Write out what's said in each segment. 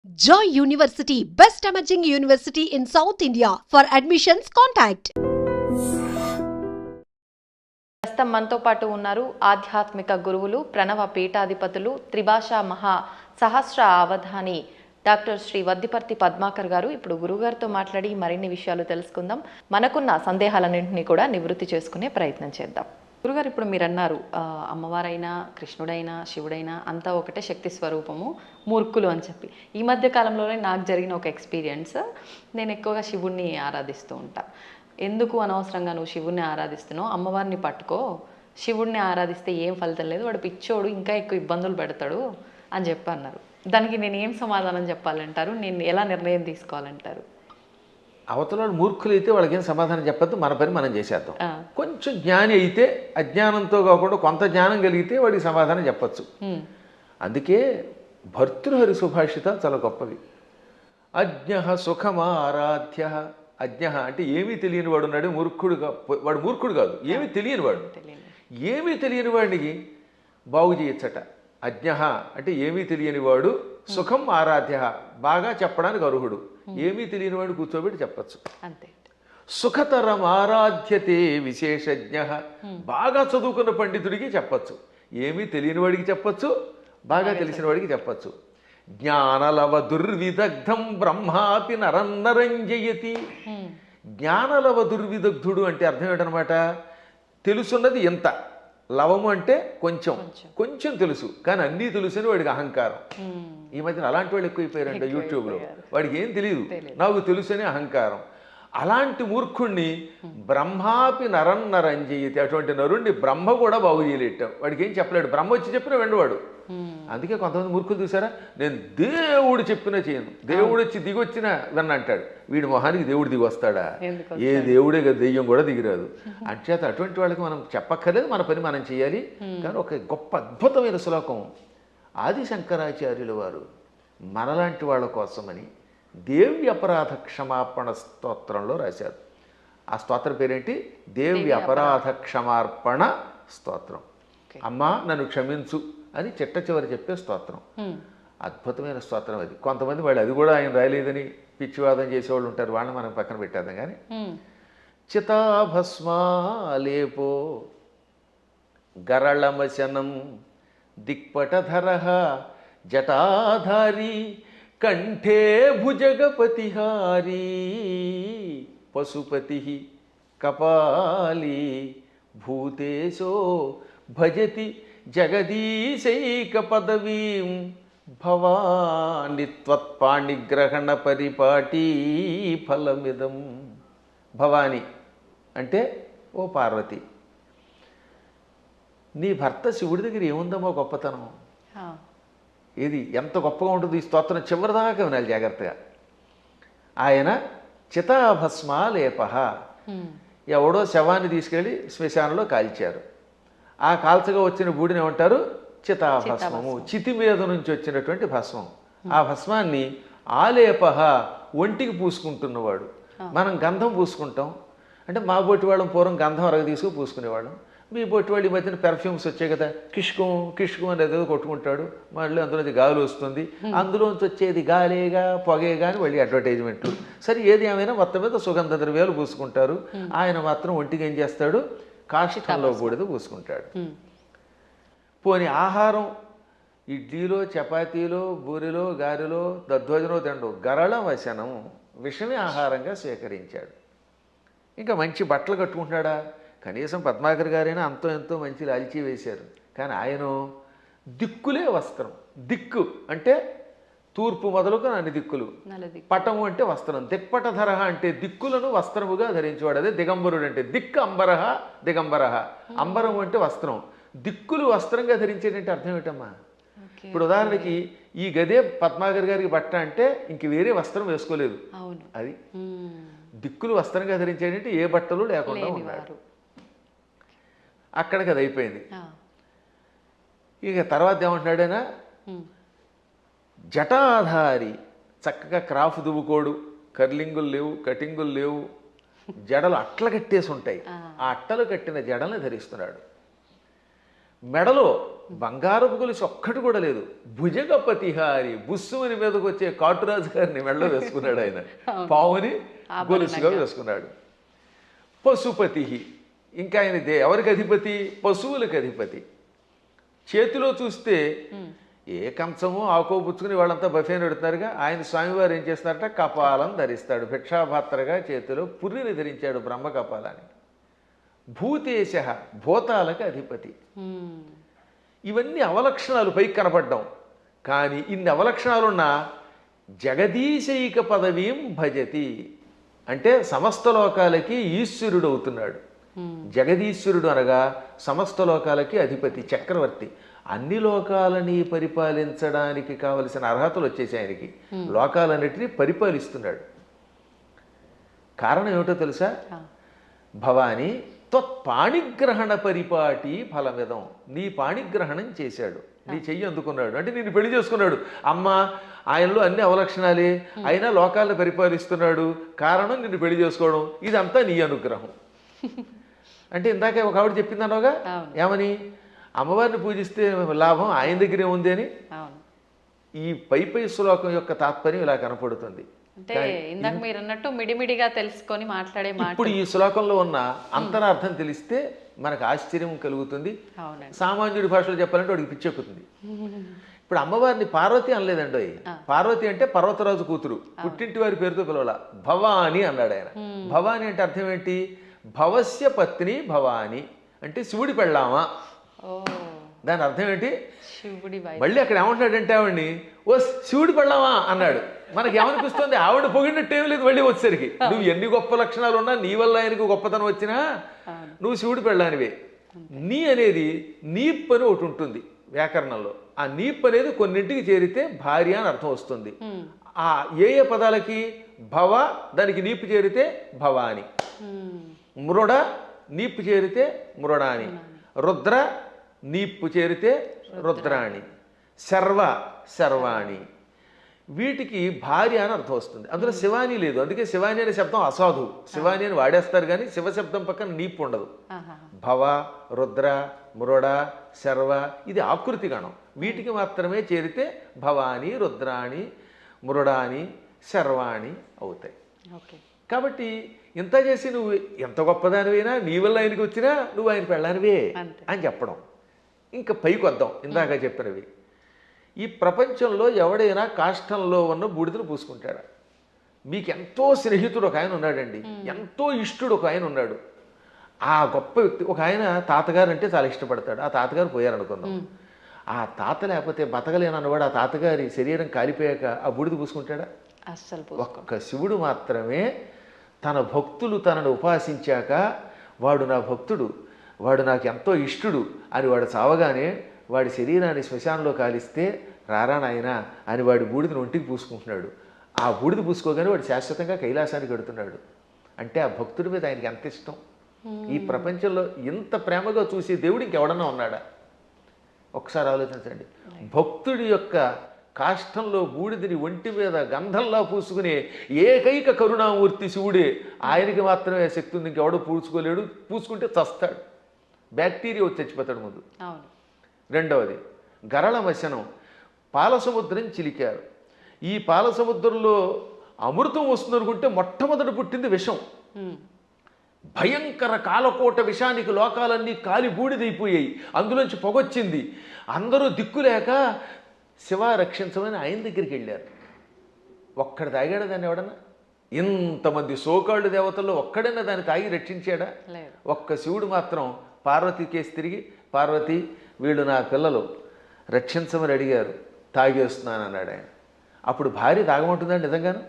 Joy University, best emerging university in South India. For admissions, contact. ప్రస్తుతం మనతో పాటు ఉన్నారు ఆధ్యాత్మిక గురువులు, ప్రణవ పీఠాధిపతులు, త్రిభాషా మహా సహస్ర అవధాని డాక్టర్ శ్రీ వద్దిపర్తి పద్మాకర్ గారు. ఇప్పుడు గురుగారితో మాట్లాడి మరిన్ని విషయాలు తెలుసుకుందాం. మనకున్న సందేహాలన్నింటినీ కూడా నివృత్తి చేసుకునే ప్రయత్నం చేద్దాం. గురుగారు, ఇప్పుడు మీరు అన్నారు అమ్మవారైనా కృష్ణుడైనా శివుడైనా అంతా ఒకటే శక్తి స్వరూపము, మూర్ఖులు అని చెప్పి. ఈ మధ్య కాలంలోనే నాకు జరిగిన ఒక ఎక్స్పీరియన్స్, నేను ఎక్కువగా శివుణ్ణి ఆరాధిస్తూ ఉంటా. ఎందుకు అనవసరంగా నువ్వు శివుణ్ణి ఆరాధిస్తున్నావు, అమ్మవారిని పట్టుకో, శివుణ్ణి ఆరాధిస్తే ఏం ఫలితం లేదు, వాడు పిచ్చోడు, ఇంకా ఎక్కువ ఇబ్బందులు పెడతాడు అని చెప్పి అన్నారు. దానికి నేను ఏం సమాధానం చెప్పాలంటారు? నేను ఎలా నిర్ణయం తీసుకోవాలంటారు? అవతల మూర్ఖులు అయితే వాళ్ళకి ఏం సమాధానం చెప్పద్దు, మన పని మనం చేసేద్దాం. కొంచెం జ్ఞాని అయితే అజ్ఞానంతో కాకుండా కొంత జ్ఞానం కలిగితే వాడికి సమాధానం చెప్పచ్చు. అందుకే భర్తృహరి సుభాషితాలు చాలా గొప్పవి. అజ్ఞ సుఖమారాధ్య. అజ్ఞ అంటే ఏమీ తెలియని వాడు ఉన్నాడు, మూర్ఖుడుగా. వాడు మూర్ఖుడు కాదు, ఏమీ తెలియని వాడు. ఏమీ తెలియని వాడికి బాగు చేయొచ్చట. అజ్ఞ అంటే ఏమీ తెలియని వాడు, సుఖం ఆరాధ్య బాగా చెప్పడానికి అర్హుడు. ఏమీ తెలియని వాడు కూర్చోబెట్టి చెప్పచ్చు. అంతే. సుఖతరం ఆరాధ్యతే విశేషజ్ఞ. బాగా చదువుకున్న పండితుడికి చెప్పచ్చు, ఏమీ తెలియని వాడికి చెప్పచ్చు, బాగా తెలిసిన వాడికి చెప్పచ్చు. జ్ఞానలవ దుర్విదగ్ధం బ్రహ్మాపి నరన్నరంజయతి. జ్ఞానలవ దుర్విదగ్ధుడు అంటే అర్థం ఏంటనమాట? తెలుసున్నది ఎంత, లవము అంటే కొంచెం, కొంచెం తెలుసు కానీ అన్నీ తెలుసని వాడికి అహంకారం. ఈ మధ్యన అలాంటి వాళ్ళు ఎక్కువైపోయారంట యూట్యూబ్లో. వాడికి ఏం తెలియదు, నాకు తెలుసని అహంకారం. అలాంటి మూర్ఖుణ్ణి బ్రహ్మాపి నరన్నరంజయతి. అటువంటి నరుణ్ణి బ్రహ్మ కూడా బాగు చేయలేట. వాడికి ఏం చెప్పలేడు, బ్రహ్మ వచ్చి చెప్పినా వెండవాడు. అందుకే కొంతమంది మూర్ఖులు చూసారా, నేను దేవుడు చెప్పినా చేయను, దేవుడు వచ్చి దిగొచ్చినా విన్న అంటాడు. వీడి మొహానికి దేవుడు దిగి వస్తాడా? ఏ దేవుడే కదా, దెయ్యం కూడా దిగిరాదు. అంచేత అటువంటి వాళ్ళకి మనం చెప్పక్కర్లేదు, మన పని మనం చేయాలి. కానీ ఒక గొప్ప అద్భుతమైన శ్లోకం ఆది శంకరాచార్యుల వారు మనలాంటి వాళ్ళ కోసమని దేవి అపరాధ క్షమాపణ స్తోత్రంలో రాశారు. ఆ స్తోత్రం పేరేంటి? దేవి అపరాధ క్షమార్పణ స్తోత్రం. అమ్మా నన్ను క్షమించు అని చిట్ట చివరి చెప్పే స్తోత్రం. అద్భుతమైన స్తోత్రం అది. కొంతమంది వాళ్ళు అది కూడా ఆయన రాయలేదని పిచ్చివాదం చేసేవాళ్ళు ఉంటారు, వాళ్ళని మనం పక్కన పెట్టేద్దాం. కానీ చితాభస్మాలేపో గరళమశనం దిక్పటధర జటాధారి కంఠే భుజగపతిహారీ పశుపతి కపాలీ భూతేశో భజతి జగదీశైక పదవీం భవాని త్వత్పాణిగ్రహణ పరిపాటీ ఫలమిదం. భవాని అంటే ఓ పార్వతి, నీ భర్త శివుడి దగ్గర ఏముందమ్మో గొప్పతనం. ఇది ఎంత గొప్పగా ఉంటుంది. ఈ స్తోత్రం చివరిదాకా వినాలి జాగ్రత్తగా. ఆయన చితాభస్మాలేప, ఎవడో శవాన్ని తీసుకెళ్ళి శ్మశానంలో కాల్చారు. ఆ కాల్చగా వచ్చిన బూడిని ఏమంటారు? చితాభస్మము. చితి మీద నుంచి వచ్చినటువంటి భస్మం. ఆ భస్మాన్ని ఆలేప, ఒంటికి పూసుకుంటున్నవాడు. మనం గంధం పూసుకుంటాం అంటే, మా బొట్టి వాళ్ళం పూర్వం గంధం అరగ తీసుకు పూసుకునేవాళ్ళం. మీ బొట్టి వాళ్ళు ఈ మధ్యన పెర్ఫ్యూమ్స్ వచ్చాయి కదా, కిష్కం కిష్కం అనేది ఏదో కొట్టుకుంటాడు, మళ్ళీ అందులోంచి గాలి వస్తుంది, అందులోంచి వచ్చేది గాలేగా పొగే కానీ మళ్ళీ అడ్వర్టైజ్మెంట్లు. సరే ఏది ఏమైనా మొత్తం మీద సుగంధ ద్రవ్యాలు పూసుకుంటారు. ఆయన మాత్రం ఒంటికి ఏం చేస్తాడు? కాష్టంలో బూడిద పూసుకుంటాడు. పోని ఆహారం ఇడ్లీలో చపాతీలో బూరిలో గారెలో దద్దోజనో తిండు, గరళ వశనం విషమే ఆహారంగా స్వీకరించాడు. ఇంకా మంచి బట్టలు కట్టుకుంటున్నాడా? కనీసం పద్మాకర్ గారైనా అంతో ఎంతో మంచి లాల్చీ వేశారు. కానీ ఆయన దిక్కులే వస్త్రం. దిక్కు అంటే తూర్పు మొదలుకు అన్ని దిక్కులు. పటము అంటే వస్త్రం. దిక్పటధర అంటే దిక్కులను వస్త్రముగా ధరించేవాడు. అదే దిగంబరుడు అంటే. దిక్కు అంబరహ దిగంబరహ. అంబరం అంటే వస్త్రం, దిక్కులు వస్త్రంగా ధరించేటంటే అర్థం ఏంటమ్మా? ఇప్పుడు ఉదాహరణకి ఈ గదే పద్మాకర్ గారికి బట్ట అంటే ఇంక వేరే వస్త్రం వేసుకోలేదు. అది దిక్కులు వస్త్రంగా ధరించేటంటే ఏ బట్టలు లేకుండా ఉన్నాడు. అక్కడికి అది అయిపోయింది. ఇక తర్వాత ఏమంటున్నాడైనా, జటాధారి, చక్కగా క్రాఫ్ దువ్వుకోడు, కర్లింగులు లేవు, కటింగులు లేవు, జడలు అట్టలు కట్టేసి ఉంటాయి. ఆ అట్టలు కట్టిన జడల్ని ధరిస్తున్నాడు. మెడలో బంగారపు గొలుసు ఒక్కటి కూడా లేదు. భుజగపతిహారి బుస్సుమని మీదకు వచ్చే కాటురాజు గారిని మెడలో వేసుకున్నాడు ఆయన. పావుని గొలుసుగా వేసుకున్నాడు. పశుపతి, ఇంకా ఆయన ఎవరికి అధిపతి? పశువులకు అధిపతి. చేతిలో చూస్తే ఏ కంచము ఆకో పుచ్చుకుని వాళ్ళంతా బఫేని పెడుతున్నారుగా, ఆయన స్వామివారు ఏం చేస్తున్నారట? కపాలం ధరిస్తాడు. భిక్షాపాత్రగా చేతిలో పుర్రిని ధరించాడు, బ్రహ్మ కపాలాన్ని. భూతేశ, భూతాలకు అధిపతి. ఇవన్నీ అవలక్షణాలు పైకి కనపడ్డాం. కానీ ఇన్ని అవలక్షణాలున్నా జగదీశైక పదవీం భజతి అంటే సమస్త లోకాలకి ఈశ్వరుడు అవుతున్నాడు. జగదీశ్వరుడు అనగా సమస్త లోకాలకి అధిపతి, చక్రవర్తి. అన్ని లోకాలని పరిపాలించడానికి కావలసిన అర్హతలు వచ్చేసాయి ఆయనకి. లోకాలన్నిటినీ పరిపాలిస్తున్నాడు. కారణం ఏమిటో తెలుసా? భవాని త్వత్పాణిగ్రహణ పరిపాటి ఫలమిదం. నీ పాణిగ్రహణం చేశాడు, నీ చెయ్యి అందుకున్నాడు, అంటే నిన్ను పెళ్లి చేసుకున్నాడు. అమ్మ ఆయనలో అన్ని అవలక్షణాలే, అయినా లోకాలను పరిపాలిస్తున్నాడు. కారణం నిన్ను పెళ్లి చేసుకోవడం. ఇదంతా నీ అనుగ్రహం. అంటే ఇందాక ఒక ఆవిడ చెప్పిందనోగా, ఏమని? అమ్మవారిని పూజిస్తే లాభం ఆయన దగ్గరే ఉంది అని. ఈ పై శ్లోకం యొక్క తాత్పర్యం ఇలా కనపడుతుంది. అంటే ఇందాక మీరు అన్నట్టు మిడిమిడిగా తెలుసుకొని మాట్లాడే మాట. ఇప్పుడు ఈ శ్లోకంలో ఉన్న అంతరార్థం తెలిస్తే మనకు ఆశ్చర్యం కలుగుతుంది. సామాన్యుడి భాషలో చెప్పాలంటే వాడికి పిచ్చెక్కుతుంది. ఇప్పుడు అమ్మవారిని పార్వతి అనలేదండి. పార్వతి అంటే పర్వతరాజు కూతురు, పుట్టింటి వారి పేరుతో పిలవాల. భవాని అన్నాడు ఆయన. భవాని అంటే అర్థం ఏంటి? భవస్య పత్ని భవాని అంటే శివుడి పెళ్ళామా. దాని అర్థం ఏంటి? మళ్ళీ అక్కడ ఏమంటాడంటే ఆవిడ్ని ఓ శివుడి పెళ్ళామా అన్నాడు. మనకి ఏమనిపిస్తుంది? ఆవిడ పొగిడినట్టు ఏం లేదు. మళ్ళీ వచ్చేసరికి నువ్వు ఎన్ని గొప్ప లక్షణాలు ఉన్నా, నీ వల్ల ఆయనకు గొప్పతనం వచ్చినా నువ్వు శివుడి పెళ్ళానివే. నీ అనేది నీప్ అని ఒకటి ఉంటుంది వ్యాకరణంలో. ఆ నీప్ అనేది కొన్నింటికి చేరితే భార్య అని అర్థం వస్తుంది. ఆ ఏ ఏ పదాలకి? భవ దానికి నీపు చేరితే భవాని, మృడ నీపు చేరితే మృడాని, రుద్ర నీప్పు చేరితే రుద్రాణి, శర్వ శర్వాణి. వీటికి భార్య అని అర్థం వస్తుంది. అందులో శివాని లేదు. అందుకే శివాని అనే శబ్దం అసాధు. శివాని అని వాడేస్తారు కానీ శివ శబ్దం పక్కన నీపు ఉండదు. భవ, రుద్ర, మృడ, శర్వ ఇది ఆకృతి గణం. వీటికి మాత్రమే చేరితే భవాని, రుద్రాణి, మృడాని, శర్వాణి అవుతాయి. కాబట్టి ఇంత చేసి నువ్వు ఎంత గొప్పదానివైనా, నీ వల్ల ఆయనకి వచ్చినా నువ్వు ఆయన పెళ్ళానివే అని చెప్పడం. ఇంకా పైకి వద్దాం. ఇందాక చెప్పినవి, ఈ ప్రపంచంలో ఎవడైనా కాష్టంలో ఉన్న బూడిదను పూసుకుంటాడా? మీకు ఎంతో స్నేహితుడు ఒక ఆయన ఉన్నాడండి, ఎంతో ఇష్టుడు ఒక ఆయన ఉన్నాడు. ఆ గొప్ప వ్యక్తి ఒక ఆయన తాతగారు అంటే చాలా ఇష్టపడతాడు. ఆ తాతగారు పోయారనుకుందాం. ఆ తాత లేకపోతే బతకలేనన్నవాడు ఆ తాతగారి శరీరం కాలిపోయాక ఆ బూడిద పూసుకుంటాడా? అస్సలు. ఒక్క శివుడు మాత్రమే తన భక్తులు తనను ఉపాసించాక వాడు నా భక్తుడు, వాడు నాకు ఎంతో ఇష్టుడు అని వాడు చావగానే వాడి శరీరాన్ని శ్మశానంలో కాలిస్తే రారా నాయనా అని వాడి బూడిదని ఒంటికి పూసుకుంటున్నాడు. ఆ బూడిద పూసుకోగానే వాడు శాశ్వతంగా కైలాసానికి వెడుతున్నాడు. అంటే ఆ భక్తుడి మీద ఆయనకి ఎంత ఇష్టం. ఈ ప్రపంచంలో ఇంత ప్రేమగా చూసే దేవుడు ఇంకెవడన్నా ఉన్నాడా? ఒకసారి ఆలోచించండి. భక్తుడి యొక్క కాష్టంలో బూడిదని ఒంటి మీద గంధంలా పూసుకునే ఏకైక కరుణామూర్తి శివుడే. ఆయనకి మాత్రమే శక్తి ఉంది, ఇంకెవడో పూసుకోలేడు. పూసుకుంటే చస్తాడు, బ్యాక్టీరియా వచ్చి చచ్చిపోతాడు ముందు. రెండవది గరళమశనం, పాలసముద్రం చిలికారు. ఈ పాలసముద్రంలో అమృతం వస్తుంది అనుకుంటే మొట్టమొదటి పుట్టింది విషం. భయంకర కాలకోట విషానికి లోకాలన్నీ కాలి బూడిదైపోయాయి. అందులోంచి పొగొచ్చింది. అందరూ దిక్కులేక శివ రక్షించమని ఆయన దగ్గరికి వెళ్ళారు. ఒక్కడు తాగాడు దాన్ని ఎవడన్నా? ఇంతమంది సోకాళ్ళు దేవతల్లో ఒక్కడైనా దాన్ని తాగి రక్షించాడా? ఒక్క శివుడు మాత్రం పార్వతి కేసు తిరిగి, పార్వతి వీళ్ళు నా పిల్లలు రక్షించమని అడిగారు, తాగేస్తున్నాను అన్నాడు ఆయన. అప్పుడు భార్య తాగమంటుందండి నిజంగాను?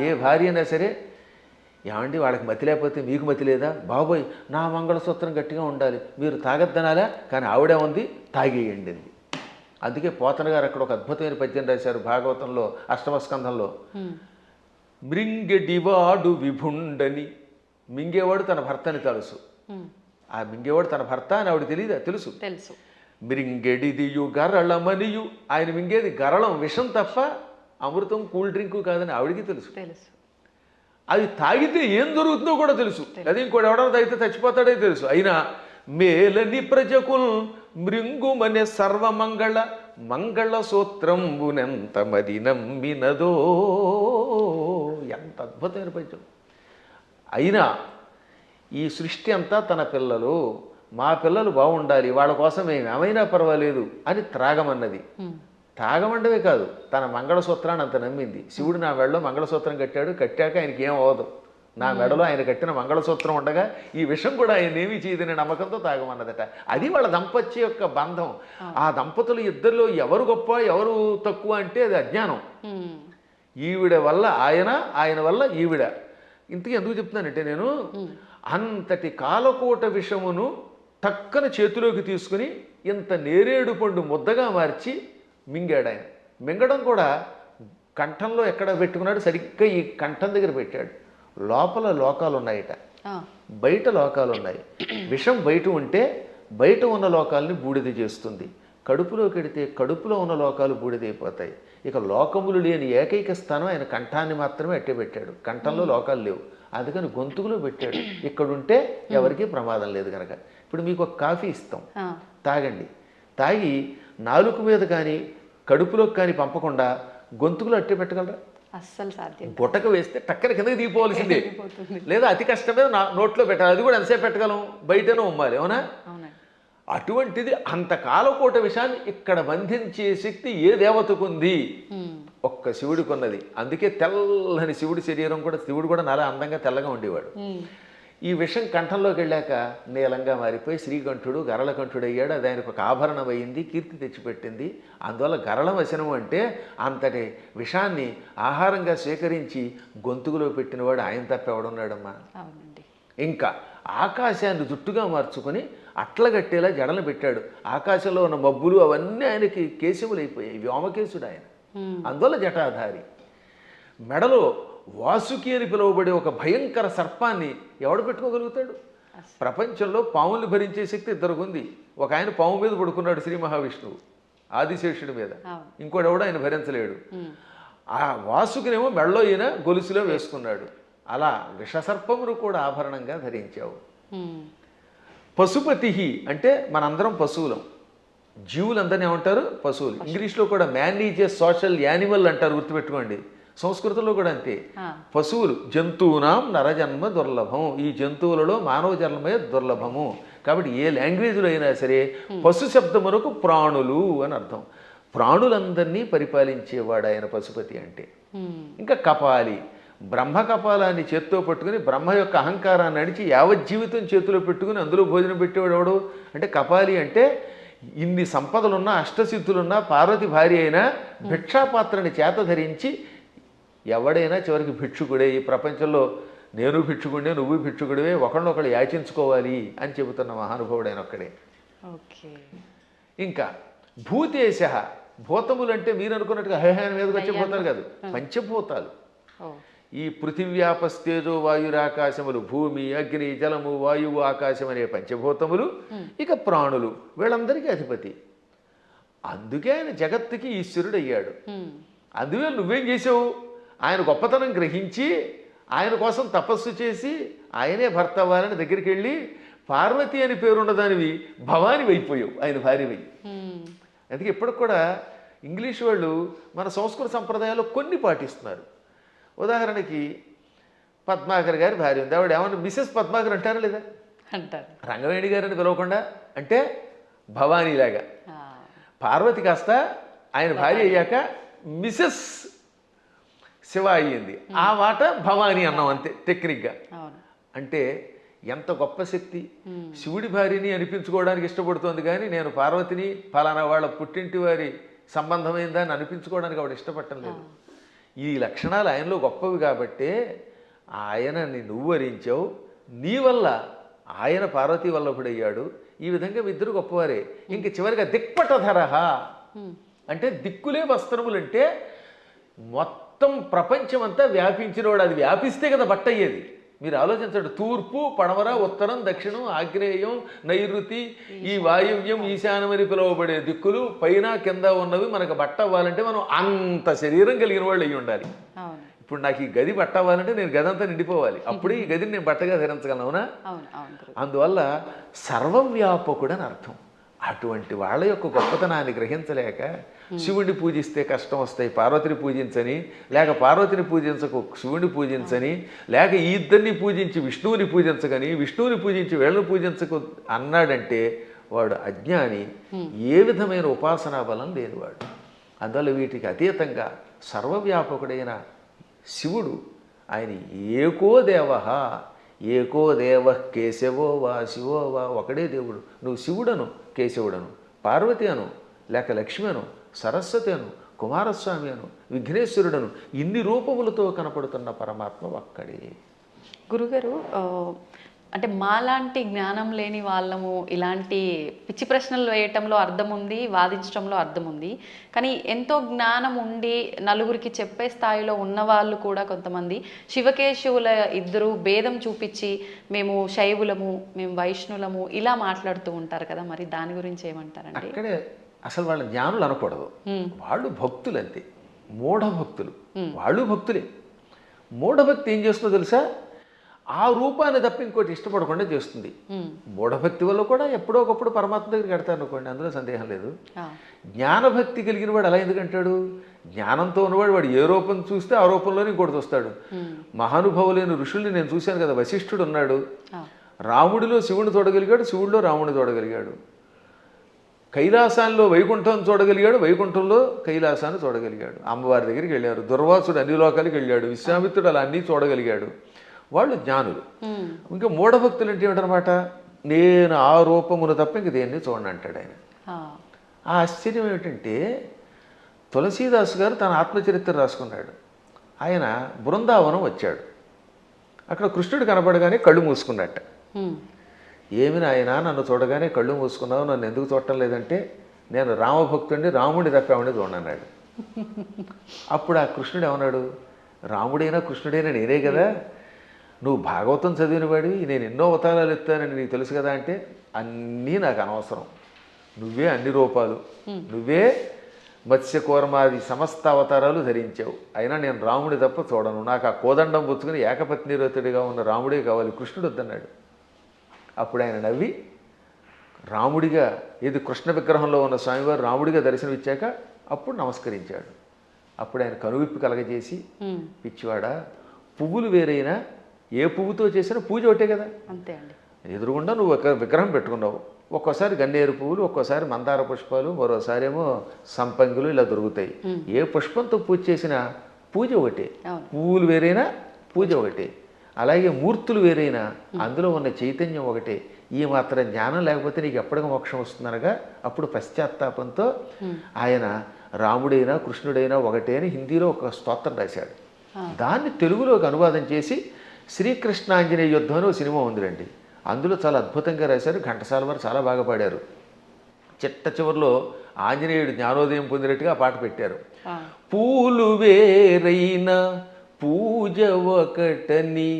ఏ భార్య అయినా సరే, ఏమండి వాళ్ళకి మతి లేకపోతే మీకు మతి లేదా? బాబోయ్ నా మంగళసూత్రం గట్టిగా ఉండాలి, మీరు తాగద్దనాలా? కానీ ఆవిడే ఉంది, తాగేయండి. అందుకే పోతన గారు అక్కడ ఒక అద్భుతమైన పద్యం రాశారు భాగవతంలో అష్టమ స్కంధంలో. మృంగెడివాడు విభుండని, మింగేవాడు తన భర్తని తెలుసు. ఆ మింగేవాడు తన భర్త అని ఆవిడ తెలియదా? తెలుసు. మృంగెడిదియు గరళమనియు, ఆయన మింగేది గరళం విషం తప్ప అమృతం కూల్ డ్రింకు కాదని ఆవిడికి తెలుసు. అది తాగితే ఏం జరుగుతుందో కూడా తెలుసు. అది ఇంకోటి ఎవడన్నా తాగితే చచ్చిపోతాడే తెలుసు. అయినా మేలని ప్రజకుల్ మృంగుమనే సర్వమంగళ మంగళ సూత్రంబునెంత మది నమ్మినదో. ఎంత అద్భుతమైన పద్యం. అయినా ఈ సృష్టి అంతా తన పిల్లలు, మా పిల్లలు బాగుండాలి, వాళ్ళ కోసం మేము ఏమైనా పర్వాలేదు అని త్రాగమన్నది. తాగమండవే కాదు, తన మంగళసూత్రాన్ని అంత నమ్మింది. శివుడు నా మెడలో మంగళసూత్రం కట్టాడు, కట్టాక ఆయనకి ఏం అవ్వదు, నా మెడలో ఆయన కట్టిన మంగళసూత్రం ఉండగా ఈ విషయం కూడా ఆయన ఏమీ చేయదనే నమ్మకంతో తాగమన్నదట. అది వాళ్ళ దంపత్య యొక్క బంధం. ఆ దంపతులు ఇద్దరిలో ఎవరు గొప్ప ఎవరు తక్కువ అంటే అది అజ్ఞానం. ఈవిడ వల్ల ఆయన, ఆయన వల్ల ఈవిడ. ఇంతకీ ఎందుకు చెప్తున్నానంటే, నేను అంతటి కాలకూట విషమును టక్కన చేతిలోకి తీసుకుని ఇంత నేరేడు పండు ముద్దగా మార్చి మింగాడు. ఆయన మింగడం కూడా కంఠంలో ఎక్కడ పెట్టుకున్నాడు, సరిగ్గా ఈ కంఠం దగ్గర పెట్టాడు. లోపల లోకాలు ఉన్నాయట, బయట లోకాలు ఉన్నాయి. విషం బయట ఉంటే బయట ఉన్న లోకాలని బూడిద చేస్తుంది, కడుపులోకి వెడితే కడుపులో ఉన్న లోకాలు బూడిదైపోతాయి. ఇక లోకములు లేని ఏకైక స్థానం ఆయన కంఠాన్ని మాత్రమే అట్టే పెట్టాడు. కంఠంలో లోకాలు లేవు, అందుకని గొంతుకులో పెట్టాడు. ఇక్కడుంటే ఎవరికీ ప్రమాదం లేదు కనుక. ఇప్పుడు మీకు ఒక కాఫీ ఇస్తాం, తాగండి. తాగి నాలుక మీద కానీ కడుపులోకి కానీ పంపకుండా గొంతుకులో అట్టే పెట్టగలరా? అస్సలు సాధ్యం. గుట్టక వేస్తే టక్కన కిందకి దిగిపోవలసిందే, లేదా అతి కష్టమే నోట్లో పెట్టాలి. అది కూడా ఎంతసేపు పెట్టగలం, బయటనే ఉమ్మాలి, అవునా? అటువంటిది అంత కాలకోట విషయాన్ని ఇక్కడ బంధించే శక్తి ఏ దేవతకు ఉంది? ఒక్క శివుడికి ఉన్నది. అందుకే తెల్లని శివుడి శరీరం కూడా, శివుడు కూడా నాలా అందంగా తెల్లగా ఉండేవాడు. ఈ విషం కంఠంలోకి వెళ్ళాక నీలంగా మారిపోయి శ్రీకంఠుడు గరళకంఠుడు అయ్యాడు. అది ఆయనకు ఒక ఆభరణం అయింది, కీర్తి తెచ్చిపెట్టింది. అందువల్ల గరళ వచనం అంటే అంతటి విషాన్ని ఆహారంగా స్వీకరించి గొంతుకులో పెట్టినవాడు ఆయన తప్ప ఎవడున్నాడమ్మా? ఇంకా ఆకాశాన్ని జుట్టుగా మార్చుకొని అట్లగట్టేలా జడలు పెట్టాడు. ఆకాశంలో ఉన్న మబ్బులు అవన్నీ ఆయనకి కేశములైపోయాయి, వ్యోమకేశుడు ఆయన. అందువల్ల జటాధారి. మెడలో వాసుకి అని పిలువబడే ఒక భయంకర సర్పాన్ని ఎవడు పెట్టుకోగలుగుతాడు? ప్రపంచంలో పాముల్ని భరించే శక్తి ఇద్దరికి ఉంది. ఒక ఆయన పాము మీద పడుకున్నాడు, శ్రీ మహావిష్ణువు ఆదిశేషుడి మీద. ఇంకోటి ఎవడు ఆయన భరించలేడు. ఆ వాసుకినేమో మెడలో ఈయన గొలుసులో వేసుకున్నాడు. అలా విషసర్పమును కూడా ఆభరణంగా ధరించావు. పశుపతి అంటే మనందరం పశువులం. జీవులందరినీ ఏమంటారు? పశువులు. ఇంగ్లీష్లో కూడా man is a social animal అంటారు, గుర్తుపెట్టుకోండి. సంస్కృతంలో కూడా అంతే. పశువులు జంతువునాం నరజన్మ దుర్లభం. ఈ జంతువులలో మానవ జన్మే దుర్లభము. కాబట్టి ఏ లాంగ్వేజ్లో అయినా సరే పశు శబ్దమునకు ప్రాణులు అని అర్థం. ప్రాణులందరినీ పరిపాలించేవాడు ఆయన పశుపతి అంటే. ఇంకా కపాలి, బ్రహ్మ కపాలాన్ని చేత్తో పట్టుకుని బ్రహ్మ యొక్క అహంకారాన్ని నడిచి యావజ్జీవితం చేతిలో పెట్టుకుని అందులో భోజనం పెట్టేవాడు ఎవడు అంటే కపాలి. అంటే ఇన్ని సంపదలున్నా అష్టసిద్ధులున్నా పార్వతి భార్య అయినా భిక్షాపాత్రని చేత ధరించి ఎవడైనా చివరికి భిక్షుకుడే. ఈ ప్రపంచంలో నేను భిక్షుకుడే, నువ్వు భిక్షుకుడివే, ఒకళ్ళొకళ్ళు యాచించుకోవాలి అని చెబుతున్న మహానుభావుడైన ఒక్కడే. ఇంకా భూతేశ, భూతములు అంటే మీరు అనుకున్నట్టుగా హేహాన్ మీదకి వచ్చే భూతాలు కాదు, పంచభూతాలు. ఈ పృథివ్యాపస్తేజో వాయురాకాశములు, భూమి అగ్ని జలము వాయువు ఆకాశం అనే పంచభూతములు, ఇక ప్రాణులు, వీళ్ళందరికీ అధిపతి. అందుకే ఆయన జగత్తుకి ఈశ్వరుడు అయ్యాడు. అందువల్ల నువ్వేం చేసావు? ఆయన గొప్పతనం గ్రహించి ఆయన కోసం తపస్సు చేసి ఆయనే భర్త అవ్వాలని దగ్గరికి వెళ్ళి పార్వతి అని పేరున్నదానివి భవాని అయిపోయావు, ఆయన భార్యవై. అందుకే ఇప్పటికి కూడా ఇంగ్లీష్ వాళ్ళు మన సంస్కృత సంప్రదాయాల్లో కొన్ని పాటిస్తున్నారు. ఉదాహరణకి పద్మాకర్ గారి భార్య ఉంది, ఆవిడ ఏమన్నా మిసెస్ పద్మాకర్ అంటారా లేదా? అంటారు. రంగవేణి గారిని పిలవకుండా అంటే భవానీలాగా. పార్వతి కాస్త ఆయన భార్య అయ్యాక మిసెస్ శివ అయ్యింది, ఆ మాట భవానీ అన్నాం అంతే టెక్నిక్గా. అంటే ఎంత గొప్ప శక్తి! శివుడి భార్యని అనిపించుకోవడానికి ఇష్టపడుతోంది కానీ నేను పార్వతిని ఫలానా వాళ్ళ పుట్టింటి వారి సంబంధమైందని అనిపించుకోవడానికి ఆవిడ ఇష్టపడటం లేదు. ఈ లక్షణాలు ఆయనలో గొప్పవి కాబట్టే ఆయనని నువ్వు వరించావు, నీ వల్ల ఆయన పార్వతీ వల్లభుడయ్యాడు. ఈ విధంగా ఇద్దరు గొప్పవారే. ఇంక చివరిగా దిక్పటధరహ అంటే దిక్కులే వస్త్రములంటే మొత్తం ప్రపంచం అంతా వ్యాపించినవాడు. అది వ్యాపిస్తే కదా బట్ట అయ్యేది. మీరు ఆలోచించండి, తూర్పు పడమర ఉత్తరం దక్షిణం ఆగ్నేయం నైరుతి ఈ వాయువ్యం ఈశాన్యం అని పిలువబడే దిక్కులు పైన కింద ఉన్నవి మనకు బట్ట అవ్వాలంటే మనం అంత శరీరం కలిగిన వాళ్ళు అయ్యి ఉండాలి. ఇప్పుడు నాకు ఈ గది బట్ట అవ్వాలంటే నేను గది అంతా నిండిపోవాలి, అప్పుడు ఈ గదిని నేను బట్టగా ధరించగలను, అవునా? అందువల్ల సర్వవ్యాపకుడు అని అర్థం. అటువంటి వాళ్ళ యొక్క గొప్పతనాన్ని గ్రహించలేక శివుడిని పూజిస్తే కష్టం వస్తాయి పార్వతిని పూజించని, లేక పార్వతిని పూజించకు శివుడిని పూజించని, లేక ఈ ఇద్దరిని పూజించి విష్ణువుని పూజించగని విష్ణువుని పూజించి వీళ్ళని పూజించకు అన్నాడంటే వాడు అజ్ఞాని, ఏ విధమైన ఉపాసనా బలం లేనివాడు. అందువల్ల వీటికి అతీతంగా సర్వవ్యాపకుడైన శివుడు ఆయన ఏకో దేవ, ఏకో దేవ కేశవో వా శివో వా, ఒకడే దేవుడు. నువ్వు శివుడను, కేశవుడను, పార్వతి అను, లేక లక్ష్మి అను, సరస్వతి అను, కుమారస్వామి అను, విఘ్నేశ్వరుడను, ఇన్ని రూపములతో కనపడుతున్న పరమాత్మ ఒక్కడే. గురుగారు, అంటే మాలాంటి జ్ఞానం లేని వాళ్ళము ఇలాంటి పిచ్చి ప్రశ్నలు వేయటంలో అర్థం ఉంది, వాదించడంలో అర్థం ఉంది. కానీ ఎంతో జ్ఞానం ఉండి నలుగురికి చెప్పే స్థాయిలో ఉన్నవాళ్ళు కూడా కొంతమంది శివకేశవుల ఇద్దరు భేదం చూపించి మేము శైవులము, మేము వైష్ణులము ఇలా మాట్లాడుతూ ఉంటారు కదా, మరి దాని గురించి ఏమంటారండి? అక్కడే అసలు వాళ్ళ జ్ఞానులు అనకూడదు, వాళ్ళు భక్తులు అంతే, మూఢభక్తులు. వాళ్ళు భక్తులే. మూఢభక్తి ఏం చేస్తుందో తెలుసా? ఆ రూపాన్ని తప్ప ఇంకోటి ఇష్టపడకుండా చేస్తుంది. మూఢభక్తి వల్ల కూడా ఎప్పుడో ఒకప్పుడు పరమాత్మ దగ్గరికి వెడతారు అనుకోండి, అందులో సందేహం లేదు. జ్ఞానభక్తి కలిగిన వాడు అలా ఎందుకంటాడు? జ్ఞానంతో ఉన్నవాడు వాడు ఏ రూపం చూస్తే ఆ రూపంలోనే ఇంకోటి వస్తాడు. మహానుభావులైన ఋషుల్ని నేను చూశాను కదా, వశిష్ఠుడు ఉన్నాడు, రాముడిలో శివుని చూడగలిగాడు, శివుడిలో రాముడిని చూడగలిగాడు. కైలాసాల్లో వైకుంఠం చూడగలిగాడు, వైకుంఠంలో కైలాసాన్ని చూడగలిగాడు. అమ్మవారి దగ్గరికి వెళ్ళారు. దుర్వాసుడు అన్ని లోకాలకి వెళ్ళాడు. విశ్వామిత్రుడు అలా అన్నీ చూడగలిగాడు. వాళ్ళు జ్ఞానులు. ఇంకా మూఢభక్తులు అంటే ఏమిటనమాట? నేను ఆ రూపమును తప్ప ఇంక దేన్ని చూడండి అంటాడు ఆయన. ఆ ఆశ్చర్యం ఏమిటంటే తులసీదాసు గారు తన ఆత్మచరిత్ర రాసుకున్నాడు. ఆయన బృందావనం వచ్చాడు. అక్కడ కృష్ణుడు కనపడగానే కళ్ళు మూసుకున్నట్ట. ఏమి నాయన నన్ను చూడగానే కళ్ళు మూసుకున్నావు, నన్ను ఎందుకు చూడటం లేదంటే నేను రామభక్తుడిని, రాముడి తప్ప ఆవిడ చూడన్నాడు. అప్పుడు ఆ కృష్ణుడు ఏమన్నాడు? రాముడైనా కృష్ణుడైనా నేనే కదా, నువ్వు భాగవతం చదివిన వాడివి, నేను ఎన్నో అవతారాలు ఎత్తానని నీకు తెలుసు కదా అంటే అన్నీ నాకు అనవసరం, నువ్వే అన్ని రూపాలు, నువ్వే మత్స్యకూర్మాది సమస్త అవతారాలు ధరించావు, అయినా నేను రాముడి తప్ప చూడను, నాకు ఆ కోదండం పుచ్చుకుని ఏకపత్నిరతుడిగా ఉన్న రాముడే కావాలి, కృష్ణుడు వద్దన్నాడు. అప్పుడు ఆయన నవ్వి రాముడిగా, ఇది కృష్ణ విగ్రహంలో ఉన్న స్వామివారు రాముడిగా దర్శనమిచ్చాక అప్పుడు నమస్కరించాడు. అప్పుడు ఆయన కనువిప్పి కలగజేసి, పిచ్చివాడా, పువ్వులు వేరైనా ఏ పువ్వుతో చేసినా పూజ ఒకటే కదా, అంతే అండి. ఎదురుగుండా నువ్వు ఒక విగ్రహం పెట్టుకున్నావు, ఒక్కోసారి గన్నేరు పువ్వులు, ఒక్కోసారి మందార పుష్పాలు, మరోసారి ఏమో సంపంగులు ఇలా దొరుకుతాయి. ఏ పుష్పంతో పూజ చేసినా పూజ ఒకటే, పువ్వులు వేరైనా పూజ ఒకటే. అలాగే మూర్తులు వేరైనా అందులో ఉన్న చైతన్యం ఒకటే. ఈ మాత్రం జ్ఞానం లేకపోతే నీకు ఎప్పటికీ మోక్షం వస్తుందనగా అప్పుడు పశ్చాత్తాపంతో ఆయన రాముడైనా కృష్ణుడైనా ఒకటే అని హిందీలో ఒక స్తోత్రం రాశాడు. దాన్ని తెలుగులోకి అనువాదం చేసి శ్రీకృష్ణాంజనేయ యుద్ధం అని ఒక సినిమా ఉందిరండి, అందులో చాలా అద్భుతంగా రాశారు. ఘంటసాల వారు చాలా బాగా పాడారు. చిట్ట చివరిలో ఆంజనేయుడు జ్ఞానోదయం పొందినట్టుగా పాట పెట్టారు. పూలు వేరైనా పూజ ఒకటని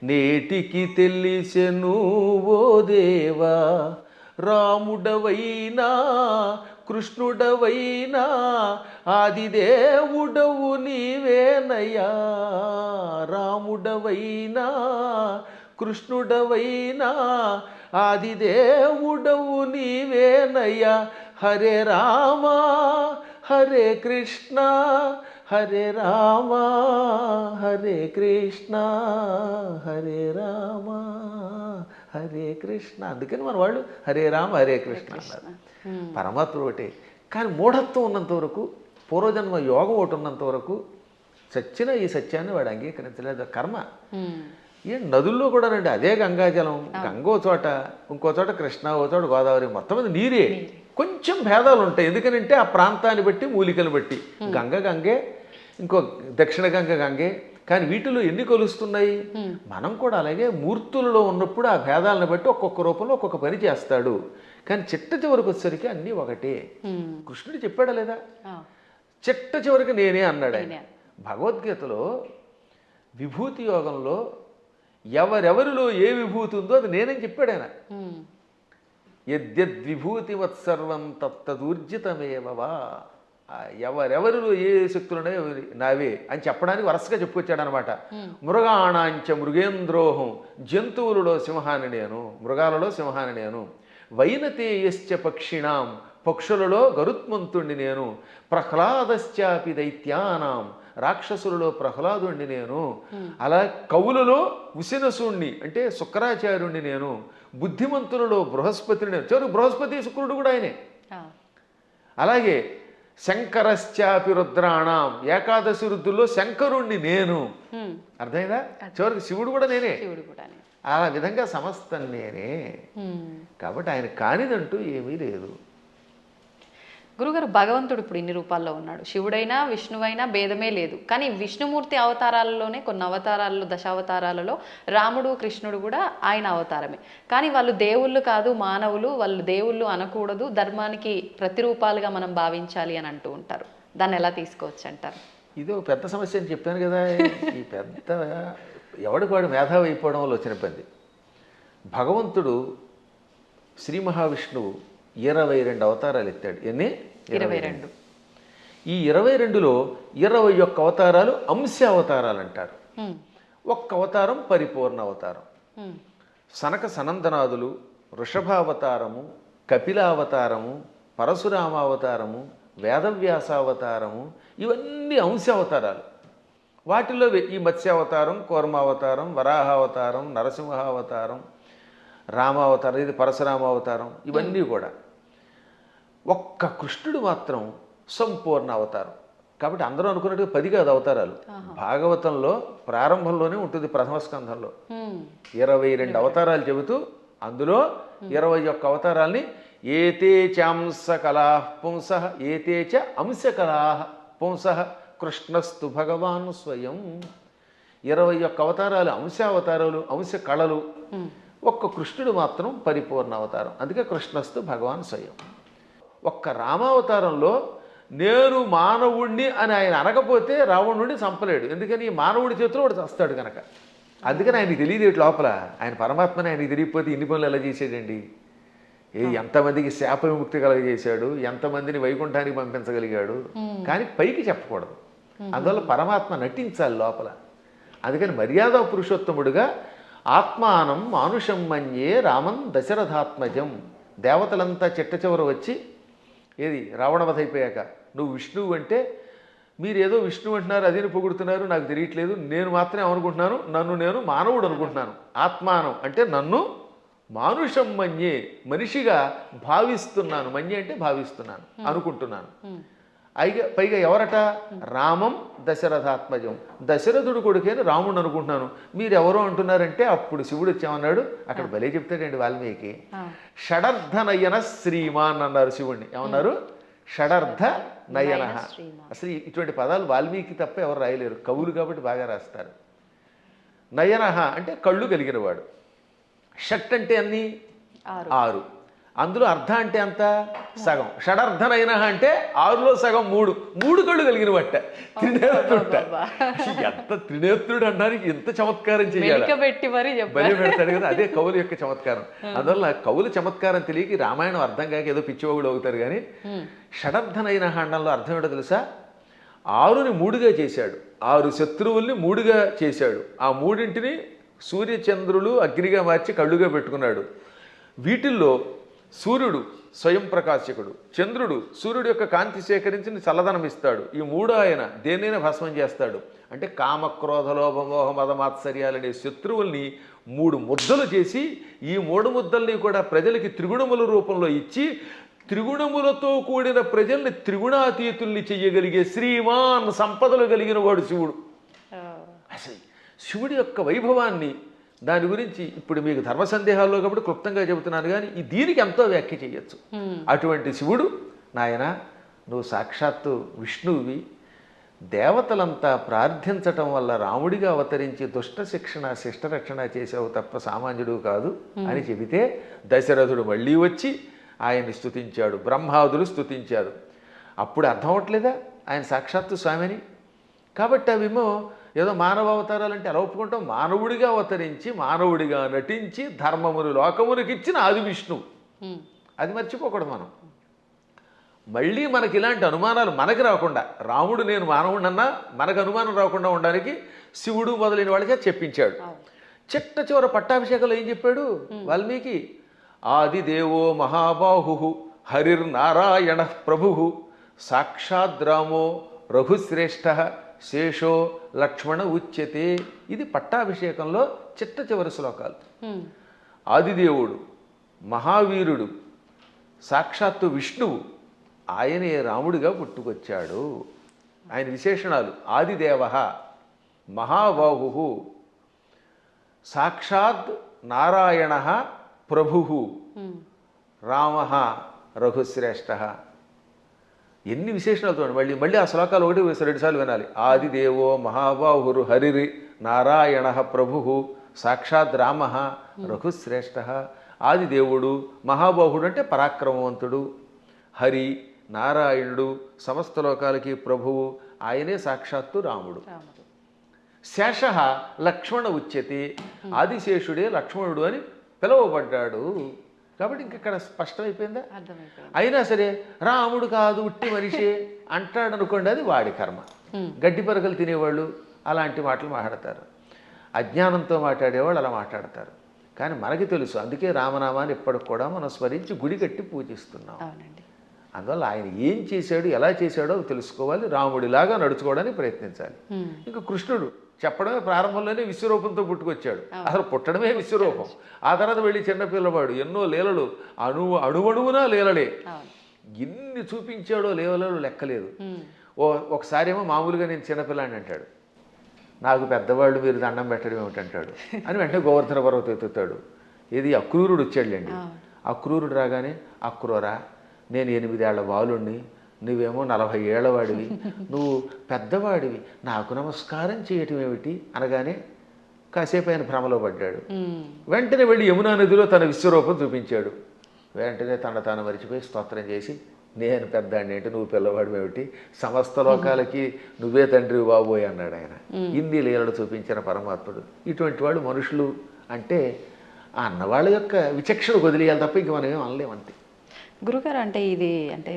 నేటికి తెలిసెను ఓ దేవా, రాముడవైనా కృష్ణుడవైనా ఆదిదేవుడవు నీవేనయ్యా, రాముడవైనా కృష్ణుడవైనా ఆదిదేవుడవు నీవేనయ్యా, హరే రామ హరే కృష్ణ హరే రామ హరే కృష్ణ హరే రామ హరే కృష్ణ. అందుకని మన వాళ్ళు హరే రామ హరే కృష్ణ అన్నారు. పరమాత్మ ఒకటే. కానీ మూఢత్వం ఉన్నంత వరకు, పూర్వజన్మ యోగం ఒకటి ఉన్నంత వరకు చచ్చిన ఈ సత్యాన్ని వాడు అంగీకరించలేదు. కర్మ. ఏ నదుల్లో కూడా రండి, అదే గంగాజలం, గంగో చోట ఇంకో చోట కృష్ణ, ఓ చోట గోదావరి, మొత్తం మీద నీరే. కొంచెం భేదాలు ఉంటాయి, ఎందుకనంటే ఆ ప్రాంతాన్ని బట్టి, మూలికలు బట్టి. గంగ గంగే, ఇంకో దక్షిణ గంగ గంగే. కానీ వీటిలో ఎన్ని కొలుస్తున్నాయి? మనం కూడా అలాగే మూర్తులలో ఉన్నప్పుడు ఆ భేదాలను బట్టి ఒక్కొక్క రూపంలో ఒక్కొక్క పని చేస్తాడు. కానీ చిట్ట చివరికి వచ్చేసరికి అన్నీ ఒకటే. కృష్ణుడు చెప్పాడా లేదా? చిట్ట చివరికి నేనే అన్నాడు ఆయన. భగవద్గీతలో విభూతి యోగంలో ఎవరెవరిలో ఏ విభూతి ఉందో అది నేనని చెప్పాడు ఆయన. యద్యద్విభూతివత్సర్వం తత్తదూర్జితమేవవా, ఎవరెవరిలో ఏ శక్తులున్నాయో నావే అని చెప్పడానికి వరుసగా చెప్పుకొచ్చాడు అనమాట. మృగాణాంచ మృగేంద్రోహం, జంతువులలో సింహాన్ని నేను, మృగాలలో సింహాన్ని నేను, వైనతేయశ్చ పక్షిణాం, పక్షులలో గరుత్మంతుణ్ణి నేను, ప్రహ్లాదశ్చాపి దైత్యానాం, రాక్షసులలో ప్రహ్లాదుణ్ణి నేను, అలా కవులలో ఉసినసుణ్ణి అంటే శుక్రాచార్యుణ్ణి నేను, బుద్ధిమంతులలో బృహస్పతిని నేను. చివరికి బృహస్పతి శుక్రుడు కూడా ఆయనే. అలాగే శంకరశ్చాపి రుద్రాణం, ఏకాదశి రుద్రుల్లో శంకరుణ్ణి నేను. అర్థమైందా? చివరికి శివుడు కూడా నేనే. ఆ విధంగా సమస్తం నేనే. కాబట్టి ఆయన కానిదంటూ ఏమీ లేదు. గురుగారు, భగవంతుడు ఇప్పుడు ఇన్ని రూపాల్లో ఉన్నాడు. శివుడైనా విష్ణువైనా భేదమే లేదు. కానీ విష్ణుమూర్తి అవతారాలలోనే కొన్ని అవతారాలలో, దశావతారాలలో రాముడు కృష్ణుడు కూడా ఆయన అవతారమే. కానీ వాళ్ళు దేవుళ్ళు కాదు, మానవులు. వాళ్ళు దేవుళ్ళు అనకూడదు, ధర్మానికి ప్రతిరూపాలుగా మనం భావించాలి అని అంటూ ఉంటారు. దాన్ని ఎలా తీసుకోవచ్చు అంటారు? ఇది ఒక పెద్ద సమస్య అని చెప్పాను కదా. ఈ పెద్ద ఎవడికి వాడు మేధావి అయిపోవడం వల్ల వచ్చిన ఇబ్బంది. భగవంతుడు శ్రీ మహావిష్ణువు 22 అవతారాలు ఎత్తాడు. ఎన్ని? 22. ఈ 22లో 21 అవతారాలు అంశ అవతారాలు అంటారు. ఒక్క అవతారం పరిపూర్ణ అవతారం. సనక సనందనాదులు, వృషభావతారము, కపిలావతారము, పరశురామావతారము, వేదవ్యాసావతారము, ఇవన్నీ అంశ అవతారాలు. వాటిలో ఈ మత్స్యావతారం, కూర్మావతారం, వరాహావతారం, నరసింహావతారం, రామావతారం, ఇది పరశురామావతారం, ఇవన్నీ కూడా. ఒక్క కృష్ణుడు మాత్రం సంపూర్ణ అవతారం. కాబట్టి అందరూ అనుకున్నట్టుగా 10 కాదు అవతారాలు. భాగవతంలో ప్రారంభంలోనే ఉంటుంది, ప్రథమ స్కంధంలో 22 అవతారాలు చెబుతూ అందులో 21 అవతారాల్ని ఏతే చాంస కళా పుంస ఏతే చ అంశ కళా పుంస కృష్ణస్తు భగవాన్ స్వయం. 21 అవతారాలు అంశావతారాలు, అంశ కళలు. ఒక్క కృష్ణుడు మాత్రం పరిపూర్ణ అవతారం. అందుకే కృష్ణస్తు భగవాన్ స్వయం. ఒక్క రామావతారంలో నేను మానవుణ్ణి అని ఆయన అనకపోతే రావణుడిని చంపలేడు. ఎందుకని మానవుడి చేతిలో వాడు చస్తాడు కనుక. అందుకని ఆయనకి తెలియదు ఇటు లోపల. ఆయన పరమాత్మని ఆయనకి తెలియకపోతే ఇన్ని పనులు ఎలా చేసేదండి? ఎంతమందికి శాప విముక్తి కలగజేశాడు, ఎంతమందిని వైకుంఠానికి పంపించగలిగాడు. కానీ పైకి చెప్పకూడదు. అందువల్ల పరమాత్మ నటించాలి లోపల. అందుకని మర్యాద పురుషోత్తముడుగా ఆత్మానం మానుషం మన్యే రామం దశరథాత్మజం. దేవతలంతా చిట్ట చివర వచ్చి ఏది రావణవధ అయిపోయాక నువ్వు విష్ణువు అంటే మీరేదో విష్ణువు అంటున్నారు, అదేని పొగుడుతున్నారు, నాకు తెలియట్లేదు, నేను మాత్రమే అనుకుంటున్నాను, నన్ను నేను మానవుడు అనుకుంటున్నాను. ఆత్మానం అంటే నన్ను మానుషం మన్యే, మనిషిగా భావిస్తున్నాను. మన్యే అంటే భావిస్తున్నాను, అనుకుంటున్నాను. పైగా ఎవరట? రామం దశరథాత్మజం, దశరథుడు కొడుకేని రాముడు అనుకుంటున్నాను. మీరెవరో అంటున్నారంటే అప్పుడు శివుడు వచ్చామన్నాడు. అక్కడ భలే చెప్తాడండి వాల్మీకి. షడర్థ నయన శ్రీమాన్ అన్నారు శివుణ్ణి. ఏమన్నారు? షడర్థ నయన. అసలు ఇటువంటి పదాలు వాల్మీకి తప్ప ఎవరు రాయలేరు, కవులు కాబట్టి బాగా రాస్తారు. నయన అంటే కళ్ళు కలిగినవాడు. షట్ అంటే అన్ని 6, అందులో అర్ధ అంటే అంత సగం. షడర్థనైన అంటే 6లో సగం 3 కళ్ళు కలిగిన బట్ట త్రినేత్రుడ. ఎంత త్రినేత్రుడు అన్నానికి ఎంత చమత్కారం చేయాలి, బలి పెడతాడు కదా. అదే కవుల యొక్క చమత్కారం. అందువల్ల కవుల చమత్కారం తెలియక రామాయణం అర్థం కాక ఏదో పిచ్చివాగుడు అవుతారు. కానీ షడర్థనైన అండంలో అర్థం ఏంటో తెలుసా? 6ని 3గా చేశాడు, 6 శత్రువుల్ని 3గా చేశాడు. ఆ 3ంటిని సూర్యచంద్రులు అగ్నిగా మార్చి కళ్ళుగా పెట్టుకున్నాడు. వీటిల్లో సూర్యుడు స్వయం ప్రకాశకుడు, చంద్రుడు సూర్యుడు యొక్క కాంతి సేకరించి చల్లదనం ఇస్తాడు. ఈ 3 ఆయన దేన్నైనా భస్మం చేస్తాడు. అంటే కామక్రోధ లోభమోహ మదమాత్సర్యాలనే శత్రువుల్ని 3 ముద్దలు చేసి ఈ 3 ముద్దల్ని కూడా ప్రజలకి త్రిగుణముల రూపంలో ఇచ్చి త్రిగుణములతో కూడిన ప్రజల్ని త్రిగుణాతీతుల్ని చెయ్యగలిగే శ్రీమాన్ సంపదలు కలిగిన వాడు శివుడు. అసలు శివుడి యొక్క వైభవాన్ని, దాని గురించి ఇప్పుడు మీకు ధర్మ సందేహాల్లో కాబట్టి క్లుప్తంగా చెబుతున్నాను. కానీ దీనికి ఎంతో వ్యాఖ్య చేయొచ్చు. అటువంటి శివుడు, నాయన నువ్వు సాక్షాత్తు విష్ణువువి, దేవతలంతా ప్రార్థించటం వల్ల రాముడిగా అవతరించి దుష్ట శిక్షణ శిష్టరక్షణ చేసావు తప్ప సామాన్యుడు కాదు అని చెబితే దశరథుడు మళ్ళీ వచ్చి ఆయన్ని స్తుతించాడు, బ్రహ్మాదులు స్తుతించారు. అప్పుడు అర్థం అవట్లేదా ఆయన సాక్షాత్తు స్వామిని? కాబట్టి అవేమో ఏదో మానవ అవతారాలంటే ఎలా ఒప్పుకుంటాం? మానవుడిగా అవతరించి మానవుడిగా నటించి ధర్మమును లోకమునికి ఇచ్చిన ఆది విష్ణువు. అది మర్చిపోకూడదు మనం. మళ్ళీ మనకి ఇలాంటి అనుమానాలు మనకి రాకుండా, రాముడు నేను మానవుడన్నా మనకు అనుమానం రాకుండా ఉండడానికి శివుడు మొదలైన వాళ్ళకే చెప్పించాడు. చిట్ట చివర పట్టాభిషేకంలో ఏం చెప్పాడు వాల్మీకి? ఆదిదేవో మహాబాహు హరిర్నారాయణ ప్రభు సాక్షాద్రామో రఘుశ్రేష్ఠ శేషో లక్ష్మణ ఉచ్యతే. ఇది పట్టాభిషేకంలో చిట్ట చివరి శ్లోకాలు. ఆదిదేవుడు, మహావీరుడు, సాక్షాత్తు విష్ణువు, ఆయనే రాముడిగా పుట్టుకొచ్చాడు. ఆయన విశేషణాలు: ఆదిదేవ, మహాబాహు, సాక్షాత్ నారాయణ ప్రభు, రామ రఘుశ్రేష్ఠ. ఎన్ని విశేషణాలు చూడండి. మళ్ళీ మళ్ళీ ఆ శ్లోకాలు ఒకటి రెండుసార్లు వినాలి. ఆదిదేవో మహాబాహురు హరిరి నారాయణ ప్రభు సాక్షాత్ రామ రఘుశ్రేష్ఠ. ఆదిదేవుడు, మహాబాహుడు అంటే పరాక్రమవంతుడు, హరి నారాయణుడు, సమస్త లోకాలకి ప్రభువు, ఆయనే సాక్షాత్తు రాముడు. శేష లక్ష్మణ ఉచ్యతే, ఆదిశేషుడే లక్ష్మణుడు అని పిలువబడ్డాడు. కాబట్టి ఇంకెక్కడ స్పష్టమైపోయిందా? అయినా సరే రాముడు కాదు ఉట్టి మనిషే అంటాడు అనుకోండి, అది వాడి కర్మ. గడ్డి పరకలు తినేవాళ్ళు అలాంటి మాటలు మాట్లాడతారు, అజ్ఞానంతో మాట్లాడేవాళ్ళు అలా మాట్లాడతారు. కానీ మనకి తెలుసు, అందుకే రామనామాన్ని ఇప్పటికి కూడా మనం స్మరించి గుడి కట్టి పూజిస్తున్నాం. అందువల్ల ఆయన ఏం చేశాడు, ఎలా చేశాడో తెలుసుకోవాలి, రాముడిలాగా నడుచుకోవడానికి ప్రయత్నించాలి. ఇంకా కృష్ణుడు చెప్పడమే ప్రారంభంలోనే విశ్వరూపంతో పుట్టుకొచ్చాడు. అసలు పుట్టడమే విశ్వరూపం. ఆ తర్వాత వెళ్ళి చిన్నపిల్లవాడు ఎన్నో లీలలు, అణువణువునా లీలలే. ఎన్ని చూపించాడో లీలలు లెక్కలేదు. ఒకసారి ఏమో మామూలుగా నేను చిన్నపిల్లాడిని అంటాడు, నాకు పెద్దవాళ్ళు మీరు దండం పెట్టడం ఏమిటంటాడు అని వెంటనే గోవర్ధన పర్వతం ఎత్తుతాడు. ఏది అక్రూరుడు వచ్చాడులేండి. అక్రూరుడు రాగానే, అక్రూరా నేను 8 ఏళ్ల బాలుణ్ణి, నువ్వేమో 40 ఏళ్లవాడివి, నువ్వు పెద్దవాడివి, నాకు నమస్కారం చేయటం ఏమిటి అనగానే కాసేపు ఆయన భ్రమలో పడ్డాడు. వెంటనే వెళ్ళి యమునా నదిలో తన విశ్వరూపం చూపించాడు. వెంటనే తాను మరిచిపోయి స్తోత్రం చేసి, నేను పెద్దాడిని ఏంటి, నువ్వు పిల్లవాడు ఏమిటి, సమస్త లోకాలకి నువ్వే తండ్రి బాబోయ్ అన్నాడు ఆయన. ఇన్ని లీలలు చూపించిన పరమాత్ముడు. ఇటువంటి వాళ్ళు మనుషులు అంటే ఆ అన్నవాళ్ళ యొక్క విచక్షణ వదిలేయాలి తప్ప ఇంక మనం ఏం అనలేమంతే. గురుగారు, అంటే ఇది అంటే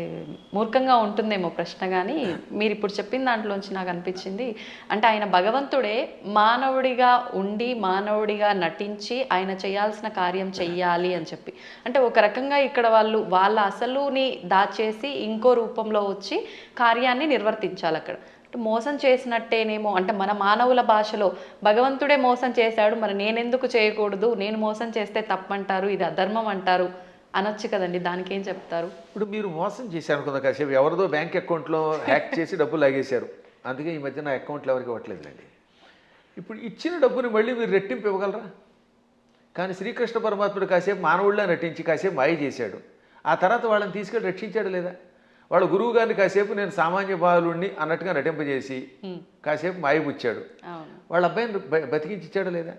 మూర్ఖంగా ఉంటుందేమో ప్రశ్న, కానీ మీరు ఇప్పుడు చెప్పిన దాంట్లోంచి నాకు అనిపించింది, అంటే ఆయన భగవంతుడే మానవుడిగా ఉండి మానవుడిగా నటించి ఆయన చేయాల్సిన కార్యం చెయ్యాలి అని చెప్పి, అంటే ఒక రకంగా ఇక్కడ వాళ్ళ అసలుని దాచేసి ఇంకో రూపంలో వచ్చి కార్యాన్ని నిర్వర్తించాలి అక్కడ. అంటే మోసం చేసినట్టేనేమో, అంటే మన మానవుల భాషలో భగవంతుడే మోసం చేశాడు, మరి నేనెందుకు చేయకూడదు, నేను మోసం చేస్తే తప్పంటారు, ఇది అధర్మం అంటారు అనొచ్చు కదండి, దానికి ఏం చెప్తారు? ఇప్పుడు మీరు మోసం చేశారు అనుకుందాం, కాసేపు ఎవరిదో బ్యాంక్ అకౌంట్లో హ్యాక్ చేసి డబ్బులు లాగేశారు, అందుకే ఈ మధ్య నా అకౌంట్లో ఎవరికి ఇవ్వట్లేదులేండి. ఇప్పుడు ఇచ్చిన డబ్బుని మళ్ళీ మీరు రెట్టింపు ఇవ్వగలరా? కానీ శ్రీకృష్ణ పరమాత్ముడు కాసేపు మానవుడిలా నటించి కాసేపు మాయ చేశాడు. ఆ తర్వాత వాళ్ళని తీసుకెళ్ళి రక్షించాడు లేదా? వాళ్ళ గురువు గారిని కాసేపు నేను సామాన్య బాలుణ్ణి అన్నట్టుగా నటింపజేసి కాసేపు మాయపుచ్చాడు. వాళ్ళ అబ్బాయిని బతికించాడు లేదా?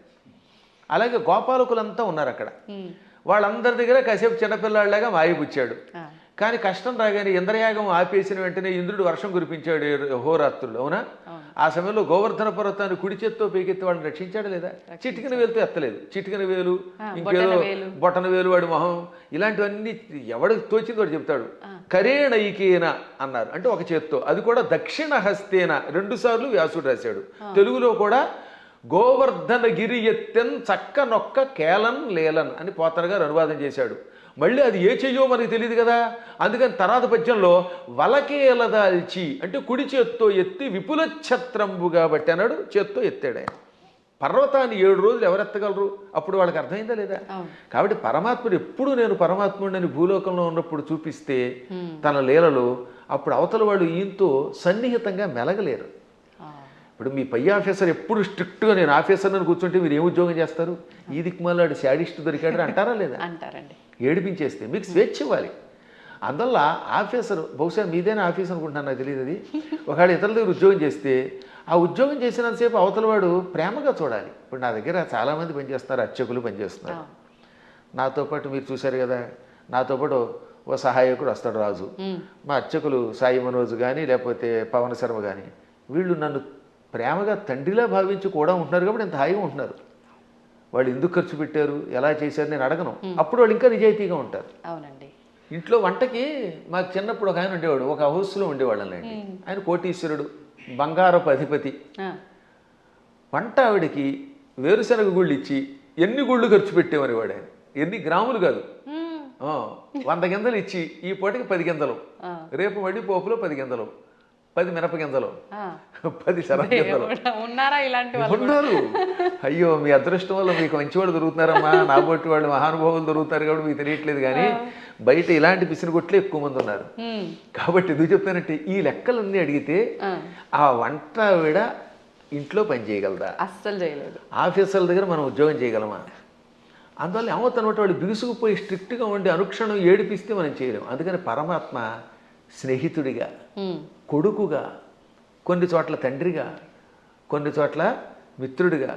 అలాగే గోపాలకులంతా ఉన్నారు అక్కడ, వాళ్ళందరి దగ్గర కాసేపు చిన్నపిల్లాడిలాగా మాయపుచ్చాడు. కానీ కష్టం రాగానే ఇంద్రయాగం ఆపేసిన వెంటనే ఇంద్రుడు వర్షం కురిపించాడు హోరాత్రులు, అవునా? ఆ సమయంలో గోవర్ధన పర్వతాన్ని కుడి చేత్తో పైకెత్తి వాళ్ళని రక్షించాడు లేదా? చిటికిన వేలుతో ఎత్తలేదు, చిటికిన వేలు, ఇంకేదో బొటన వేలు, వాడి మొహం, ఇలాంటివన్నీ ఎవడికి తోచింది వాడు చెప్తాడు. కరేణైకేన అన్నారు, అంటే ఒక చేత్తో, అది కూడా దక్షిణ హస్తేన 2 సార్లు వ్యాసుడు రాశాడు. తెలుగులో కూడా గోవర్ధన గిరి ఎత్తెన్ చక్క నొక్క కేలన్ లేలన్ అని పోతన గారు అనువాదం చేశాడు. మళ్ళీ అది ఏ చెయ్యో మనకి తెలియదు కదా, అందుకని తర్వాత పద్యంలో వలకేలదాల్చి అంటే కుడి చేత్తో ఎత్తి విపుల ఛత్రంబు కాబట్టి అన్నాడు, చేత్తో ఎత్తాడు ఆయన. పర్వతాన్ని 7 రోజులు ఎవరెత్తగలరు? అప్పుడు వాళ్ళకి అర్థమైందా లేదా? కాబట్టి పరమాత్ముడు ఎప్పుడు నేను పరమాత్ముడిని భూలోకంలో ఉన్నప్పుడు చూపిస్తే తన లీలలు, అప్పుడు అవతల వాళ్ళు ఈయంతో సన్నిహితంగా మెలగలేరు. ఇప్పుడు మీ పై ఆఫీసర్ ఎప్పుడు స్ట్రిక్ట్గా నేను ఆఫీసర్ని కూర్చుంటే మీరు ఏం ఉద్యోగం చేస్తారు? ఈ దిక్కుమాలాడు శాడిస్ట్ దొరికాడు అంటారా లేదా? అంటారండి. ఏడిపించేస్తే మీకు స్వేచ్ఛ ఇవ్వాలి. అందువల్ల ఆఫీసర్, బహుశా మీదైనా ఆఫీస్ అనుకుంటున్నాను, నాకు తెలియదు అది. ఒకవేళ ఇతరుల దగ్గర ఉద్యోగం చేస్తే ఆ ఉద్యోగం చేసినంతసేపు అవతల వాడు ప్రేమగా చూడాలి. ఇప్పుడు నా దగ్గర చాలామంది పనిచేస్తున్నారు, అర్చకులు పనిచేస్తున్నారు. నాతో పాటు మీరు చూశారు కదా, నాతో పాటు ఓ సహాయకుడు వస్తాడు రాజు. మా అర్చకులు సాయి మనోజ్ కానీ లేకపోతే పవన్ శర్మ కానీ, వీళ్ళు నన్ను ప్రేమగా తండ్రిలా భావించి కూడా ఉంటున్నారు కాబట్టి ఇంత హాయిగా ఉంటున్నారు. వాళ్ళు ఎందుకు ఖర్చు పెట్టారు, ఎలా చేశారు నేను అడగను. అప్పుడు వాళ్ళు ఇంకా నిజాయితీగా ఉంటారు. అవునండి. ఇంట్లో వంటకి మాకు చిన్నప్పుడు ఒక ఆయన ఉండేవాడు, ఒక హౌస్లో ఉండేవాళ్ళండి. ఆయన కోటీశ్వరుడు, బంగారపు అధిపతి. వంట ఆవిడికి వేరుశనగ గుళ్ళు ఇచ్చి ఎన్ని గుళ్ళు ఖర్చు పెట్టేమని వాడు ఆయన. ఎన్ని గ్రాములు కాదు, 100 గింజలు ఇచ్చి ఈ పూటకి 10 గింజలు, రేపు మళ్ళీ పోపులో 10 గింజలు, 10 మినప గింజలు, 10 శనగ గింజలు ఉన్నారా ఇలాంటి ఉన్నారు. అయ్యో మీ అదృష్టం వల్ల మీకు మంచివాళ్ళు దొరుకుతున్నారమ్మా, నా బొట్టి వాళ్ళు మహానుభావులు దొరుకుతారు కాబట్టి మీకు తెలియట్లేదు. కానీ బయట ఇలాంటి పిసినగొట్లే ఎక్కువ మంది ఉన్నారు. కాబట్టి ఎందుకు చెప్తానంటే ఈ లెక్కలన్నీ అడిగితే ఆ వంట ఆవిడ ఇంట్లో పని చేయగలదా? అస్సలు చేయలేదు. ఆఫీసర్ల దగ్గర మనం ఉద్యోగం చేయగలమా? అందువల్ల ఏమవుతానమాట వాళ్ళు బిగుసుకుపోయి స్ట్రిక్ట్గా ఉండి అనుక్షణం ఏడిపిస్తే మనం చేయలేం. అందుకని పరమాత్మ స్నేహితుడిగా, కొడుకుగా, కొన్ని చోట్ల తండ్రిగా, కొన్ని చోట్ల మిత్రుడిగా,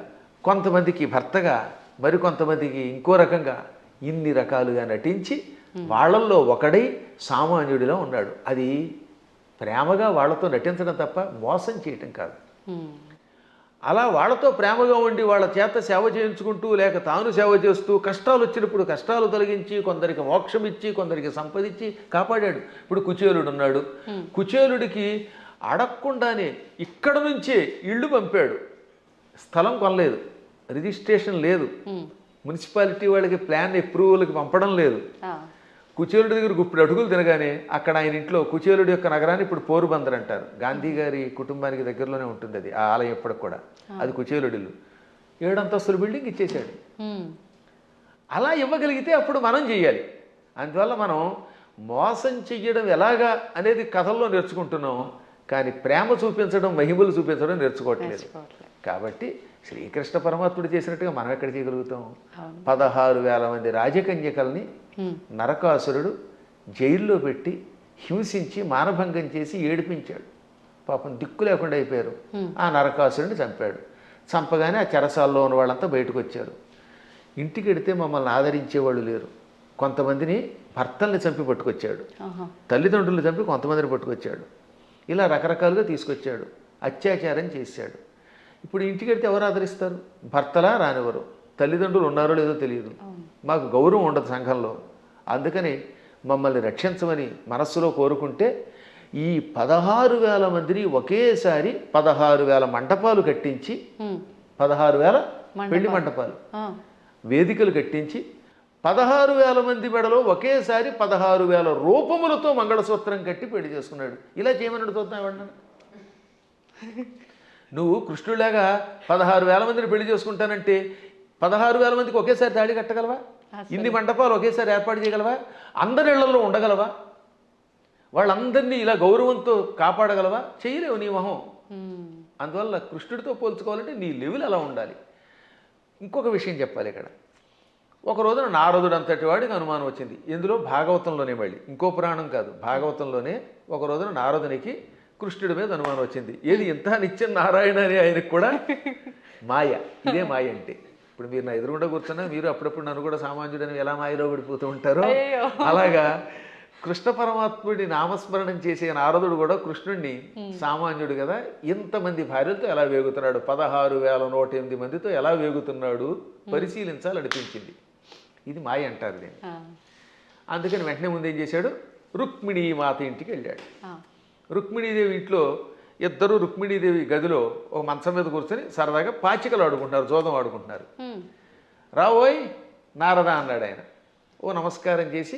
కొంతమందికి భర్తగా, మరికొంతమందికి ఇంకో రకంగా, ఇన్ని రకాలుగా నటించి వాళ్ళల్లో ఒకడై సామాన్యుడిలో ఉన్నాడు. అది ప్రేమగా వాళ్ళతో నటించడం తప్ప మోసం చేయటం కాదు. అలా వాళ్ళతో ప్రేమగా ఉండి వాళ్ళ చేత సేవ చేయించుకుంటూ లేక తాను సేవ చేస్తూ కష్టాలు వచ్చినప్పుడు కష్టాలు తొలగించి కొందరికి మోక్షం ఇచ్చి కొందరికి సంపదించి కాపాడాడు. ఇప్పుడు కుచేలుడు ఉన్నాడు. కుచేలుడికి అడగకుండానే ఇక్కడ నుంచే ఇళ్ళు పంపాడు. స్థలం కొనలేదు, రిజిస్ట్రేషన్ లేదు, మున్సిపాలిటీ వాళ్ళకి ప్లాన్ అప్రూవల్కి పంపడం లేదు. కుచేలుడి దగ్గర గుప్పుడు అడుగులు తినగానే అక్కడ ఆయన ఇంట్లో కుచేలుడి యొక్క నగరాన్ని ఇప్పుడు పోరుబందర్ అంటారు. గాంధీ గారి కుటుంబానికి దగ్గరలోనే ఉంటుంది అది, ఆ ఆలయం ఎప్పటికి కూడా. అది కుచేలుడి ఇల్లు. 7 అంతస్తుల బిల్డింగ్ ఇచ్చేసాడు. అలా ఇవ్వగలిగితే అప్పుడు మనం చెయ్యాలి. అందువల్ల మనం మోసం చెయ్యడం ఎలాగా అనేది కథల్లో నేర్చుకుంటున్నాం, కానీ ప్రేమ చూపించడం, మహిమలు చూపించడం నేర్చుకోవట్లేదు. కాబట్టి శ్రీకృష్ణ పరమాత్ముడు చేసినట్టుగా మనం ఎక్కడ చేయగలుగుతాం? 16,000 మంది రాజకన్యకల్ని నరకాసురుడు జైల్లో పెట్టి హింసించి మానభంగం చేసి ఏడిపించాడు. పాపం దిక్కు లేకుండా అయిపోయారు. ఆ నరకాసురుడిని చంపాడు. చంపగానే ఆ చెరసాల్లో ఉన్న వాళ్ళంతా బయటకు వచ్చారు. ఇంటికి వెడితే మమ్మల్ని ఆదరించేవాళ్ళు లేరు. కొంతమందిని భర్తల్ని చంపి పట్టుకొచ్చాడు, తల్లిదండ్రులు చంపి కొంతమందిని పట్టుకొచ్చాడు. ఇలా రకరకాలుగా తీసుకొచ్చాడు, అత్యాచారం చేశాడు. ఇప్పుడు ఇంటికి వెడితే ఎవరు ఆదరిస్తారు? భర్తలా రానివ్వరు, తల్లిదండ్రులు ఉన్నారో లేదో తెలియదు, మాకు గౌరవం ఉండదు సంఘంలో. అందుకని మమ్మల్ని రక్షించమని మనస్సులో కోరుకుంటే ఈ 16,000 మందిని ఒకేసారి 16,000 మంటపాలు కట్టించి, 16,000 పెళ్లి మంటపాలు, వేదికలు కట్టించి 16,000 మంది మెడలో ఒకేసారి 16,000 రూపములతో మంగళసూత్రం కట్టి పెళ్లి చేసుకున్నాడు. ఇలా చేయమని చూద్దాం. నువ్వు కృష్ణుడిలాగా 16,000 మందిని పెళ్లి చేసుకుంటానంటే 16,000 మందికి ఒకేసారి తాళి కట్టగలవా? ఇన్ని మంటపాలు ఒకేసారి ఏర్పాటు చేయగలవా? అందరి ఇళ్లలో ఉండగలవా? వాళ్ళందరినీ ఇలా గౌరవంతో కాపాడగలవా? చేయలేవు నీ మొహం. అందువల్ల కృష్ణుడితో పోల్చుకోవాలంటే నీ లెవెల్ అలా ఉండాలి. ఇంకొక విషయం చెప్పాలి ఇక్కడ. ఒక రోజున నారదుడు అంతటి వాడికి అనుమానం వచ్చింది. ఇందులో భాగవతంలోనే, మళ్ళీ ఇంకో పురాణం కాదు, భాగవతంలోనే ఒక రోజున నారదునికి కృష్ణుడి మీద అనుమానం వచ్చింది. ఏది ఇంత నిత్యం నారాయణ అని ఆయనకు కూడా మాయ. ఇదే మాయ అంటే. ఇప్పుడు మీరు నా ఎదురుగుండా కూర్చున్నా మీరు అప్పుడప్పుడు నన్ను కూడా సామాన్యుడని ఎలా మాయలో పడిపోతూ ఉంటారో అలాగా కృష్ణ పరమాత్ముడి నామస్మరణం చేసే నారదుడు కూడా కృష్ణుడిని సామాన్యుడు కదా, ఇంతమంది భార్యలతో ఎలా వేగుతున్నాడు, 16,108 మందితో ఎలా వేగుతున్నాడు పరిశీలించాలనిపించింది. ఇది మాయ అంటారు దీన్ని. అందుకని వెంటనే ముందు ఏం చేశాడు, రుక్మిణీ మాత ఇంటికి వెళ్ళాడు. రుక్మిణీదేవి ఇంట్లో ఇద్దరు రుక్మిణీదేవి గదిలో ఒక మంచం మీద కూర్చొని సరదాగా పాచికలు ఆడుకుంటున్నారు, జోదం ఆడుకుంటున్నారు. రావోయ్ నారద అన్నాడు ఆయన. ఓ నమస్కారం చేసి,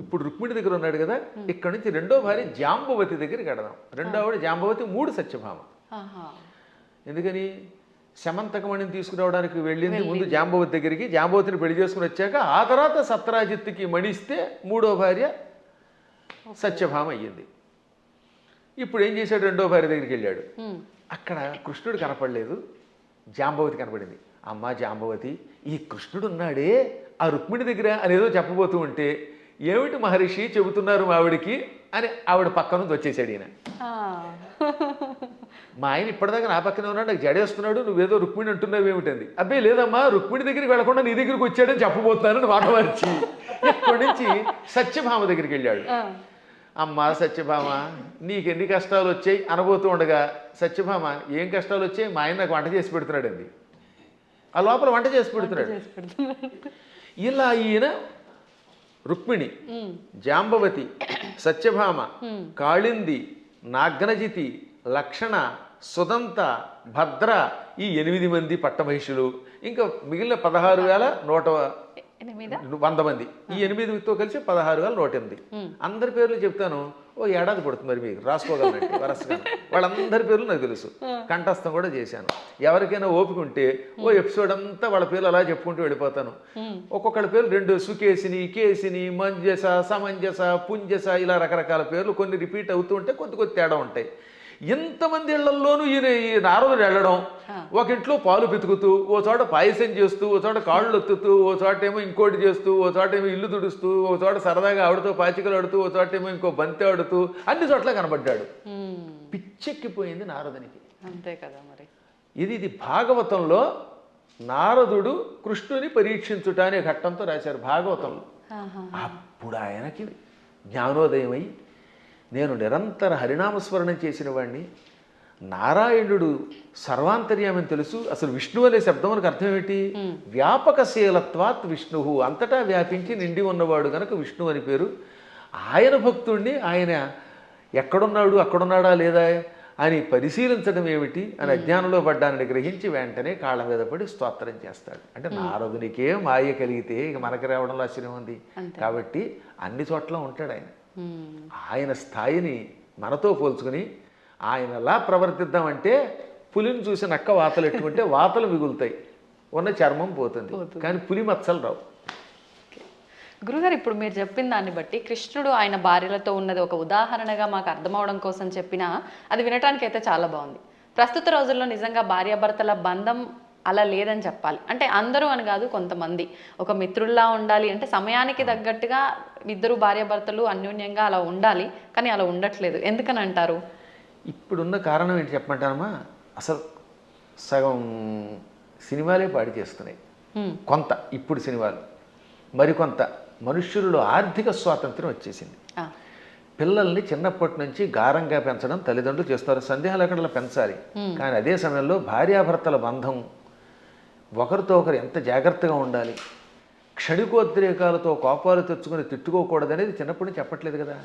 ఇప్పుడు రుక్మిణి దగ్గర ఉన్నాడు కదా, ఇక్కడ నుంచి రెండో భార్య జాంబవతి దగ్గరికి వెడదాం. రెండో ఆవిడ జాంబవతి, 3 సత్యభామ. ఎందుకని శమంతకమణిని తీసుకురావడానికి వెళ్ళింది ముందు జాంబవతి దగ్గరికి, జాంబవతిని పెళ్లి చేసుకుని వచ్చాక ఆ తర్వాత సత్రాజిత్తుకి మణిస్తే 3వ భార్య సత్యభామ అయ్యింది. ఇప్పుడు ఏం చేశాడు, రెండో భార్య దగ్గరికి వెళ్ళాడు. అక్కడ కృష్ణుడు కనపడలేదు, జాంబవతి కనపడింది. అమ్మా జాంబవతి, ఈ కృష్ణుడు ఉన్నాడే ఆ రుక్మిణి దగ్గర అనేదో చెప్పబోతూ ఉంటే, ఏమిటి మహర్షి చెబుతున్నారు ఆవిడికి అని ఆవిడ పక్క నుంచి వచ్చేసాడు ఈయన. మా ఆయన ఇప్పటిదాకా నా పక్కనే ఉన్నాడు, నాకు జడేస్తున్నాడు, నువ్వేదో రుక్మిణి అంటున్నావు ఏమిటంది. అబ్బాయి లేదమ్మా, రుక్మిణి దగ్గరికి వెళ్లకుండా నీ దగ్గరికి వచ్చాడని చెప్పబోతున్నానని మాట మార్చి ఇక్కడి నుంచి సత్యభామ దగ్గరికి వెళ్ళాడు. అమ్మా సత్యభామ, నీకెన్ని కష్టాలు వచ్చాయి అనబోతూ ఉండగా, సత్యభామ ఏం కష్టాలు వచ్చాయి, మా ఆయన నాకు వంట చేసి పెడుతున్నాడు అంది. ఆ లోపల వంట చేసి పెడుతున్నాడు. ఇలా ఈయన రుక్మిణి, జాంబవతి, సత్యభామ, కాళింది, నాగ్నజితి, లక్షణ, సుదంత, భద్ర, ఈ 8 మంది పట్టమహిషులు, ఇంకా మిగిలిన 16,108 100 మంది. ఈ 8తో కలిసి 16,108. అందరి పేర్లు చెప్తాను, ఓ ఏడాది పడుతుంది మరి మీకు రాసుకోగలనండి వరసగా. వాళ్ళందరి పేర్లు నాకు తెలుసు, కంఠస్థం కూడా చేశాను. ఎవరికైనా ఓపిక ఉంటే ఓ ఎపిసోడ్ అంతా వాళ్ళ పేర్లు అలా చెప్పుకుంటూ వెళ్ళిపోతాను. ఒక్కొక్కళ్ళ పేర్లు 2 సుకేసిని, కేసిని, మంజస, సమంజస, పుంజస, ఇలా రకరకాల పేర్లు కొన్ని రిపీట్ అవుతూ ఉంటే కొద్ది తేడా ఉంటాయి. ఎంతమంది ఇళ్లల్లోనూ ఈ నారదుడు వెళ్ళడం, ఒక ఇంట్లో పాలు పితుకుతూ, ఓ చోట పాయసం చేస్తూ, ఓ చోట కాళ్ళు ఒత్తుతూ, ఓ చోట ఏమో ఇంకోటి చేస్తూ, ఓ చోట ఏమో ఇల్లు తుడుస్తూ, ఓ చోట సరదాగా ఆడుతూ పాచికలు ఆడుతూ, ఓ చోట ఏమో ఇంకో బంతి ఆడుతూ, అన్ని చోట్ల కనబడ్డాడు. పిచ్చెక్కిపోయింది నారదునికి. అంతే కదా మరి. ఇది భాగవతంలో నారదుడు కృష్ణుని పరీక్షించుట అనే ఘట్టంతో రాశారు భాగవతంలో. అప్పుడు ఆయనకి జ్ఞానోదయమై, నేను నిరంతర హరినామస్మరణం చేసిన వాడిని, నారాయణుడు సర్వాంతర్యామని తెలుసు. అసలు విష్ణు అనే శబ్దం మనకు అర్థం ఏమిటి? వ్యాపకశీలత్వాత్ విష్ణు, అంతటా వ్యాపించి నిండి ఉన్నవాడు కనుక విష్ణు అని పేరు. ఆయన భక్తుడిని ఆయన ఎక్కడున్నాడు, అక్కడున్నాడా లేదా అని పరిశీలించడం ఏమిటి అని అజ్ఞానంలో పడ్డానని గ్రహించి వెంటనే కాళ్ళ మీద పడి స్తోత్రం చేస్తాడు. అంటే నారదునికే మాయ కలిగితే ఇక మనకి రావడంలో ఆశ్చర్యం ఉంది. కాబట్టి అన్ని చోట్ల ఉంటాడు ఆయన. ఆయన స్థాయిని మనతో పోల్చుకుని ఆయనలా ప్రవర్తిద్దామంటే పులిని చూసి నక్క వాతలు ఎట్టుకుంటే వాతలు మిగులుతాయి, ఉన్న చర్మం పోతుంది, కానీ పులి మచ్చలు రావు. గురుగారు, ఇప్పుడు మీరు చెప్పిన దాన్ని బట్టి కృష్ణుడు ఆయన భార్యలతో ఉన్నది ఒక ఉదాహరణగా మాకు అర్థమవడం కోసం చెప్పినా అది వినటానికి అయితే చాలా బాగుంది. ప్రస్తుత రోజుల్లో నిజంగా భార్యాభర్తల బంధం అలా లేదని చెప్పాలి. అంటే అందరూ అని కాదు, కొంతమంది ఒక మిత్రుల్లా ఉండాలి అంటే సమయానికి తగ్గట్టుగా ఇద్దరు భార్యాభర్తలు అన్యోన్యంగా అలా ఉండాలి, కానీ అలా ఉండట్లేదు. ఎందుకని అంటారు? ఇప్పుడున్న కారణం ఏంటి చెప్పమంటానమ్మా? అసలు సగం సినిమాలే పాడి చేస్తున్నాయి, కొంత ఇప్పుడు సినిమాలు, మరికొంత మనుష్యులలో ఆర్థిక స్వాతంత్రం వచ్చేసింది. పిల్లల్ని చిన్నప్పటి నుంచి గారంగా పెంచడం తల్లిదండ్రులు చేస్తారు, సందేహం లేకుండా పెంచాలి. కానీ అదే సమయంలో భార్యాభర్తల బంధం ఒకరితో ఒకరు ఎంత జాగ్రత్తగా ఉండాలి, క్షణికోద్రేకాలతో కోపాలు తెచ్చుకొని తిట్టుకోకూడదనేది చిన్నప్పటి నుంచి చెప్పట్లేదు కదా.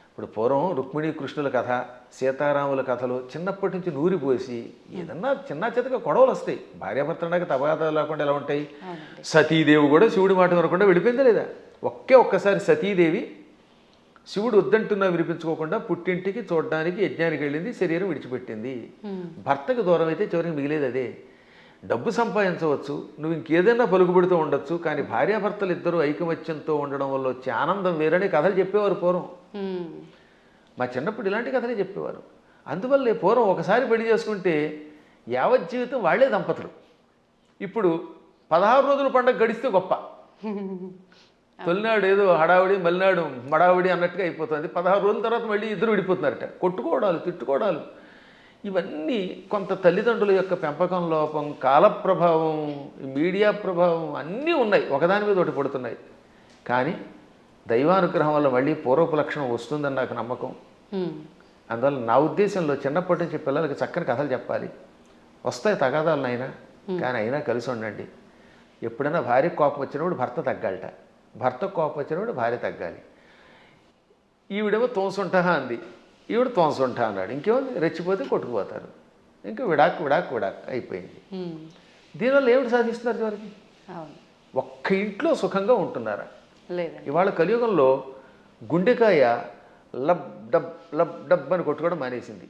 ఇప్పుడు పూర్వం రుక్మిణీ కృష్ణుల కథ, సీతారాముల కథలు చిన్నప్పటి నుంచి నూరిపోసి ఏదన్నా చిన్న చితక గొడవలు వస్తాయి. భార్యాభర్తలకు తగాదాలు లేకుండా ఎలా ఉంటాయి? సతీదేవి కూడా శివుడి మాట వినకుండా వెళ్ళిపోయిందా లేదా? ఒక్కసారి సతీదేవి శివుడు వద్దంటున్నా వినిపించుకోకుండా పుట్టింటికి చూడడానికి యజ్ఞానికి వెళ్ళింది, శరీరం విడిచిపెట్టింది. భర్తకు దూరం అయితే చివరికి మిగిలేదు అదే. డబ్బు సంపాదించవచ్చు, నువ్వు ఇంకేదైనా పలుకుబడితో ఉండొచ్చు, కానీ భార్యాభర్తలు ఇద్దరు ఐకమత్యంతో ఉండడం వల్ల వచ్చే ఆనందం వేరని కథలు చెప్పేవారు పూర్వం. మా చిన్నప్పుడు ఇలాంటి కథలే చెప్పేవారు. అందువల్లే పూర్వం ఒకసారి పెళ్లి చేసుకుంటే యావత్ జీవితం వాళ్లే దంపతులు. ఇప్పుడు 16 రోజుల పండుగ గడిస్తే గొప్ప, తొలినాడు ఏదో హడావిడి, మలినాడు మడావిడి అన్నట్టుగా అయిపోతుంది. 16 రోజుల తర్వాత మళ్ళీ ఇద్దరు విడిపోతున్నారట. కొట్టుకోవడాలు, తిట్టుకోవడాలు, ఇవన్నీ కొంత తల్లిదండ్రుల యొక్క పెంపకం లోపం, కాల ప్రభావం, మీడియా ప్రభావం అన్నీ ఉన్నాయి, ఒకదాని మీద ఒకటి పడుతున్నాయి. కానీ దైవానుగ్రహం వల్ల మళ్ళీ పూర్వపు లక్షణం వస్తుందని నాకు నమ్మకం. అందువల్ల నా ఉద్దేశంలో చిన్నప్పటి నుంచి పిల్లలకి చక్కని కథలు చెప్పాలి. వస్తాయి తగాదాలు అయినా, కానీ అయినా కలిసి ఉండండి. ఎప్పుడైనా భార్య కోపం వచ్చినప్పుడు భర్త తగ్గాలట, భర్త కోపం వచ్చినప్పుడు భార్య తగ్గాలి. ఈవిడేమో తోసుంటా అంది, ఈవిడ తోసుంటా అన్నాడు, ఇంకేముంది రెచ్చిపోతే కొట్టుకుపోతారు, ఇంకా విడాక్ విడాక్ విడాక్ అయిపోయింది. దీనివల్ల ఏమిటి సాధిస్తున్నారు చివరికి? ఒక్క ఇంట్లో సుఖంగా ఉంటున్నారా? ఇవాళ కలియుగంలో గుండెకాయ లబ్ డబ్ అని కొట్టుకోవడం మానేసింది.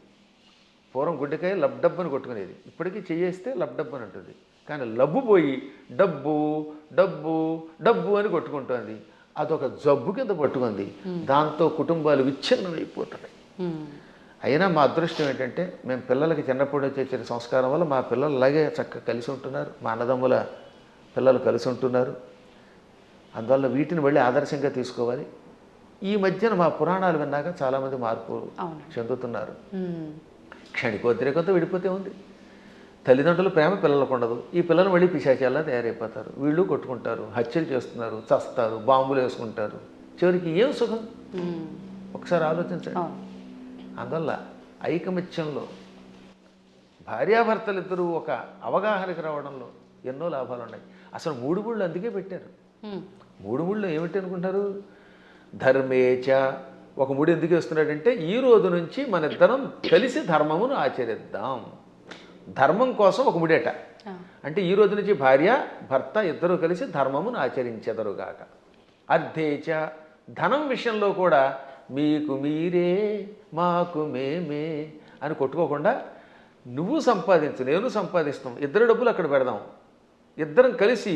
పూర్వం గుండెకాయ లబ్ డబ్ అని కొట్టుకునేది, ఇప్పటికీ చేయేస్తే లబ్ డబ్ అని ఉంటుంది. కానీ లబ్బు పోయి డబ్బు డబ్బు డబ్బు అని కొట్టుకుంటుంది. అదొక జబ్బు కింద పట్టుకుంది. దాంతో కుటుంబాలు విచ్ఛిన్నం అయిపోతున్నాయి. అయినా మా అదృష్టం ఏంటంటే మేము పిల్లలకి చిన్నప్పటి నుంచి వచ్చిన సంస్కారం వల్ల మా పిల్లలు అలాగే చక్కగా కలిసి ఉంటున్నారు, మా అన్నదమ్ముల పిల్లలు కలిసి ఉంటున్నారు. అందువల్ల వీటిని మళ్ళీ ఆదర్శంగా తీసుకోవాలి. ఈ మధ్యన మా పురాణాలు విన్నాక చాలామంది మార్పు చెందుతున్నారు. క్షణికోద్రేకంతో విడిపోతే ఉంది. తల్లిదండ్రుల ప్రేమ పిల్లలకు ఉండదు, ఈ పిల్లలు మళ్ళీ పిశాచాల్లా తయారైపోతారు. వీళ్ళు కొట్టుకుంటారు, హత్యలు చేస్తున్నారు, చస్తారు, బాంబులు వేసుకుంటారు. చివరికి ఏం సుఖం ఒకసారి ఆలోచించండి. అందువల్ల ఐకమత్యంలో భార్యాభర్తలిద్దరూ ఒక అవగాహనకి రావడంలో ఎన్నో లాభాలు ఉన్నాయి. అసలు 3 ముళ్ళు అందుకే పెట్టారు. 3 ముళ్ళు ఏమిటి అనుకుంటారు? ధర్మేచ ఒక ముడి ఎందుకు వేస్తున్నాడంటే ఈ రోజు నుంచి మన ఇద్దరం కలిసి ధర్మమును ఆచరిద్దాం. ధర్మం కోసం ఒక ముడేట, అంటే ఈ రోజు నుంచి భార్య భర్త ఇద్దరూ కలిసి ధర్మమును ఆచరించెదరుగాక. అర్థేచ ధనం విషయంలో కూడా మీకు మీరే మాకు మేమే అని కొట్టుకోకుండా నువ్వు సంపాదించు నేను సంపాదిస్తాం, ఇద్దరు డబ్బులు అక్కడ పెడదాం, ఇద్దరం కలిసి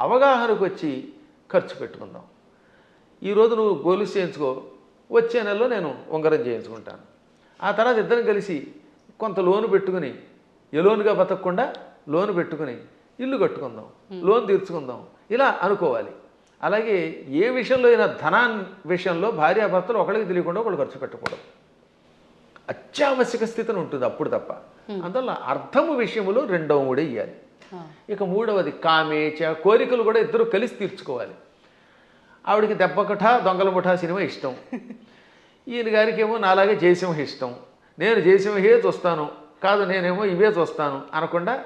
అవగాహనకు వచ్చి ఖర్చు పెట్టుకుందాం. ఈరోజు నువ్వు గొలుసు చేయించుకో, వచ్చే నెలలో నేను ఉంగరం చేయించుకుంటాను. ఆ తర్వాత ఇద్దరం కలిసి కొంత లోను పెట్టుకుని ఎలోనుగా బతకకుండా లోను పెట్టుకుని ఇల్లు కట్టుకుందాం, లోన్ తీర్చుకుందాం, ఇలా అనుకోవాలి. అలాగే ఏ విషయంలో అయినా ధనాన్ని విషయంలో భార్యాభర్తలు ఒకరికి తెలియకుండా ఒకళ్ళు ఖర్చు పెట్టకూడదు. అత్యావశ్యక స్థితిని ఉంటుంది అప్పుడు తప్ప. అందువల్ల అర్థము విషయములో రెండవ మూడే ఇవ్వాలి. ఇక మూడవది కామేచ, కోరికలు కూడా ఇద్దరు కలిసి తీర్చుకోవాలి. ఆవిడికి దెబ్బకఠ దొంగల ముఠా సినిమా ఇష్టం, ఈయన గారికి ఏమో నాలాగే జయసింహ ఇష్టం. నేను జయసింహే చూస్తాను, కాదు నేనేమో ఇవే చూస్తాను అనకుండా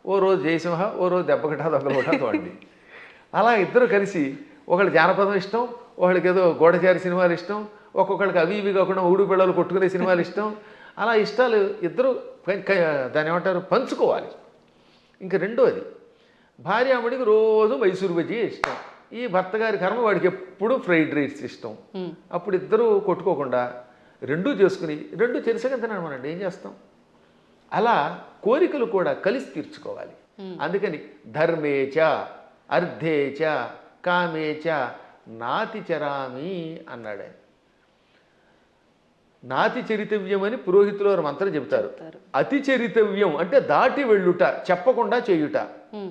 ఓ రోజు జయసింహ ఓ రోజు దెబ్బకఠ దొంగల ముఠా చూడండి. అలా ఇద్దరు కలిసి ఒకళ్ళు జానపదం ఇష్టం, ఒకళ్ళకి ఏదో గోడచారి సినిమాలు ఇష్టం, ఒక్కొక్కళ్ళకి అవి ఇవి కాకుండా ఊడు పిల్లలు కొట్టుకునే సినిమాలు ఇష్టం. అలా ఇష్టాలు ఇద్దరు దాన్ని ఏమంటారు పంచుకోవాలి. ఇంక రెండోది భార్యామడికి రోజు మైసూరు బజ్జీ ఇష్టం, ఈ భర్త గారి కర్మ వాడికి ఎప్పుడు ఫ్రైడ్ రైస్ ఇష్టం. అప్పుడు ఇద్దరు కొట్టుకోకుండా రెండూ చేసుకుని రెండు చెరిసగా తినమనండి, ఏం చేస్తాం? అలా కోరికలు కూడా కలిసి తీర్చుకోవాలి. అందుకని ధర్మేచ అర్థేచ కామేచ నాతి చరామి అన్నాడు ఆయన. నాతి చరితవ్యం అని పురోహితులు వారు మంత్రం చెబుతారు. అతి చరితవ్యం అంటే దాటి వెళ్ళుట, చెప్పకుండా చేయుట.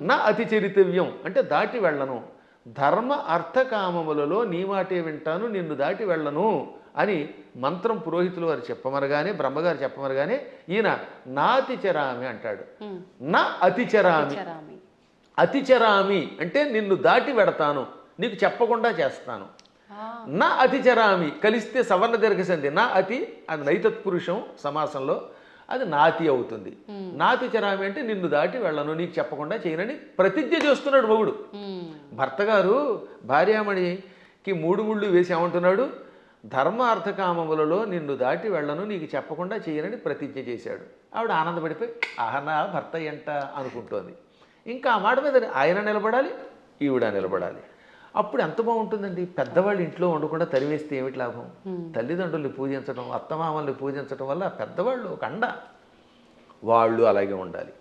నా అతి చరితవ్యం అంటే దాటి వెళ్ళను. ధర్మ అర్థకామములలో నీ మాటే వింటాను, నిన్ను దాటి వెళ్ళను అని మంత్రం పురోహితులు వారు చెప్పమరగానే, బ్రహ్మగారు చెప్పమరగానే ఈయన నాతిచరామి అంటాడు. నా అతిచరామి. అతిచరామి అంటే నిన్ను దాటి వెడతాను, నీకు చెప్పకుండా చేస్తాను. నా అతిచరామి కలిస్తే సవర్ణ దీర్ఘసంధి, నా అతి అది నైతత్పురుషం సమాసంలో, అది నాతి అవుతుంది. నాతి చరామి అంటే నిన్ను దాటి వెళ్ళను, నీకు చెప్పకుండా చేయనని ప్రతిజ్ఞ చేస్తున్నాడు మొగుడు. భర్త గారు భార్యామణికి మూడు ముళ్ళు వేసి ఏమంటున్నాడు? ధర్మ అర్థకామములలో నిన్ను దాటి వెళ్ళను, నీకు చెప్పకుండా చేయనని ప్రతిజ్ఞ చేశాడు. ఆవిడ ఆనందపడిపోయి ఆహనా భర్త ఎంట అనుకుంటోంది. ఇంకా ఆ మాట మీద ఆయన నిలబడాలి, ఈవిడ నిలబడాలి. అప్పుడు ఎంత బాగుంటుందండి. పెద్దవాళ్ళు ఇంట్లో ఉండకుండా తరివేస్తే ఏమిటి లాభం? తల్లిదండ్రుల్ని పూజించడం, అత్తమామల్ని పూజించడం వల్ల పెద్దవాళ్ళు ఒక అండ. వాళ్ళు అలాగే ఉండాలి.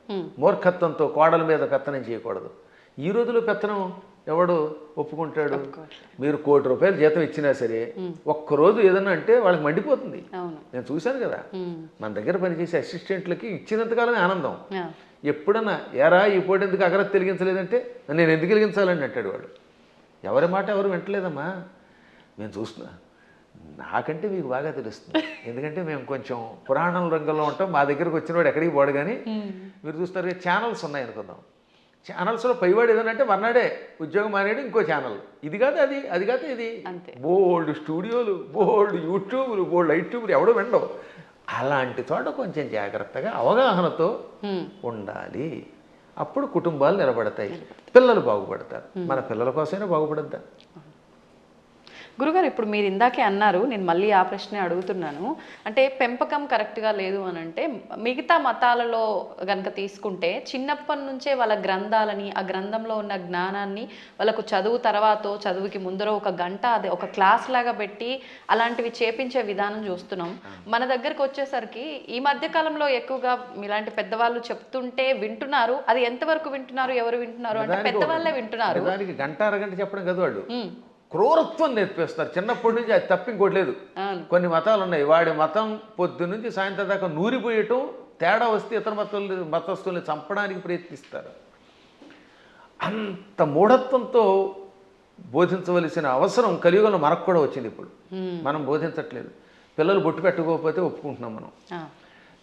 మూర్ఖత్వంతో కోడల మీద పెత్తనం చేయకూడదు. ఈ రోజులో పెత్తనం ఎవడు ఒప్పుకుంటాడు? మీరు ₹1,00,00,000 జీతం ఇచ్చినా సరే ఒక్కరోజు ఏదన్నా అంటే వాళ్ళకి మండిపోతుంది. నేను చూశాను కదా, మన దగ్గర పనిచేసే అసిస్టెంట్లకి ఇచ్చినంతకాలమే ఆనందం. ఎప్పుడన్నా ఎరా ఈ పూట ఎందుకు అగరత్ వెలిగించలేదంటే నేను ఎందుకు వెలిగించాలని అంటాడు వాడు. ఎవరి మాట ఎవరు వింటలేదమ్మా, మేము చూస్తున్నా. నాకంటే మీకు బాగా తెలుస్తుంది, ఎందుకంటే మేము కొంచెం పురాణం రంగంలో ఉంటాం. మా దగ్గరకు వచ్చిన వాడు ఎక్కడికి పోడు. కానీ మీరు చూస్తారు ఛానల్స్ ఉన్నాయి అనుకుందాం, ఛానల్స్లో పైవాడు ఏదనంటే మర్నాడే ఉద్యోగం మానేడు ఇంకో ఛానల్, ఇది కాదు అది, అది కాదు ఇది, బోల్డ్ స్టూడియోలు, బోల్డ్ యూట్యూబ్లు, బోల్డ్ యూట్యూబ్లు ఎవడో వినడం. అలాంటి చోట కొంచెం జాగ్రత్తగా అవగాహనతో ఉండాలి. అప్పుడు కుటుంబాలు నిలబడతాయి, పిల్లలు బాగుపడతారు. మన పిల్లల కోసమైనా బాగుపడద్దా? గురుగారు, ఇప్పుడు మీరు ఇందాకే అన్నారు, నేను మళ్ళీ ఆ ప్రశ్నే అడుగుతున్నాను. అంటే పెంపకం కరెక్ట్గా లేదు అని అంటే, మిగతా మతాలలో కనుక తీసుకుంటే చిన్నప్పటి నుంచే వాళ్ళ గ్రంథాలని, ఆ గ్రంథంలో ఉన్న జ్ఞానాన్ని వాళ్ళకు చదువు తర్వాత చదువుకి ముందర ఒక గంట అది ఒక క్లాస్ లాగా పెట్టి అలాంటివి చేపించే విధానం చూస్తున్నాం. మన దగ్గరకు వచ్చేసరికి ఈ మధ్య కాలంలో ఎక్కువగా ఇలాంటి పెద్దవాళ్ళు చెప్తుంటే వింటున్నారు. అది ఎంతవరకు వింటున్నారు, ఎవరు వింటున్నారు అంటే పెద్దవాళ్ళే వింటున్నారు. దానికి గంట అరగంట చెప్పడం కదా, వాళ్ళు క్రూరత్వం నేర్పిస్తారు చిన్నప్పటి నుంచి. అది తప్ప ఇంకోటి లేదు. కొన్ని మతాలు ఉన్నాయి, వాడి మతం పొద్దు నుంచి సాయంత్రం దాకా నూరిపోయటం, తేడా వస్తే ఇతర మతస్థుల్ని చంపడానికి ప్రయత్నిస్తారు. అంత మూఢత్వంతో బోధించవలసిన అవసరం కలియుగంలో మనకు కూడా వచ్చింది. ఇప్పుడు మనం బోధించట్లేదు. పిల్లలు బొట్టు పెట్టుకోకపోతే ఒప్పుకుంటున్నాం మనం,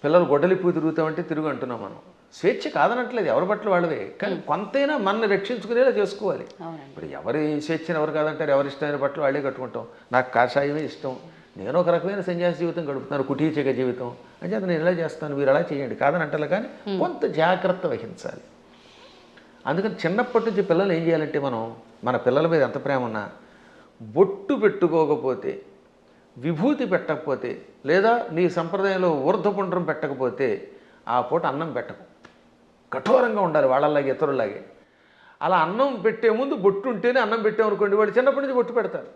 పిల్లలు గొడ్డలిపూ తిరుగుతామంటే తిరుగు అంటున్నాం మనం. స్వేచ్ఛ కాదనట్లేదు, ఎవరి బట్టలు వాళ్ళవే, కానీ కొంతైనా మనల్ని రక్షించుకునేలా చేసుకోవాలి. ఇప్పుడు ఎవరి స్వేచ్ఛను ఎవరు కాదంటారు, ఎవరి ఇష్టమైన బట్టలు వాళ్ళే కట్టుకుంటాం. నాకు కాషాయమే ఇష్టం, నేను ఒక రకమైన సన్యాసి జీవితం గడుపుతున్నాను, కుటీచక జీవితం అని చెప్పి నేను ఇలా చేస్తాను, మీరు అలా చేయండి కాదని అంటారు. కానీ కొంత జాగ్రత్త వహించాలి. అందుకని చిన్నప్పటి నుంచి పిల్లలు ఏం చేయాలంటే, మనం మన పిల్లల మీద ఎంత ప్రేమ ఉన్నా బొట్టు పెట్టుకోకపోతే, విభూతి పెట్టకపోతే, లేదా నీ సంప్రదాయంలో ఊర్ధ్వపుండ్రం పెట్టకపోతే ఆ పూట అన్నం పెట్టకు. కఠోరంగా ఉండాలి వాళ్ళలాగే ఇతరులాగే. అలా అన్నం పెట్టే ముందు బొట్టు ఉంటేనే అన్నం పెట్టామనుకోండి, వాళ్ళు చిన్నప్పటి నుంచి బొట్టు పెడతారు.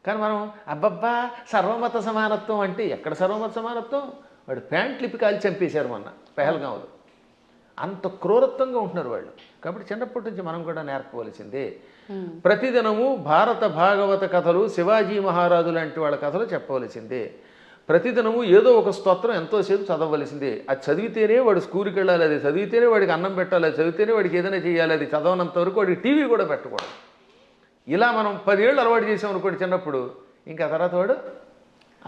కానీ మనం అబ్బబ్బా సర్వమత సమానత్వం అంటే ఎక్కడ సర్వమత సమానత్వం? వాడు ప్యాంట్లు ఇప్పి కాల్చి చంపేశారు మొన్న పెహల్గాంలో. అంత క్రూరత్వంగా ఉంటున్నారు వాళ్ళు. కాబట్టి చిన్నప్పటి నుంచి మనం కూడా నేర్పవలసిందే. ప్రతిదినము భారత భాగవత కథలు, శివాజీ మహారాజు లాంటి వాళ్ళ కథలు చెప్పవలసిందే. ప్రతిదినము ఏదో ఒక స్తోత్రం ఎంతోసేపు చదవవలసిందే. అది చదివితేనే వాడు స్కూల్కి వెళ్ళాలి, అది చదివితేనే వాడికి అన్నం పెట్టాలి, అది చదివితేనే వాడికి ఏదైనా చేయాలి. అది చదవనంత వరకు వాడికి టీవీ కూడా పెట్టకూడదు. ఇలా మనం 10 ఏళ్ళు అలవాటు చేసాం అనుకోండి చిన్నప్పుడు, ఇంకా తర్వాత వాడు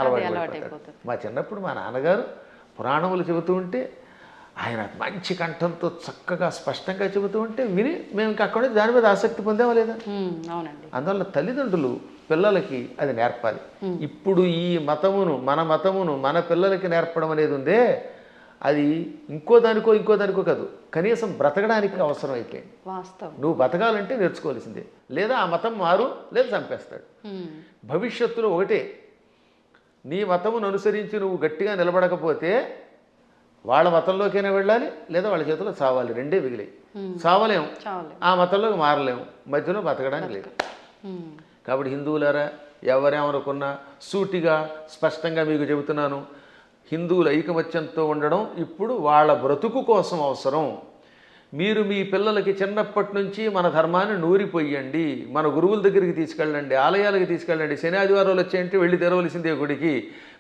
అలవాటు అయిపోతాడు. మా చిన్నప్పుడు మా నాన్నగారు పురాణములు చెబుతూ ఉంటే ఆయన మంచి కంఠంతో చక్కగా స్పష్టంగా చెబుతూ ఉంటే విని మేము ఇంకా అక్కడ నుంచి దాని మీద ఆసక్తి పొందామా లేదా? అవునండి. అందువల్ల తల్లిదండ్రులు పిల్లలకి అది నేర్పాలి. ఇప్పుడు ఈ మతమును మన పిల్లలకి నేర్పడం అనేది ఉందే, అది ఇంకో దానికో కాదు, కనీసం బ్రతకడానికి అవసరం అయిపోయింది. వాస్తవం. నువ్వు బతకాలంటే నేర్చుకోవాల్సిందే. లేదా ఆ మతం మారు, లేదా చంపేస్తాడు. భవిష్యత్తులో ఒకటే, నీ మతమును అనుసరించి నువ్వు గట్టిగా నిలబడకపోతే వాళ్ళ మతంలోకైనా వెళ్ళాలి, లేదా వాళ్ళ చేతిలో చావాలి. రెండే మిగిలి చావలేము, ఆ మతంలోకి మారలేము, మధ్యలో బతకడానికి లేదు. కాబట్టి హిందువులారా, ఎవరేమనుకున్నా సూటిగా స్పష్టంగా మీకు చెబుతున్నాను, హిందువుల ఐకమత్యంతో ఉండడం ఇప్పుడు వాళ్ళ బ్రతుకు కోసం అవసరం. మీరు మీ పిల్లలకి చిన్నప్పటి నుంచి మన ధర్మాన్ని నూరిపోయండి, మన గురువుల దగ్గరికి తీసుకెళ్ళండి, ఆలయాలకి తీసుకెళ్ళండి. శని ఆదివారాలు వచ్చేయంటే వెళ్ళి తెరవలసిందే గుడికి.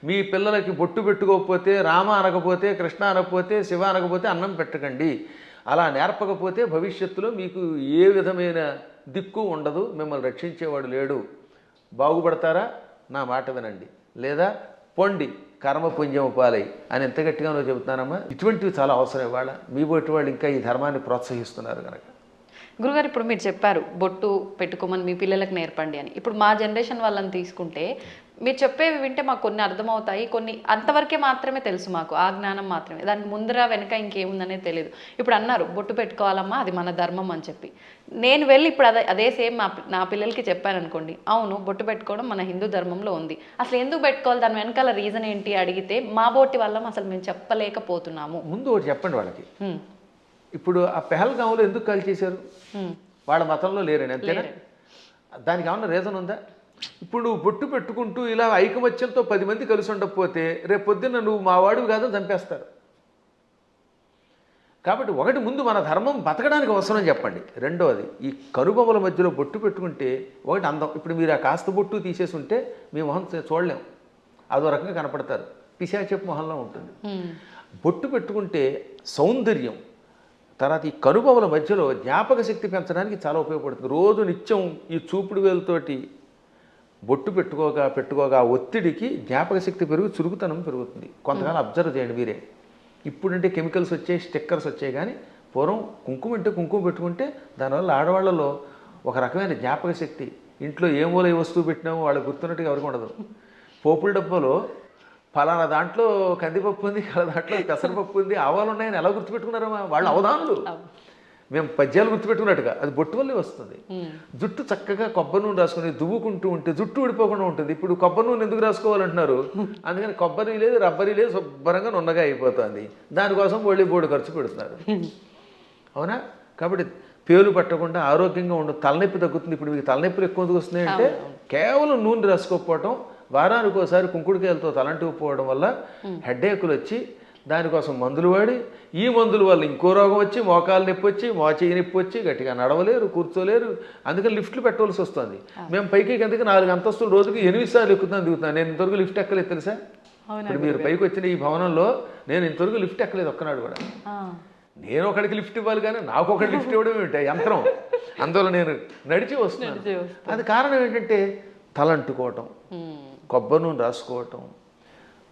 మీ పిల్లలకి బొట్టు పెట్టుకోకపోతే, రామ అనకపోతే, కృష్ణ అనకపోతే, శివ అనకపోతే అన్నం పెట్టకండి. అలా నేర్పకపోతే భవిష్యత్తులో మీకు ఏ విధమైన దిక్కు ఉండదు, మిమ్మల్ని రక్షించేవాడు లేడు. బాగుపడతారా? నా మాట వినండి, లేదా పొండి కర్మ పుణ్యం పాలై అని ఎంత గట్టిగా నువ్వు చెబుతున్నానమ్మా. ఇటువంటివి చాలా అవసరం. ఇవాళ మీ బొట్టు వాళ్ళు ఇంకా ఈ ధర్మాన్ని ప్రోత్సహిస్తున్నారు కనుక. గురుగారు, ఇప్పుడు మీరు చెప్పారు బొట్టు పెట్టుకోమని మీ పిల్లలకు నేర్పండి అని. ఇప్పుడు మా జనరేషన్ వాళ్ళని తీసుకుంటే మీరు చెప్పేవి వింటే మాకు కొన్ని అర్థమవుతాయి, కొన్ని అంతవరకే మాత్రమే తెలుసు, మాకు ఆ జ్ఞానం మాత్రమే, దానికి ముందర వెనక ఇంకేముందనేది తెలియదు. ఇప్పుడు అన్నారు బొట్టు పెట్టుకోవాలమ్మా, అది మన ధర్మం అని చెప్పి, నేను వెళ్ళి ఇప్పుడు అదే సేమ్ నా పిల్లలకి చెప్పాను అనుకోండి, అవును బొట్టు పెట్టుకోవడం మన హిందూ ధర్మంలో ఉంది, అసలు ఎందుకు పెట్టుకోవాలి, దాని వెనకాల రీజన్ ఏంటి అడిగితే మా బోటి వల్ల అసలు మేము చెప్పలేకపోతున్నాము. ముందు ఒకటి చెప్పండి వాళ్ళకి. ఇప్పుడు ఆ పెహల్గాంలో ఎందుకు కాల్ చేశారు? వాళ్ళ మతంలో లేరని, అంతేనా? దానికి ఏమన్నా రీజన్ ఉందా? ఇప్పుడు నువ్వు బొట్టు పెట్టుకుంటూ ఇలా ఐకమత్యంతో 10 మంది కలిసి ఉండకపోతే రేపు పొద్దున్న నువ్వు మా వాడివి కాదని చంపేస్తారు. కాబట్టి ఒకటి, ముందు మన ధర్మం బతకడానికి అవసరం చెప్పండి. రెండవది, ఈ కనుబొమ్మల మధ్యలో బొట్టు పెట్టుకుంటే ఒకటి అందం. ఇప్పుడు మీరు ఆ కాస్త బొట్టు తీసేసి ఉంటే మీ మొహం చూడలేం, అదో రకంగా కనపడతారు, పిశాచపు మొహంలో ఉంటుంది. బొట్టు పెట్టుకుంటే సౌందర్యం. తర్వాత ఈ కనుబొమ్మల మధ్యలో జ్ఞాపక శక్తి పెంచడానికి చాలా ఉపయోగపడుతుంది. రోజు నిత్యం ఈ చూపుడు వేలుతోటి బొట్టు పెట్టుకోగా ఒత్తిడికి జ్ఞాపక శక్తి పెరుగు, చురుకుతనం పెరుగుతుంది. కొంతకాలం అబ్జర్వ్ చేయండి మీరే. ఇప్పుడంటే కెమికల్స్ వచ్చాయి, స్టిక్కర్స్ వచ్చాయి, కానీ పూర్వం కుంకుమ అంటే కుంకుమ పెట్టుకుంటే దానివల్ల ఆడవాళ్లలో ఒక రకమైన జ్ఞాపక శక్తి, ఇంట్లో ఏ మూల ఏ వస్తువు పెట్టినామో వాళ్ళు గుర్తున్నట్టుగా ఎవరికి ఉండదు. పోపుల డబ్బాలో ఫలానా దాంట్లో కందిపప్పు ఉంది, దాంట్లో పెసరపప్పు ఉంది, ఆవాలు ఉన్నాయని ఎలా గుర్తుపెట్టుకున్నారమ్మా వాళ్ళు అవధానులు. మేము పద్యాలు గుర్తుపెట్టుకున్నట్టుగా అది బొట్టు వల్లే వస్తుంది. జుట్టు చక్కగా కొబ్బరి నూనె రాసుకుని దువ్వుకుంటూ ఉంటే జుట్టు ఊడిపోకుండా ఉంటుంది. ఇప్పుడు కొబ్బరి నూనె ఎందుకు రాసుకోవాలంటున్నారు? అందుకని కొబ్బరి లేదు, రబ్బరి లేదు, శుభ్రంగా నున్నగా అయిపోతుంది. దానికోసం బోడి ఖర్చు పెడుతున్నారు, అవునా? కాబట్టి పేలు పట్టకుండా ఆరోగ్యంగా ఉండదు, తలనొప్పి తగ్గుతుంది. ఇప్పుడు మీకు తలనొప్పులు ఎక్కువ ఎందుకు వస్తున్నాయి అంటే కేవలం నూనె రాసుకోకపోవటం, వారానికి ఒకసారి కుంకుడుకాయలతో తలంటుకుపోవడం వల్ల హెడ్ఏకులు వచ్చి దానికోసం మందులు వాడి, ఈ మందుల వల్ల ఇంకో రోగం వచ్చి మోకాలు నొప్పి వచ్చి, మోచేయి నొప్పి వచ్చి గట్టిగా నడవలేరు, కూర్చోలేరు. అందుకని లిఫ్ట్లు పెట్టవలసి వస్తుంది. మేము పైకి కిందకి 4 అంతస్తులు రోజుకి 8 సార్లు దిగుతున్నాను. నేను ఇంతవరకు లిఫ్ట్ ఎక్కలేదు తెలుసా? ఇప్పుడు మీరు పైకి వచ్చిన ఈ భవనంలో నేను ఇంతవరకు లిఫ్ట్ ఎక్కలేదు ఒక్కనాడు కూడా. నేను ఒకడికి లిఫ్ట్ ఇవ్వాలి కానీ నాకు ఒకటి లిఫ్ట్ ఇవ్వడం ఏంటి యంత్రం? అందువల్ల నేను నడిచి వస్తున్నాను. అది కారణం ఏంటంటే తలంటుకోవటం, కొబ్బరి నూనె రాసుకోవటం,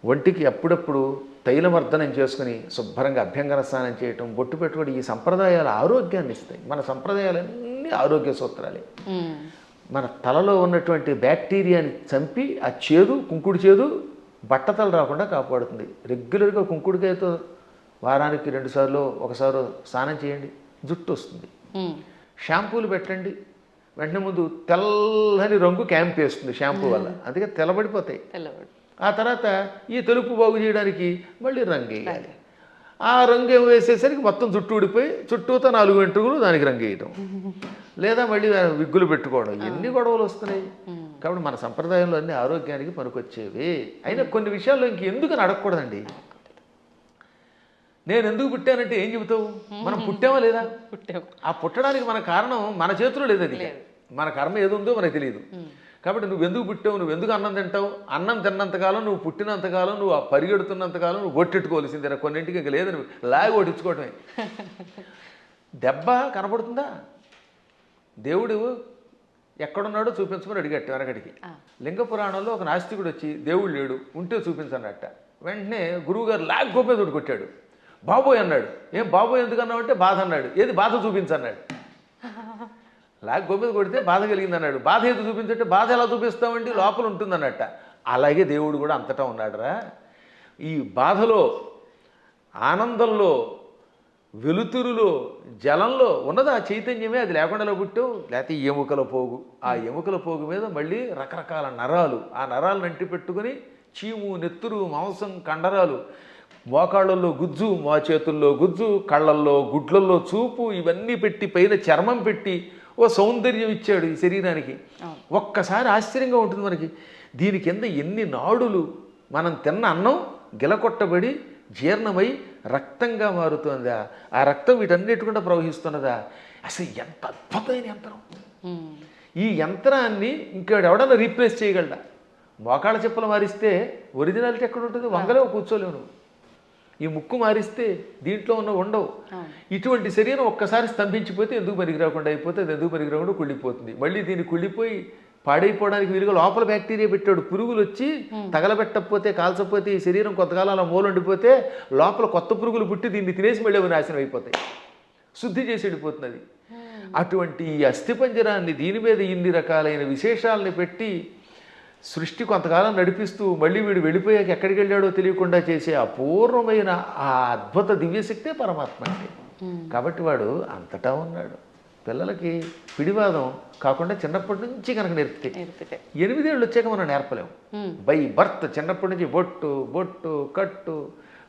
ఒంటికి అప్పుడప్పుడు తైలమర్దనం చేసుకుని శుభ్రంగా అభ్యంగన స్నానం చేయటం, బొట్టు పెట్టుకోవడం, ఈ సంప్రదాయాలు ఆరోగ్యాన్ని ఇస్తాయి. మన సంప్రదాయాలన్నీ ఆరోగ్య సూత్రాలే. మన తలలో ఉన్నటువంటి బ్యాక్టీరియాని చంపి ఆ చేదు, కుంకుడు చేదు బట్టతలు రాకుండా కాపాడుతుంది. రెగ్యులర్గా కుంకుడుకాయతో వారానికి 2 సార్లు ఒకసారి స్నానం చేయండి, జుట్టు వస్తుంది. షాంపూలు పెట్టండి, వెంటనే ముందు తెల్లని రంగు క్యాంప్ వేస్తుంది షాంపూ వల్ల, అందుకే తెల్లబడిపోతాయి. ఆ తర్వాత ఈ తెలుపు బాగు చేయడానికి మళ్ళీ రంగు వేయాలి. ఆ రంగు వేసేసరికి మొత్తం చుట్టూ ఊడిపోయి చుట్టూతో 4 వెంట్రుకలు దానికి రంగు వేయటం, లేదా మళ్ళీ విగ్గులు పెట్టుకోవడం, ఎన్ని గొడవలు వస్తున్నాయి. కాబట్టి మన సంప్రదాయంలో అన్ని ఆరోగ్యానికి పనికొచ్చేవి. అయినా కొన్ని విషయాల్లో ఇంకెందుకు అడగకూడదండి. నేను ఎందుకు పుట్టానంటే ఏం చెబుతావు? మనం పుట్టామా లేదా? ఆ పుట్టడానికి మన కారణం మన చేతిలో లేదు. అది మన కర్మ ఏది ఉందో మనకు తెలియదు. కాబట్టి నువ్వు ఎందుకు పుట్టావు, నువ్వు ఎందుకు అన్నం తింటావు, అన్నం తిన్నంతకాలం, నువ్వు పుట్టినంతకాలం, నువ్వు పరిగెడుతున్నంతకాలం నువ్వు ఒట్టెట్టుకోవాల్సిందే. కొన్నింటికి ఇంకా లేదు, నువ్వు లాగి ఒట్టించుకోవటమే. దెబ్బ కనపడుతుందా? దేవుడు ఎక్కడున్నాడో చూపించమని అడిగట్టు వెనకడికి. లింగ పురాణంలో ఒక నాస్తికుడు వచ్చి దేవుడు లేడు ఉంటే చూపించన్నట్ట. వెంటనే గురువుగారు లాగ్ గోపేదోడు కొట్టాడు. బాబోయ్ అన్నాడు. ఏం బాబోయ్ ఎందుకు అన్నావు అంటే బాధ అన్నాడు. ఏది బాధ చూపించన్నాడు. లాగ్ గోపేద కొడితే బాధ కలిగింది అన్నాడు. బాధ ఏది చూపించంటే బాధ ఎలా చూపిస్తామండి, లోపల ఉంటుందన్నట్ట. అలాగే దేవుడు కూడా అంతటా ఉన్నాడురా. ఈ బాధలో, ఆనందంలో, వెలుతురులో, జలంలో ఉన్నది ఆ చైతన్యమే. అది లేకుండా పుట్టావు. లేకపోతే ఎముకల పోగు, ఆ ఎముకల పోగు మీద మళ్ళీ రకరకాల నరాలు, ఆ నరాలను అంటి పెట్టుకుని చీము, నెత్తురు, మాంసం, కండరాలు, మోకాళ్ళల్లో గుజ్జు, మా చేతుల్లో గుజ్జు, కళ్ళల్లో, గుడ్లల్లో చూపు, ఇవన్నీ పెట్టి పైన చర్మం పెట్టి ఓ సౌందర్యం ఇచ్చాడు ఈ శరీరానికి. ఒక్కసారి ఆశ్చర్యంగా ఉంటుంది మనకి. దీని కింద ఎన్ని నాడులు, మనం తిన్న అన్నం గిలకొట్టబడి జీర్ణమై రక్తంగా మారుతుందా, ఆ రక్తం వీటన్నిటికుండా ప్రవహిస్తున్నదా. అసలు ఎంత అద్భుతమైన యంత్రం. ఈ యంత్రాన్ని ఇంకెవడన్నా రీప్లేస్ చేయగలడా? మోకాళ్ళ చెప్పులు మారిస్తే ఒరిజినాలిటీ ఎక్కడ ఉంటుంది? వంగలేవు, కూర్చోలేవు నువ్వు. ఈ ముక్కు మారిస్తే దీంట్లో ఉన్న ఉండవు. ఇటువంటి శరీరం ఒక్కసారి స్తంభించిపోతే ఎందుకు పనికిరాకుండా అయిపోతే అది ఎందుకు పనికిరాకుండా కుళ్ళిపోతుంది. మళ్ళీ దీన్ని కుళ్ళిపోయి పాడైపోవడానికి వీలుగా లోపల బ్యాక్టీరియా పెట్టాడు. పురుగులు వచ్చి తగలబెట్టకపోతే, కాల్చకపోతే, ఈ శరీరం కొంతకాలం అలా మూలండిపోతే లోపల కొత్త పురుగులు పుట్టి దీన్ని తినేసి మళ్ళీ అవి నాశనం అయిపోతాయి. శుద్ధి చేసి వెళ్ళిపోతున్నది. అటువంటి ఈ అస్థిపంజరాన్ని దీని మీద ఇన్ని రకాలైన విశేషాలని పెట్టి సృష్టి కొంతకాలం నడిపిస్తూ మళ్ళీ వీడు వెళ్ళిపోయాక ఎక్కడికి వెళ్ళాడో తెలియకుండా చేసే అపూర్వమైన ఆ అద్భుత దివ్యశక్తే పరమాత్మ అంటే. కాబట్టి వాడు అంతటా ఉన్నాడు. పిల్లలకి పిడివాదం కాకుండా చిన్నప్పటి నుంచి కనుక నేర్పితే 8 ఏళ్ళు వచ్చాక మనం నేర్పలేము. బై బర్త్ చిన్నప్పటి నుంచి బొట్టు, బొట్టు, కట్టు,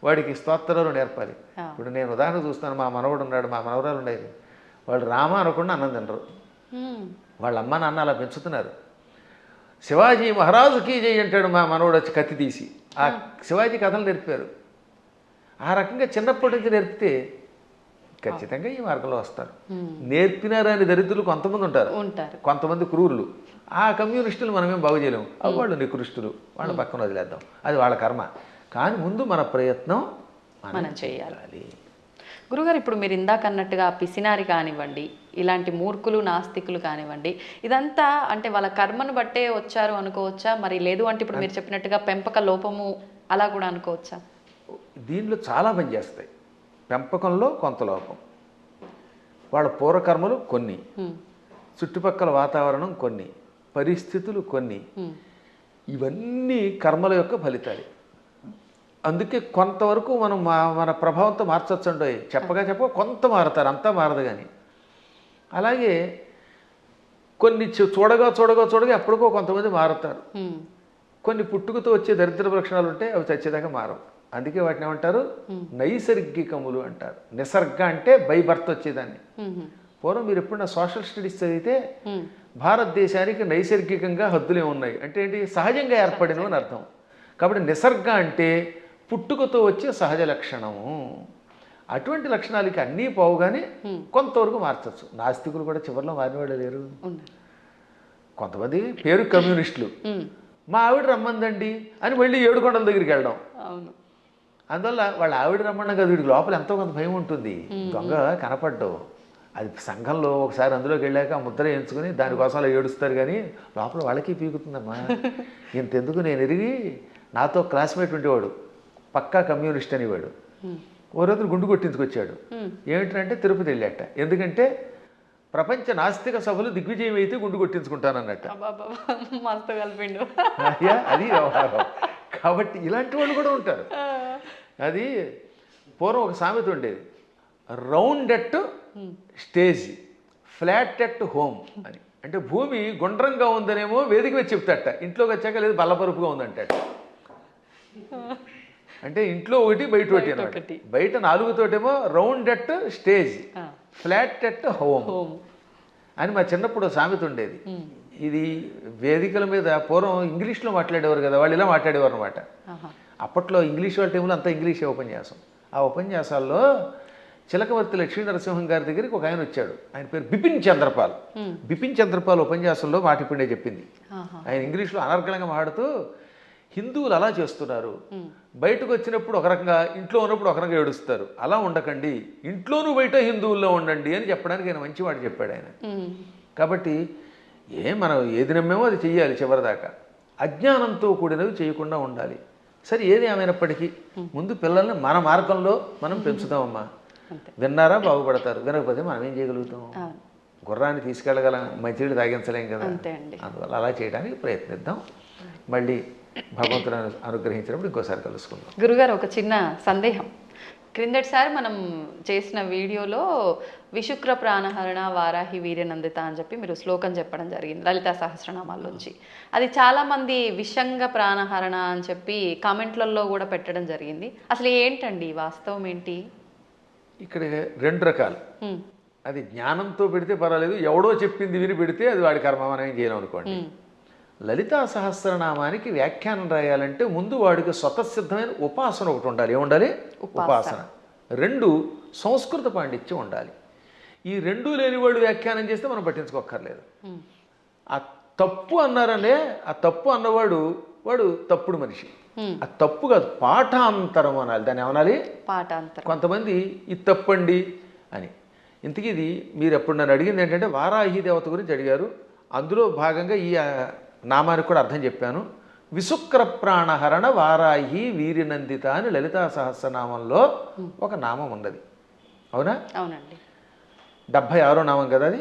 వాడికి స్తోత్రాలు నేర్పాలి. ఇప్పుడు నేను ఉదాహరణ చూస్తాను. మా మనవడు ఉన్నాడు, మా మనవరాలు ఉండేది. వాళ్ళు రామ అనకుండా అన్నం తినరు. వాళ్ళ అమ్మ నాన్న అలా పెంచుతున్నారు. శివాజీ మహారాజుకి జై అంటాడు మా మనవడు వచ్చి కత్తి తీసి. ఆ శివాజీ కథలు నేర్పారు. ఆ రకంగా చిన్నప్పటి నుంచి నేర్పితే ఖచ్చితంగా ఈ మార్గంలో వస్తారు. నేర్పినారని దరిద్రులు కొంతమంది ఉంటారు, కొంతమంది క్రూరులు. ఆ కమ్యూనిస్టులు మనమేం బాగు చేయలేము. వాళ్ళు నికృష్టులు, వాళ్ళ పక్కన వదిలేద్దాం, అది వాళ్ళ కర్మ. కానీ ముందు మన ప్రయత్నం మనం చేయాలి. గురుగారు, ఇప్పుడు మీరు ఇందాక అన్నట్టుగా పిసినారి కానివ్వండి, ఇలాంటి మూర్ఖులు, నాస్తికులు కానివ్వండి, ఇదంతా అంటే వాళ్ళ కర్మను బట్టే వచ్చారు అనుకోవచ్చా? మరి లేదు అంటే ఇప్పుడు మీరు చెప్పినట్టుగా పెంపక లోపము అలా కూడా అనుకోవచ్చా? దీనిలో చాలా పనిచేస్తాయి. పెంపకంలో కొంత లోపం, వాళ్ళ పూర్వకర్మలు కొన్ని, చుట్టుపక్కల వాతావరణం కొన్ని, పరిస్థితులు కొన్ని, ఇవన్నీ కర్మల యొక్క ఫలితాలు. అందుకే కొంతవరకు మనం మన ప్రభావంతో మార్చొచ్చండి. చెప్పగా కొంత మారుతారు, అంతా మారదు. కానీ అలాగే కొన్ని చూడగా ఎప్పటికో కొంతమంది మారుతారు. కొన్ని పుట్టుకతో వచ్చే దరిద్ర లక్షణాలు ఉంటాయి, అవి చచ్చేదాకా మారవు. అందుకే వాటిని ఏమంటారు? నైసర్గికములు అంటారు. నిసర్గ అంటే బై బర్త్ వచ్చేదాన్ని. పూర్వం మీరు ఎప్పుడన్నా సోషల్ స్టడీస్ చదివితే భారతదేశానికి నైసర్గికంగా హద్దులే ఉన్నాయి అంటే ఏంటి? సహజంగా ఏర్పడినవి అని అర్థం. కాబట్టి నిసర్గ అంటే పుట్టుకతో వచ్చే సహజ లక్షణము. అటువంటి లక్షణాలకి అన్నీ పోవుగానే కొంతవరకు మార్చచ్చు. నాస్తికులు కూడా చివరిలో మారినవాళ్ళు లేరు. కొంతమంది పేరు కమ్యూనిస్టులు, మా ఆవిడ రమ్మందండి అని మళ్ళీ ఏడుకొండల దగ్గరికి వెళ్ళడం. అందువల్ల వాళ్ళ ఆవిడ రమ్మన్నా కదా, వీడికి లోపల ఎంతో కొంత భయం ఉంటుంది. దొంగ కనపడ్డావు, అది సంఘంలో ఒకసారి అందులోకి వెళ్ళాక ముద్ర ఎంచుకుని దానికోసం అలా ఏడుస్తారు. కానీ లోపల వాళ్ళకి పీకుతుందమ్మా. ఇంతెందుకు, నేను ఎరిగి నాతో క్లాస్మేట్ ఉండేవాడు, పక్కా కమ్యూనిస్ట్ అనేవాడు. ఓ రోజు గుండు కొట్టించుకొచ్చాడు. ఏమిటంటే తిరుపతి వెళ్ళాట. ఎందుకంటే ప్రపంచ నాస్తిక సభలు దిగ్విజయం అయితే గుండు కొట్టించుకుంటానన్నట్ట. అది వ్యవహారం. కాబట్టి ఇలాంటి వాళ్ళు కూడా ఉంటారు. అది పూర్వం ఒక సామెత ఉండేది, round at stage, flat at home అని. అంటే భూమి గుండ్రంగా ఉందనేమో వేదిక మీద చెప్తాట, ఇంట్లోకి వచ్చాక లేదు బల్లపరుపుగా ఉందంట. అంటే ఇంట్లో ఒకటి బయట ఒకటి అన్నమాట. బయట 4 తోటేమో round at stage, flat at home అని మా చిన్నప్పుడు సామెత ఉండేది. ఇది వేదికల మీద పూర్వం ఇంగ్లీష్లో మాట్లాడేవారు కదా, వాళ్ళు ఇలా మాట్లాడేవారు అనమాట. అప్పట్లో ఇంగ్లీష్ వాళ్ళ టైంలో అంతా ఇంగ్లీషే ఉపన్యాసం. ఆ ఉపన్యాసాల్లో చిలకవర్తి లక్ష్మీ నరసింహం గారి దగ్గరికి ఒక ఆయన వచ్చాడు. ఆయన పేరు బిపిన్ చంద్రపాల్. బిపిన్ చంద్రపాల్ ఉపన్యాసంలో మాట ఇప్పుడే చెప్పింది. ఆయన ఇంగ్లీష్లో అనర్గళంగా మాట్లాడుతూ, హిందువులు అలా చేస్తున్నారు, బయటకు వచ్చినప్పుడు ఒక రకంగా, ఇంట్లో ఉన్నప్పుడు ఒక రకంగా ఏడుస్తారు, అలా ఉండకండి, ఇంట్లోనూ బయట హిందువుల్లో ఉండండి అని చెప్పడానికి ఆయన మంచి మాట చెప్పాడు ఆయన. కాబట్టి మనం ఏది నమ్మేమో అది చెయ్యాలి చివరిదాకా. అజ్ఞానంతో కూడినవి చేయకుండా ఉండాలి. సరే, ఏది ఏమైనప్పటికీ ముందు పిల్లల్ని మన మార్గంలో మనం పెంచుతామమ్మా. విన్నారా బాగుపడతారు, వినకపోతే మనం ఏం చేయగలుగుతాం? గుర్రాన్ని తీసుకెళ్ళగలం, మంచినీళ్ళు తాగించలేం కదా. అందువల్ల అలా చేయడానికి ప్రయత్నిద్దాం. మళ్ళీ భగవంతుని అనుగ్రహించినప్పుడు ఇంకోసారి కలుసుకుందాం. గురుగారు, ఒక చిన్న సందేహం. క్రిందటిసారి మనం చేసిన వీడియోలో విశుక్ర ప్రాణహరణ వారాహి వీర్యనందిత అని చెప్పి మీరు శ్లోకం చెప్పడం జరిగింది లలితా సహస్రనామాల్లోంచి. అది చాలామంది విషంగ ప్రాణహరణ అని చెప్పి కామెంట్లలో కూడా పెట్టడం జరిగింది. అసలు ఏంటండి వాస్తవం ఏంటి? ఇక్కడ 2 రకాలు. అది జ్ఞానంతో పెడితే పర్వాలేదు, ఎవడో చెప్పింది విని పెడితే అది వాడి కర్మ, మనం ఏం చేయలేం అనుకోండి. లలితా సహస్రనామానికి వ్యాఖ్యానం రాయాలంటే ముందు వాడికి స్వతసిద్ధమైన ఉపాసన ఒకటి ఉండాలి. ఏముండాలి? ఉపాసన. 2 సంస్కృత పాండిత్యం ఉండాలి. ఈ 2 లేని వాడు వ్యాఖ్యానం చేస్తే మనం పట్టించుకోక్కర్లేదు. ఆ తప్పు అన్నారనే, ఆ తప్పు అన్నవాడు వాడు తప్పుడు మనిషి. ఆ తప్పు కాదు, పాఠాంతరం అనాలి. దాన్ని ఏమనాలి? పాఠాంతరం. కొంతమంది ఇది తప్పండి అని. ఇంతకీ ఇది మీరు ఎప్పుడు నన్ను అడిగింది ఏంటంటే వారాహి దేవత గురించి అడిగారు. అందులో భాగంగా ఈ నామానికి కూడా అర్థం చెప్పాను. విశుక్ర ప్రాణహరణ వారాహి వీర్యనందిత అని లలితా సహస్రనామంలో ఒక నామం ఉన్నది. అవునా? అవునండి. 76వ నామం కదా అది.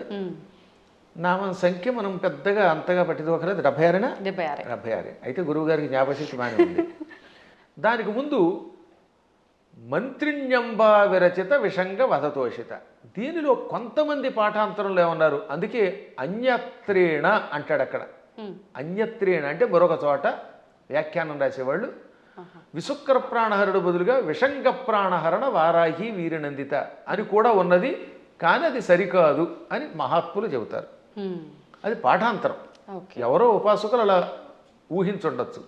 నామం సంఖ్య మనం పెద్దగా అంతగా పట్టించుకోకలేదు. 76 76. అయితే గురువు గారికి జ్ఞాపశక్తి బాగానే ఉంది. దానికి ముందు మంత్రిణ్యంబా విరచిత విషంగ వధతోషిత. దీనిలో కొంతమంది పాఠాంతరంలో ఏమన్నారు, అందుకే అన్యత్రేణ అంటాడు అక్కడ. అన్యత్రేణ అంటే మరొక చోట వ్యాఖ్యానం రాసేవాళ్ళు విశుక్ర ప్రాణహరుడు బదులుగా విషంగ ప్రాణహరణ వారాహి వీరనందిత అని కూడా ఉన్నది, కానీ అది సరికాదు అని మహాత్ములు చెబుతారు. అది పాఠాంతరం. ఎవరో ఉపాసకులు అలా ఊహించుండొచ్చు.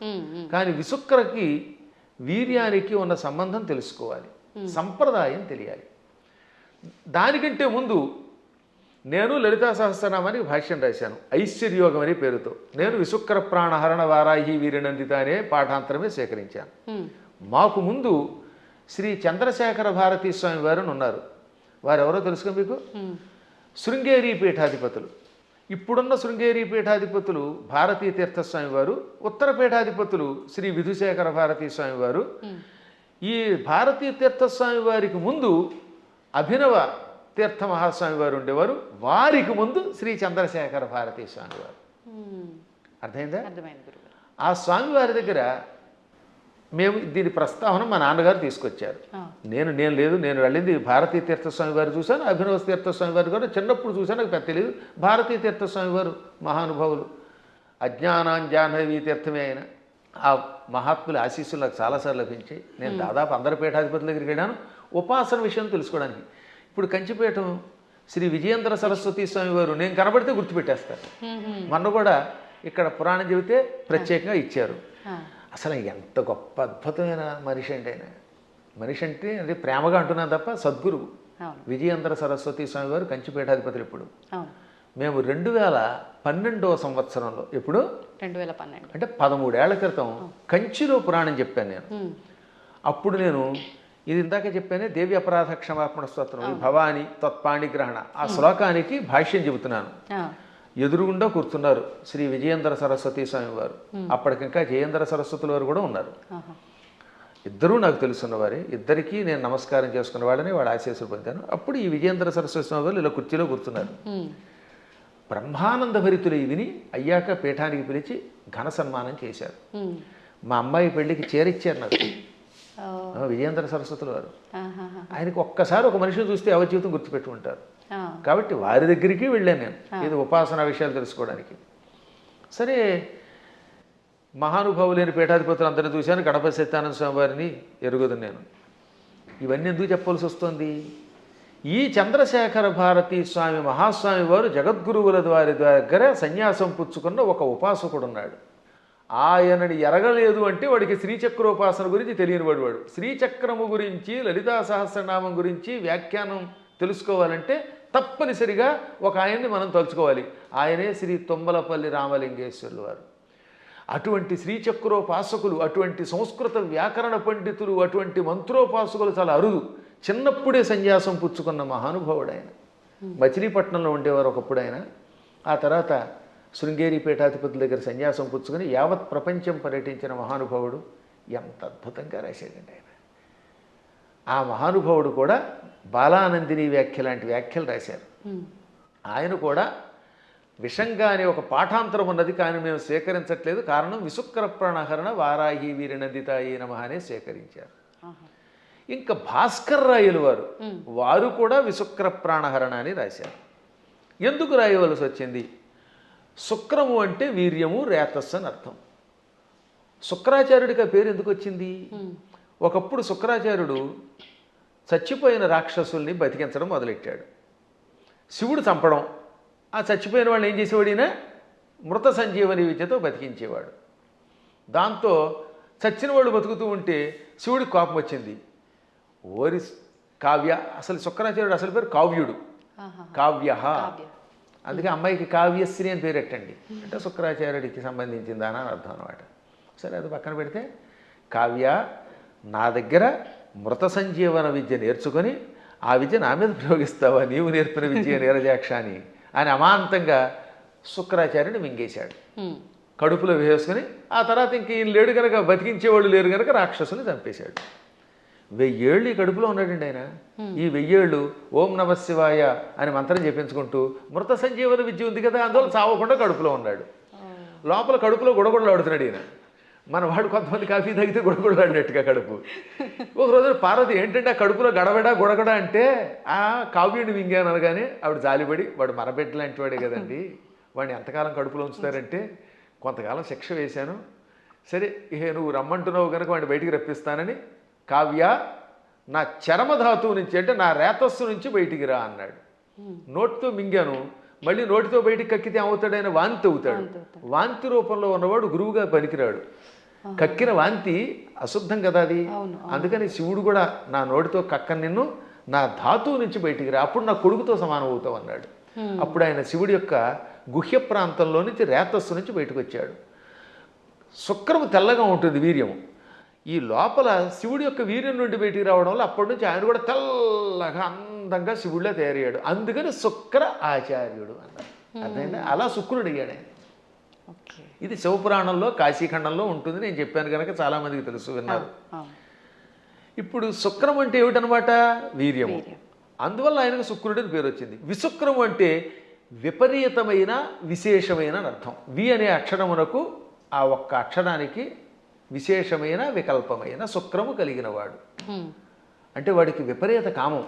కానీ విశుక్రకి వీర్యానికి ఉన్న సంబంధం తెలుసుకోవాలి, సంప్రదాయం తెలియాలి. దానికంటే ముందు నేను లలితా సహస్రనామానికి భాష్యం రాశాను ఐశ్వర్యోగం అనే పేరుతో. నేను విశుక్ర ప్రాణహరణ వారాహి వీరనందిత అనే పాఠాంతరమే సేకరించాను. మాకు ముందు శ్రీ చంద్రశేఖర భారతీ స్వామి వారు ఉన్నారు. వారెవరో తెలుసుగా మీకు? శృంగేరి పీఠాధిపతులు. ఇప్పుడున్న శృంగేరి పీఠాధిపతులు భారతీ తీర్థస్వామి వారు, ఉత్తర పీఠాధిపతులు శ్రీ విధుశేఖర భారతీ స్వామి వారు. ఈ భారతీ తీర్థస్వామి వారికి ముందు అభినవ తీర్థ మహాస్వామి వారు ఉండేవారు. వారికి ముందు శ్రీ చంద్రశేఖర భారతీ స్వామి వారు. అర్థమైందా? ఆ స్వామి వారి దగ్గర మేము దీని ప్రస్తావన మా నాన్నగారు తీసుకొచ్చారు. నేను వెళ్ళింది భారతీ తీర్థస్వామి వారు చూశాను, అభినవ తీర్థస్వామి వారు కూడా చిన్నప్పుడు చూశాను, నాకు పెద్ద తెలియదు. భారతీ తీర్థస్వామి వారు మహానుభావులు, అజ్ఞానాంజాహ్నవీ తీర్థమే అయిన ఆ మహాత్ముల ఆశీస్సులు నాకు చాలాసార్లు లభించాయి. నేను దాదాపు అందరి పీఠాధిపతుల దగ్గరికి వెళ్ళాను ఉపాసన విషయం తెలుసుకోవడానికి. ఇప్పుడు కంచిపీఠం శ్రీ విజయేంద్ర సరస్వతి స్వామి వారు నేను కనబడితే గుర్తుపెట్టేస్తారు. మొన్న కూడా ఇక్కడ పురాణం చెబితే ప్రత్యేకంగా ఇచ్చారు. అసలు ఎంత గొప్ప అద్భుతమైన మనిషి అంటే ఆయన. మనిషి అంటే అది ప్రేమగా అంటున్నాను తప్ప సద్గురువు విజయేంద్ర సరస్వతి స్వామి వారు కంచిపీఠాధిపతులు. ఇప్పుడు మేము 2012వ సంవత్సరంలో, ఎప్పుడు 2012 అంటే 13 ఏళ్ల క్రితం కంచిలో పురాణం చెప్పాను నేను. అప్పుడు నేను ఇది ఇందాక చెప్పానే దేవి అపరాధ క్షమాపణ స్తోత్రం, భవాని తత్పాణి గ్రహణ, ఆ శ్లోకానికి భాష్యం చెబుతున్నాను. ఎదురుగుండా కూర్చున్నారు శ్రీ విజయేంద్ర సరస్వతి స్వామి వారు. అప్పటికింకా జయేంద్ర సరస్వతుల వారు కూడా ఉన్నారు. ఇద్దరూ నాకు తెలుసున్న వారే. ఇద్దరికీ నేను నమస్కారం చేసుకున్న వాళ్ళని వాళ్ళ ఆశీస్సులు పొందాను. అప్పుడు ఈ విజయేంద్ర సరస్వతి స్వామి వారు ఇలా కుర్చీలో కూర్చున్నారు. బ్రహ్మానంద భరితులు విని అయ్యాక పీఠానికి పిలిచి ఘన సన్మానం చేశారు. మా అమ్మాయి పెళ్లికి చేరిచ్చారు నాకు విజయేంద్ర సరస్వతుల వారు. ఆయనకు ఒక్కసారి ఒక మనిషిని చూస్తే ఎవరి జీవితం గుర్తుపెట్టుకుంటారు. కాబట్టి వారి దగ్గరికి వెళ్ళాను నేను ఇది ఉపాసన విషయాలు తెలుసుకోవడానికి. సరే, మహానుభావులైన పీఠాధిపతులు అందరినీ చూశాను, గణప సత్యానంద స్వామి వారిని ఎరుగుదు నేను. ఇవన్నీ ఎందుకు చెప్పాల్సి వస్తుంది? ఈ చంద్రశేఖర భారతీ స్వామి మహాస్వామి వారు జగద్గురువుల వారి దగ్గర సన్యాసం పుచ్చుకున్న ఒక ఉపాసకుడు ఉన్నాడు. ఆయనని ఎరగలేదు అంటే వాడికి శ్రీచక్రోపాసన గురించి తెలియనివాడు. వాడు శ్రీచక్రము గురించి, లలితా సహస్రనామం గురించి వ్యాఖ్యానం తెలుసుకోవాలంటే తప్పనిసరిగా ఒక ఆయన్ని మనం తలుచుకోవాలి. ఆయనే శ్రీ తుమ్మలపల్లి రామలింగేశ్వరులు వారు. అటువంటి శ్రీచక్రోపాసకులు, అటువంటి సంస్కృత వ్యాకరణ పండితులు, అటువంటి మంత్రోపాసకులు చాలా అరుదు. చిన్నప్పుడే సన్యాసం పుచ్చుకున్న మహానుభావుడు ఆయన. మచిలీపట్నంలో ఉండేవారు ఒకప్పుడు ఆయన. ఆ తర్వాత శృంగేరి పీఠాధిపతుల దగ్గర సన్యాసం పుచ్చుకొని యావత్ ప్రపంచం పర్యటించిన మహానుభావుడు. ఎంత అద్భుతంగా రాశాడండి ఆయన. ఆ మహానుభావుడు కూడా బాలానందిని వ్యాఖ్య లాంటి వ్యాఖ్యలు రాశారు. ఆయన కూడా విషంగా అనే ఒక పాఠాంతరం ఉన్నది, కానీ మేము స్వీకరించట్లేదు. కారణం విశుక్ర ప్రాణహరణ వారాహి వీరనందితాయి నమః అనే స్వీకరించారు. ఇంకా భాస్కర్ రాయలు వారు కూడా విశుక్ర ప్రాణహరణ అని రాశారు. ఎందుకు రాయవలసి వచ్చింది? శుక్రము అంటే వీర్యము, రేతస్సు అని అర్థం. శుక్రాచార్యుడికి ఆ పేరు ఎందుకు వచ్చింది? ఒకప్పుడు శుక్రాచార్యుడు చచ్చిపోయిన రాక్షసుల్ని బతికించడం మొదలెట్టాడు. శివుడు చంపడం, ఆ చచ్చిపోయిన వాళ్ళని ఏం చేసేవాడు? ఈయన మృత సంజీవని విద్యతో బతికించేవాడు. దాంతో చచ్చిన వాళ్ళు బతుకుతూ ఉంటే శివుడికి కోపం వచ్చింది. ఓరి కావ్య, అసలు శుక్రాచార్యుడు అసలు పేరు కావ్యుడు, కావ్య. అందుకే అమ్మాయికి కావ్యశ్రీ అని పేరెట్టండి అంటే శుక్రాచార్యుడికి సంబంధించిందా అని అర్థం అనమాట. సరే, అది పక్కన పెడితే, కావ్య నా దగ్గర మృత సంజీవన విద్య నేర్చుకొని ఆ విద్య నా మీద ప్రయోగిస్తావా? నీవు నేర్పిన విద్య నీరజాక్ష అని అమాంతంగా శుక్రాచార్యుని మింగేశాడు. కడుపులో వేసుకుని ఆ తర్వాత ఇంక ఈయన లేడు కనుక, బతికించేవాళ్ళు లేరు కనుక రాక్షసుని చంపేశాడు. 1000 ఏళ్ళు ఈ కడుపులో ఉన్నాడండి ఆయన. ఈ 1000 ఏళ్ళు ఓం నమ శివాయ అని మంత్రం చెప్పించుకుంటూ మృత సంజీవన విద్య ఉంది కదా, అందువల్ల చావకుండా కడుపులో ఉన్నాడు. లోపల కడుపులో గుడగుడలాడుతున్నాడు ఈయన. మన వాడు కొంతమంది కాఫీ తాగితే గుడగుడలాడినట్టుగా కడుపు. ఒక రోజు పార్వతి ఏంటంటే ఆ కడుపులో గడబడ గుడగడ అంటే ఆ కావ్యుడిని మింగాను అనగానే ఆవిడ జాలిపడి, వాడు మరబెట్ట లాంటి వాడే కదండి, వాడిని ఎంతకాలం కడుపులో ఉంచుతారంటే కొంతకాలం శిక్ష వేశాను, సరే ఇహే నువ్వు రమ్మంటున్నావు కనుక వాడిని బయటికి రప్పిస్తానని, కావ్య నా చరమధాతువు నుంచి అంటే నా రేతస్సు నుంచి బయటికి రా అన్నాడు. నోటితో మింగాను, మళ్ళీ నోటితో బయటికి కక్కితే ఏమవుతాడైనా వాంతి అవుతాడు. వాంతి రూపంలో ఉన్నవాడు గురువుగా పనికిరాడు. కక్కిన వాంతి అశుద్ధం కదా అది. అందుకని శివుడు కూడా నా నోటితో కక్కని నిన్ను నా ధాతువు నుంచి బయటికి రా, అప్పుడు నా కొడుకుతో సమానం అవుతావు అన్నాడు. అప్పుడు ఆయన శివుడి యొక్క గుహ్య ప్రాంతంలో నుంచి రేతస్సు నుంచి బయటకు వచ్చాడు. శుక్రము తెల్లగా ఉంటుంది వీర్యము. ఈ లోపల శివుడి యొక్క వీర్యం నుండి బయటికి రావడం వల్ల అప్పటి నుంచి ఆయన కూడా తెల్లగా అందంగా శివుడిలా తయారయ్యాడు. అందుకని శుక్ర ఆచార్యుడు అన్నారు. అర్థమైందా? అలా శుక్రుడు అయ్యాడు ఆయన. ఇది శివపురాణంలో కాశీఖండంలో ఉంటుంది. నేను చెప్పాను కనుక చాలామందికి తెలుసు, విన్నారు. ఇప్పుడు శుక్రం అంటే ఏమిటనమాట? వీర్యము. అందువల్ల ఆయనకు శుక్రుడిని పేరు వచ్చింది. విశుక్రము అంటే విపరీతమైన విశేషమైన అని అర్థం. వి అనే అక్షరమునకు ఆ ఒక్క అక్షరానికి విశేషమైన వికల్పమైన శుక్రము కలిగినవాడు. అంటే వాడికి విపరీత కామం,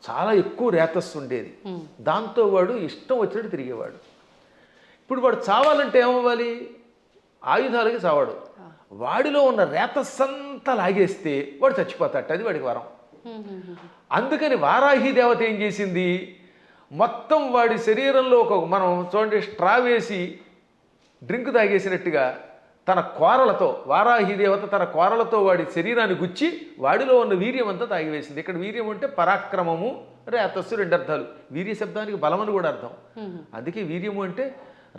చాలా ఎక్కువ రేతస్సు ఉండేది. దాంతో వాడు ఇష్టం వచ్చినట్టు తిరిగేవాడు. ఇప్పుడు వాడు చావాలంటే ఏమవ్వాలి? ఆయుధాలకి చావాడు. వాడిలో ఉన్న రేతస్సంతా లాగేస్తే వాడు చచ్చిపోతాట. అది వాడికి వరం. అందుకని వారాహి దేవత ఏం చేసింది? మొత్తం వాడి శరీరంలో మనం చూడండి స్ట్రా వేసి డ్రింక్ తాగేసినట్టుగా తన కోరలతో, వారాహి దేవత తన కోరలతో వాడి శరీరాన్ని గుచ్చి వాడిలో ఉన్న వీర్యం అంతా తాగివేసింది. ఇక్కడ వీర్యం అంటే పరాక్రమము, రేతస్సు, 2 అర్థాలు. వీర్య శబ్దానికి బలం అని కూడా అర్థం. అందుకే వీర్యము అంటే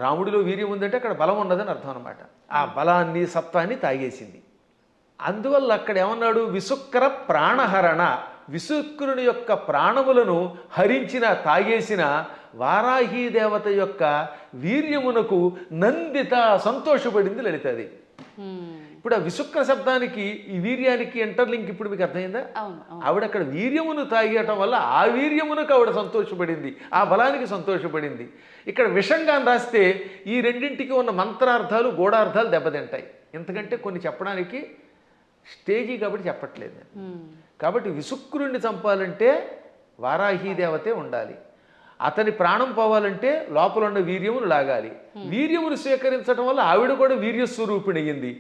రాముడిలో వీర్యం ఉందంటే అక్కడ బలం ఉన్నదని అర్థం అనమాట. ఆ బలాన్ని, సత్వాన్ని తాగేసింది. అందువల్ల అక్కడ ఏమన్నాడు? విశుక్ర ప్రాణహరణ. విశుక్రుని యొక్క ప్రాణములను హరించిన, తాగేసిన వారాహి దేవత యొక్క వీర్యమునకు నందిత, సంతోషపడింది లలితది. ఇప్పుడు ఆ విశుక్ర శబ్దానికి ఈ వీర్యానికి ఇంటర్లింక్ ఇప్పుడు మీకు అర్థమైందా? ఆవిడ అక్కడ వీర్యమును తాగేయటం వల్ల ఆ వీర్యమునకు ఆవిడ సంతోషపడింది, ఆ బలానికి సంతోషపడింది. ఇక్కడ విషంగా రాస్తే ఈ రెండింటికి ఉన్న మంత్రార్థాలు, గూఢార్థాలు దెబ్బతింటాయి. ఎందుకంటే కొన్ని చెప్పడానికి స్టేజీ కాబట్టి చెప్పట్లేదు. కాబట్టి విశుక్రుణ్ణి చంపాలంటే వారాహి దేవతే ఉండాలి. అతని ప్రాణం పోవాలంటే లోపల ఉన్న వీర్యమును లాగాలి. వీర్యమును స్వీకరించడం వల్ల ఆవిడ కూడా వీర్యస్వరూపిణి అయ్యింది.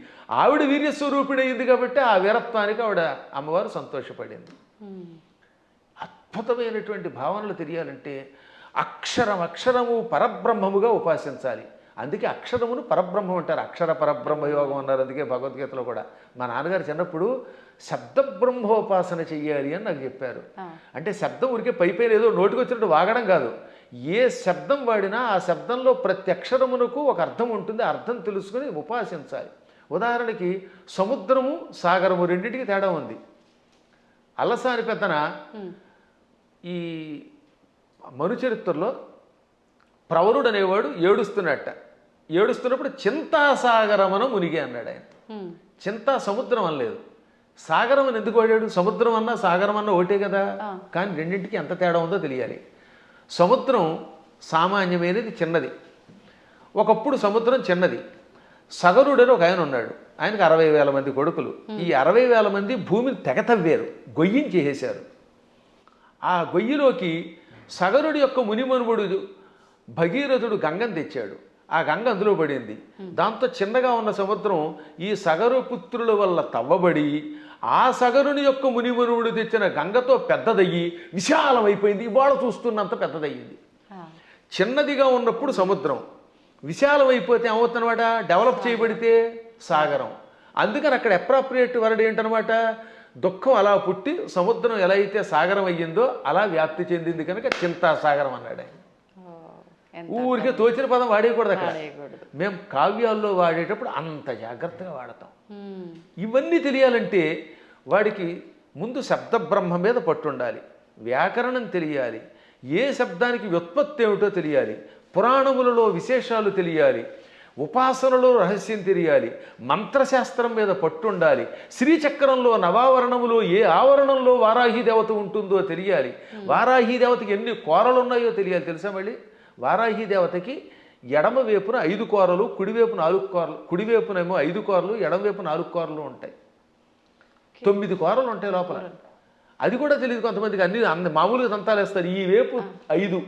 ఆవిడ వీర్యస్వరూపిణి అయ్యింది కాబట్టి ఆ వీరత్వానికి ఆవిడ అమ్మవారు సంతోషపడింది. అద్భుతమైనటువంటి భావనలు తెలియాలంటే అక్షరము పరబ్రహ్మముగా ఉపాసించాలి. అందుకే అక్షరమును పరబ్రహ్మం అంటారు. అక్షర పరబ్రహ్మ యోగం అన్నారు. అందుకే భగవద్గీతలో కూడా మా నాన్నగారు చిన్నప్పుడు శబ్ద బ్రహ్మోపాసన చెయ్యాలి అని నాకు చెప్పారు. అంటే శబ్దం ఊరికే పైపైన ఏదో నోటికి వచ్చినట్టు వాగడం కాదు. ఏ శబ్దం వాడినా ఆ శబ్దంలో ప్రతి అక్షరమునకు ఒక అర్థం ఉంటుంది. అర్థం తెలుసుకుని ఉపాసించాలి. ఉదాహరణకి సముద్రము సాగరము రెండింటికి తేడా ఉంది. అల్లసాని పెద్దన ఈ మనుచరిత్రలో ప్రవరుడు అనేవాడు ఏడుస్తున్నప్పుడు చింతాసాగరమన మునిగి అన్నాడు ఆయన. చింతా సముద్రం అనలేదు, సాగరం అని ఎందుకు వాడాడు? సముద్రం అన్నా సాగరం అన్నా ఒకటే కదా. కానీ రెండింటికి ఎంత తేడా ఉందో తెలియాలి. సముద్రం సామాన్యమైనది, చిన్నది. ఒకప్పుడు సముద్రం చిన్నది. సగరుడని ఒక ఆయన ఉన్నాడు. ఆయనకు 60,000 మంది కొడుకులు. ఈ 60,000 మంది భూమిని తెగతవ్వారు, గొయ్యించేసేశారు. ఆ గొయ్యిలోకి సగరుడి యొక్క మునిమనుముడు భగీరథుడు గంగను తెచ్చాడు. ఆ గంగ అందులో పడింది. దాంతో చిన్నగా ఉన్న సముద్రం ఈ సగరు పుత్రుల వల్ల తవ్వబడి ఆ సగరుని యొక్క మునిమనువుడు తెచ్చిన గంగతో పెద్దదయ్యి విశాలమైపోయింది. ఇవాళ చూస్తున్నంత పెద్దదయ్యింది. చిన్నదిగా ఉన్నప్పుడు సముద్రం, విశాలమైపోతే ఏమవుతుందన్నమాట? డెవలప్ చేయబడితే సాగరం. అందుకని అక్కడ అప్రాప్రియేట్ వర్డ్ ఏంటనమాట? దుఃఖం అలా పుట్టి సముద్రం ఎలా అయితే సాగరం అయ్యిందో అలా వ్యాప్తి చెందింది కనుక చింతా సాగరం అన్నాడు ఆయన. ఊరికే తోచిన పదం వాడేయకూడదు అక్కడ. మేము కావ్యాల్లో వాడేటప్పుడు అంత జాగ్రత్తగా వాడతాం. ఇవన్నీ తెలియాలంటే వాడికి ముందు శబ్ద బ్రహ్మ మీద పట్టుండాలి, వ్యాకరణం తెలియాలి, ఏ శబ్దానికి వ్యుత్పత్తి ఏమిటో తెలియాలి, పురాణములలో విశేషాలు తెలియాలి, ఉపాసనలో రహస్యం తెలియాలి, మంత్రశాస్త్రం మీద పట్టుండాలి, శ్రీచక్రంలో నవావరణములో ఏ ఆవరణంలో వారాహి దేవత ఉంటుందో తెలియాలి, వారాహి దేవతకి ఎన్ని కోరలు ఉన్నాయో తెలియాలి. తెలుసా? మళ్ళీ వారాహి దేవతకి ఎడమ వైపున 5 కోరలు, కుడివైపు 4 కోరలు, కుడివైపునేమో 5 కోరలు, ఎడమవైపు 4 కోరలు ఉంటాయి. 9 కోరలు ఉంటాయి లోపల. అది కూడా తెలియదు కొంతమందికి. అన్ని మామూలుగా దంతాలు వేస్తారు. ఈ వైపు 5,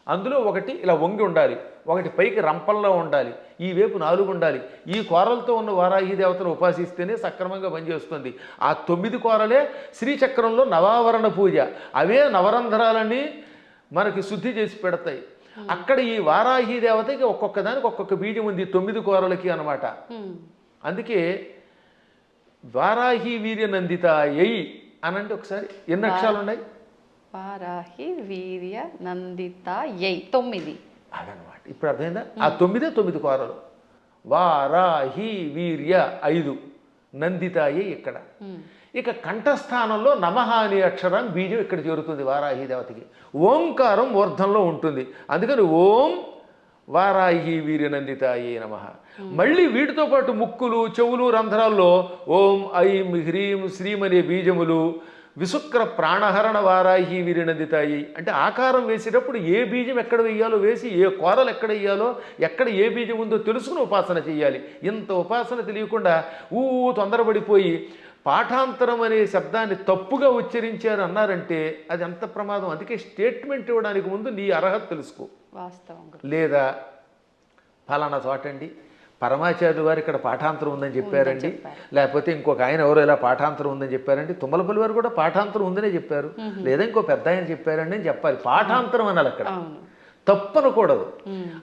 అందులో ఒకటి ఇలా వంగి ఉండాలి, ఒకటి పైకి రంపంలో ఉండాలి, ఈ వైపు 4 ఉండాలి. ఈ కోరలతో ఉన్న వారాహి దేవతను ఉపాసిస్తేనే సక్రమంగా పనిచేస్తుంది. ఆ 9 కోరలే శ్రీచక్రంలో నవావరణ పూజ. అవే నవరంధ్రాలన్నీ మనకి శుద్ధి చేసి పెడతాయి. అక్కడ ఈ వారాహి దేవతకి ఒక్కొక్క దానికి ఒక్కొక్క బీజం ఉంది 9 కోరలకి అనమాట. అందుకే వారాహి వీర్య నందిత ఎయి అనంటే ఒకసారి ఎన్ని అక్షరాలు ఉన్నాయి? వారాహి వీర్య నందిత ఎయి 9 అదనమాట. ఇప్పుడు అర్థమైందా? ఆ 9 కోరలు. వారాహి వీర్య 5, నందిత ఎయి ఇక్కడ. ఇక కంఠస్థానంలో నమః అనే అక్షరం బీజం ఇక్కడ చేరుతుంది వారాహి దేవతకి. ఓంకారం మూర్ధంలో ఉంటుంది. అందుకని ఓం వారాహి వీర్యనందితాయే నమః. మళ్ళీ వీటితో పాటు ముక్కులు, చెవులు, రంధ్రాల్లో ఓం ఐం హ్రీం శ్రీం అనే బీజములు, విశుక్ర ప్రాణహరణ వారాహి వీర్యనందితాయి. అంటే ఆకారం వేసేటప్పుడు ఏ బీజం ఎక్కడ వేయాలో వేసి, ఏ కోరలు ఎక్కడ వేయాలో, ఎక్కడ ఏ బీజం ఉందో తెలుసుకుని ఉపాసన చేయాలి. ఇంత ఉపాసన తెలియకుండా తొందరపడిపోయి పాఠాంతరం అనే శబ్దాన్ని తప్పుగా ఉచ్చరించారు అన్నారంటే అది ఎంత ప్రమాదం. అందుకే స్టేట్మెంట్ ఇవ్వడానికి ముందు నీ అర్హత తెలుసుకో. లేదా ఫలానా చోటండి పరమాచార్యులు వారు ఇక్కడ పాఠాంతరం ఉందని చెప్పారండి, లేకపోతే ఇంకొక ఆయన ఎవరో ఇలా పాఠాంతరం ఉందని చెప్పారండి, తుమ్మలపల్లి వారు కూడా పాఠాంతరం ఉందనే చెప్పారు, లేదా ఇంకో పెద్ద ఆయన చెప్పారండి అని చెప్పాలి. పాఠాంతరం అనాలి అక్కడ, తప్పనకూడదు.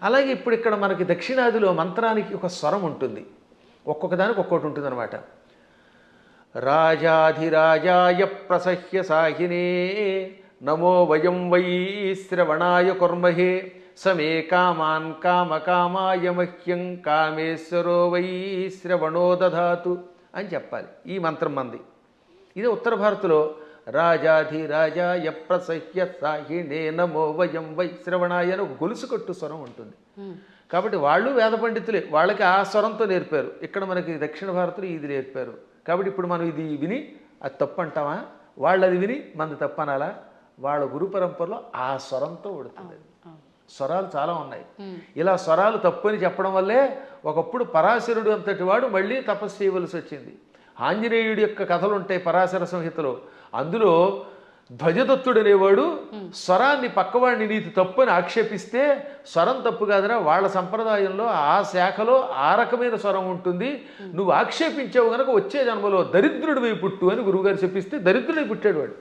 అలాగే ఇప్పుడు ఇక్కడ మనకి దక్షిణాదిలో మంత్రానికి ఒక స్వరం ఉంటుంది, ఒక్కొక్క దానికి ఒక్కొక్కటి ఉంటుంది అనమాట. రాజాధిరాజాయ ప్రసహ్య సాహినే నమో వయం వై శ్రవణాయ కుర్మహే సమే కామాన్ కామకామాయ మహ్యం కామేశ్వరో వై శ్రవణో దధాతు అని చెప్పాలి. ఈ మంత్రం మంది. ఇదే ఉత్తర భారత్లో రాజాధిరాజాయ ప్రసహ్య సాహినే నమో వయం వై శ్రవణాయ అని ఒక గొలుసు కట్టు స్వరం ఉంటుంది. కాబట్టి వాళ్ళు వేద పండితులే, వాళ్ళకి ఆ స్వరంతో నేర్పారు. ఇక్కడ మనకి దక్షిణ భారత్లో ఇది నేర్పారు. కాబట్టి ఇప్పుడు మనం ఇది విని అది తప్పు అంటామా? వాళ్ళు అది విని మనది తప్పు అనాలా? వాళ్ళ గురు పరంపరలో ఆ స్వరంతో ఉడుతుంది. స్వరాలు చాలా ఉన్నాయి. ఇలా స్వరాలు తప్పు అని చెప్పడం వల్లే ఒకప్పుడు పరాశరుడు అంతటి వాడు మళ్ళీ తపస్సు చేయవలసి వచ్చింది. ఆంజనేయుడి యొక్క కథలు ఉంటాయి పరాశర సంహితలో. అందులో ధ్వజదత్తుడు అనేవాడు స్వరాన్ని పక్కవాడిని నీతి తప్పు అని ఆక్షేపిస్తే స్వరం తప్పు కాదురా, వాళ్ళ సంప్రదాయంలో ఆ శాఖలో ఆ రకమైన స్వరం ఉంటుంది, నువ్వు ఆక్షేపించావు కనుక వచ్చే జన్మలో దరిద్రుడివై పుట్టు అని గురువుగారు చెప్పిస్తే దరిద్రుడై పుట్టాడు వాడు.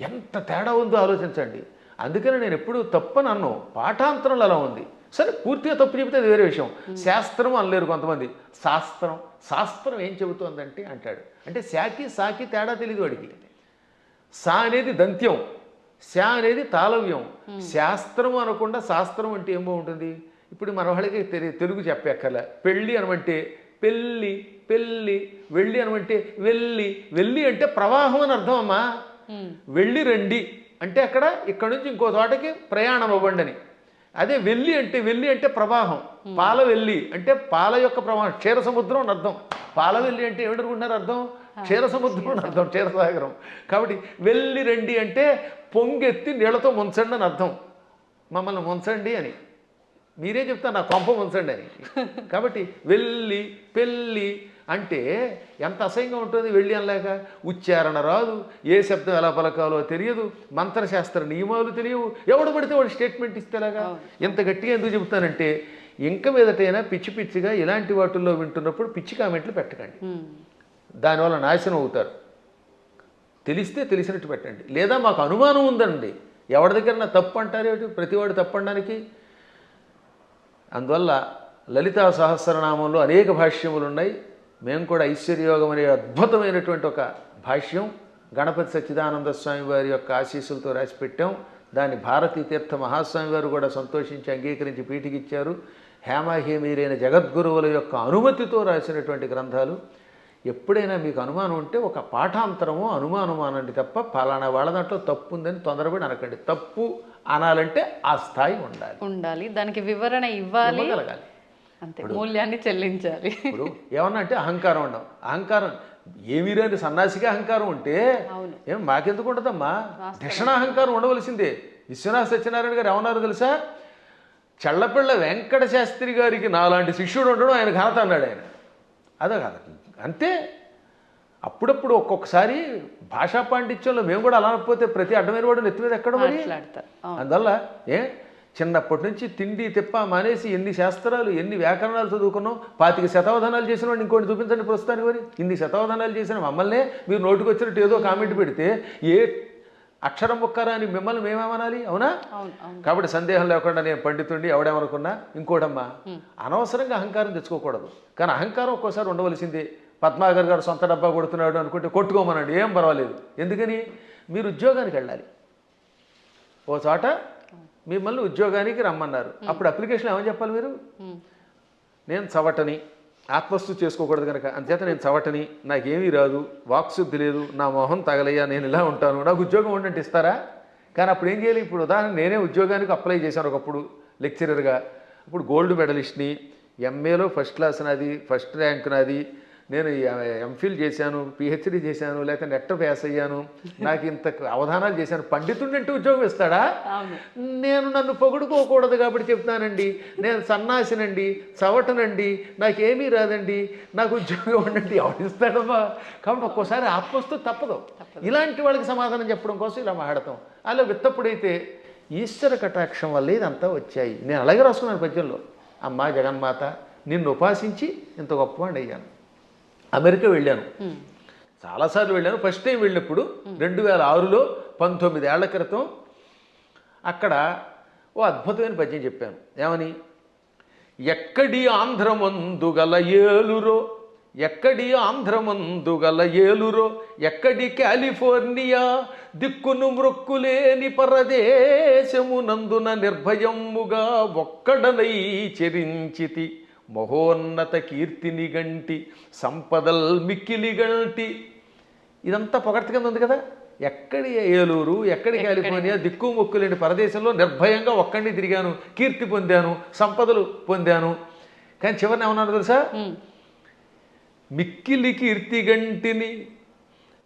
ఎంత తేడా ఉందో ఆలోచించండి. అందుకని నేను ఎప్పుడు తప్పని అన్నాను, పాఠాంతరంలో అలా ఉంది. సరే పూర్తిగా తప్పు చెబితే అది వేరే విషయం. శాస్త్రం అనలేరు కొంతమంది, శాస్త్రం శాస్త్రం ఏం చెబుతోందంటే అంటాడు. అంటే శాకి సాకి తేడా తెలియదు వాడికి. సా అనేది దంత్యం, శా అనేది తాళవ్యం. శాస్త్రం అనకుండా శాస్త్రం అంటే ఏం బాగుంటుంది? ఇప్పుడు మన వాళ్ళకి తెలుగు చెప్పక్కర్లే. పెళ్ళి అనమంటే పెళ్ళి, పెళ్ళి. వెళ్ళి అనమంటే వెళ్ళి, వెళ్ళి అంటే ప్రవాహం అని అర్థం అమ్మా. వెళ్ళి రండి అంటే అక్కడ ఇక్కడ నుంచి ఇంకో చోటకి ప్రయాణం అవ్వండి అని. అదే వెళ్ళి అంటే ప్రవాహం. పాల వెళ్ళి అంటే పాల యొక్క ప్రవాహం, క్షీర సముద్రం అని అర్థం. పాల వెళ్ళి అంటే ఏమనుకుంటున్నారు అర్థం? క్షీర సముద్రం అని అర్థం, క్షీరసాగరం. కాబట్టి వెళ్ళి రండి అంటే పొంగెత్తి నీళ్లతో ముంచండి అని అర్థం. మమ్మల్ని ముంచండి అని మీరే చెప్తారు, నా కొంప ముంచండి అని. కాబట్టి వెళ్ళి పెళ్ళి అంటే ఎంత అసహ్యంగా ఉంటుంది. వెళ్ళి అనలేక ఉచ్చారణ రాదు, ఏ శబ్దం ఎలా పలకాలో తెలియదు, మంత్రశాస్త్ర నియమాలు తెలియవు, ఎవడు పడితే వాడు స్టేట్మెంట్ ఇస్తేలాగా. ఎంత గట్టిగా ఎందుకు చెబుతానంటే ఇంక మీదటైనా పిచ్చి పిచ్చిగా ఇలాంటి వాటిల్లో వింటున్నప్పుడు పిచ్చి కామెంట్లు పెట్టకండి, దానివల్ల నాశనం అవుతారు. తెలిస్తే తెలిసినట్టు పెట్టండి. లేదా మాకు అనుమానం ఉందండి, ఎవరి దగ్గర నా తప్పు అంటారేమిటి, ప్రతివాడు తప్పు అనడానికి. అందువల్ల లలితా సహస్రనామంలో అనేక భాష్యములు ఉన్నాయి. మేము కూడా ఐశ్వర్యయోగం అనే అద్భుతమైనటువంటి ఒక భాష్యం గణపతి సచ్చిదానంద స్వామి వారి యొక్క ఆశీస్సులతో రాసి పెట్టాం. దాన్ని భారతీ తీర్థ మహాస్వామి వారు కూడా సంతోషించి అంగీకరించి పీఠికిచ్చారు. హేమాహేమీరైన జగద్గురువుల యొక్క అనుమతితో రాసినటువంటి గ్రంథాలు. ఎప్పుడైనా మీకు అనుమానం ఉంటే ఒక పాఠాంతరమో అనుమానమో అనండి తప్ప పలానా వాళ్ళ దాంట్లో తప్పు ఉందని తొందరపడి అనకండి. తప్పు అనాలంటే ఆ స్థాయి ఉండాలి, దానికి వివరణ ఇవ్వాలి, అంతే, మూల్యాన్ని చెల్లించాలి. ఇప్పుడు ఏమన్నా అంటే అహంకారం ఉండవు. అహంకారం ఏమీ రాని సన్నాసిగా అహంకారం ఉంటే ఏం మాకెందుకు ఉంటుందమ్మా? దక్షిణాహంకారం ఉండవలసిందే. విశ్వనాథ సత్యనారాయణ గారు ఏమన్నారు తెలుసా? చల్లపిళ్ళ వెంకట శాస్త్రి గారికి నాలాంటి శిష్యుడు ఉండడం ఆయన ఘనత అన్నాడు ఆయన. అదే కాదు అంతే. అప్పుడప్పుడు ఒక్కొక్కసారి భాషా పాండిత్యంలో మేము కూడా అలా అనకపోతే ప్రతి అడ్డమైన వాడు నెత్తి మీద ఎక్కడ మరి. అందువల్ల చిన్నప్పటి నుంచి తిండి తిప్ప మానేసి ఎన్ని శాస్త్రాలు ఎన్ని వ్యాకరణాలు చదువుకున్నాం. 25 శతావధానాలు చేసిన వాడిని ఇంకోటి చూపించండి ప్రస్తుతానికి. మరి ఇన్ని శతావధానాలు చేసిన మమ్మల్నే మీరు నోటికి వచ్చినట్టు ఏదో కామెంట్ పెడితే ఏ అక్షరం ఒక్కరా అని మిమ్మల్ని మేమేమనాలి? అవునా? కాబట్టి సందేహం లేకుండా నేను పండితుండి ఎవడేమనుకున్నా. ఇంకోటమ్మా, అనవసరంగా అహంకారం తెచ్చుకోకూడదు. కానీ అహంకారం ఒక్కోసారి ఉండవలసిందే. పద్మాగర్ గారు సొంత డబ్బా కొడుతున్నాడు అనుకుంటే కొట్టుకోమనండి, ఏం పర్వాలేదు. ఎందుకని? మీరు ఉద్యోగానికి వెళ్ళాలి. ఓ చోట మిమ్మల్ని ఉద్యోగానికి రమ్మన్నారు. అప్పుడు అప్లికేషన్ ఏమని చెప్పాలి మీరు? నేను చవటని, ఆత్మస్తు చేసుకోకూడదు కనుక అంచేత నేను చవటని, నాకేమీ రాదు, వాక్శుద్ధి లేదు, నా మొహం తగలయ్యా, నేను ఇలా ఉంటాను, నాకు ఉద్యోగం ఉండంటే ఇస్తారా? కానీ అప్పుడు ఏం చేయాలి? ఇప్పుడు ఉదాహరణ నేనే ఉద్యోగానికి అప్లై చేశాను ఒకప్పుడు లెక్చరర్గా. ఇప్పుడు గోల్డ్ మెడలిస్ట్ని, ఎంఏలో ఫస్ట్ క్లాస్ నాది, ఫస్ట్ ర్యాంక్ నాది, నేను ఎంఫిల్ చేశాను, పిహెచ్డి చేశాను, లేకపోతే నెట్ పాస్ అయ్యాను, నాకు ఇంత అవధానాలు చేశాను. పండితుడిని అంటే ఉద్యోగం ఇస్తాడా? నేను నన్ను పొగుడుకోకూడదు కాబట్టి చెప్తానండి, నేను సన్నాసినండి, చవటనండి, నాకేమీ రాదండి, నాకు ఉద్యోగం ఉండండి, ఎవరిస్తాడమ్మా? కాబట్టి ఒక్కోసారి ఆత్మస్తు తప్పదు. ఇలాంటి వాళ్ళకి సమాధానం చెప్పడం కోసం ఇలా మాట్లాడతాం. అలా విత్తప్పుడైతే ఈశ్వర కటాక్షం వల్ల ఇదంతా వచ్చాయి. నేను అలాగే రాసుకున్నాను పద్యంలో, అమ్మా జగన్మాత నిన్ను ఉపాసించి ఇంత గొప్పవాడిని అయ్యాను. అమెరికా వెళ్ళాను, చాలాసార్లు వెళ్ళాను. ఫస్ట్ టైం వెళ్ళినప్పుడు 2006లో 19 ఏళ్ల క్రితం అక్కడ ఓ అద్భుతమైన పద్యం చెప్పాను. ఏమని? ఎక్కడి ఆంధ్రమందు గల ఏలురో, ఎక్కడి ఆంధ్రమందు గల ఏలురో, ఎక్కడి కాలిఫోర్నియా దిక్కును మృక్కులేని పరదేశమునందున నిర్భయముగా ఒక్కడనై చెరించితి, మహోన్నత కీర్తిని గంటి సంపదల్ మిక్కిలి గంటి. ఇదంతా పొగడ్త కింద ఉంది కదా. ఎక్కడి ఏలూరు, ఎక్కడి కాలిఫోర్నియా దిక్కు మొక్కులేని పరదేశంలో నిర్భయంగా ఒక్కడిని తిరిగాను, కీర్తి పొందాను, సంపదలు పొందాను. కానీ చివరిని ఏమన్నాను తెలుసా? మిక్కిలి కీర్తి గంటిని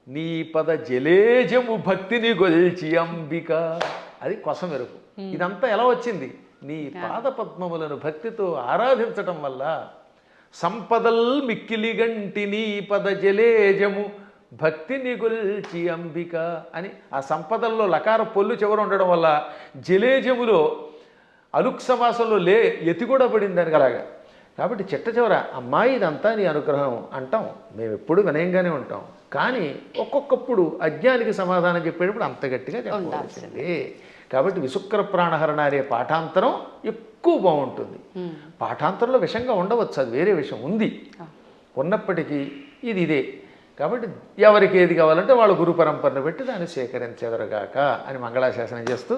నీ పద జలేజము భక్తిని గొల్చి అంబిక. అది కొసమెరుపు. ఇదంతా ఎలా వచ్చింది? నీ పాద పద్మములను భక్తితో ఆరాధించటం వల్ల. సంపదల్ మిక్కిలి గంటి నీ పద జలేజము భక్తి నిగుల్చి అంబిక అని ఆ సంపదల్లో లకార పొల్లు చివర ఉండడం వల్ల జలేజములో అలుక్ సమాసంలో ఎతి కూడా పడింది దానికి అలాగా. కాబట్టి చిట్ట చివర అమ్మాయి ఇదంతా నీ అనుగ్రహం అంటాం, మేము ఎప్పుడు వినయంగానే ఉంటాం. కానీ ఒక్కొక్కప్పుడు అజ్ఞానికి సమాధానం చెప్పేటప్పుడు అంత గట్టిగా చెప్పాల్సింది. కాబట్టి విశుక్ర ప్రాణహరణ అనే పాఠాంతరం ఎక్కువ బాగుంటుంది. పాఠాంతరంలో విషంగా ఉండవచ్చు, అది వేరే విషయం ఉంది, ఉన్నప్పటికీ ఇదే. కాబట్టి ఎవరికి ఏది కావాలంటే వాళ్ళ గురు పరంపరను పెట్టి దాన్ని స్వీకరించెదరుగాక అని మంగళాశాసనం చేస్తూ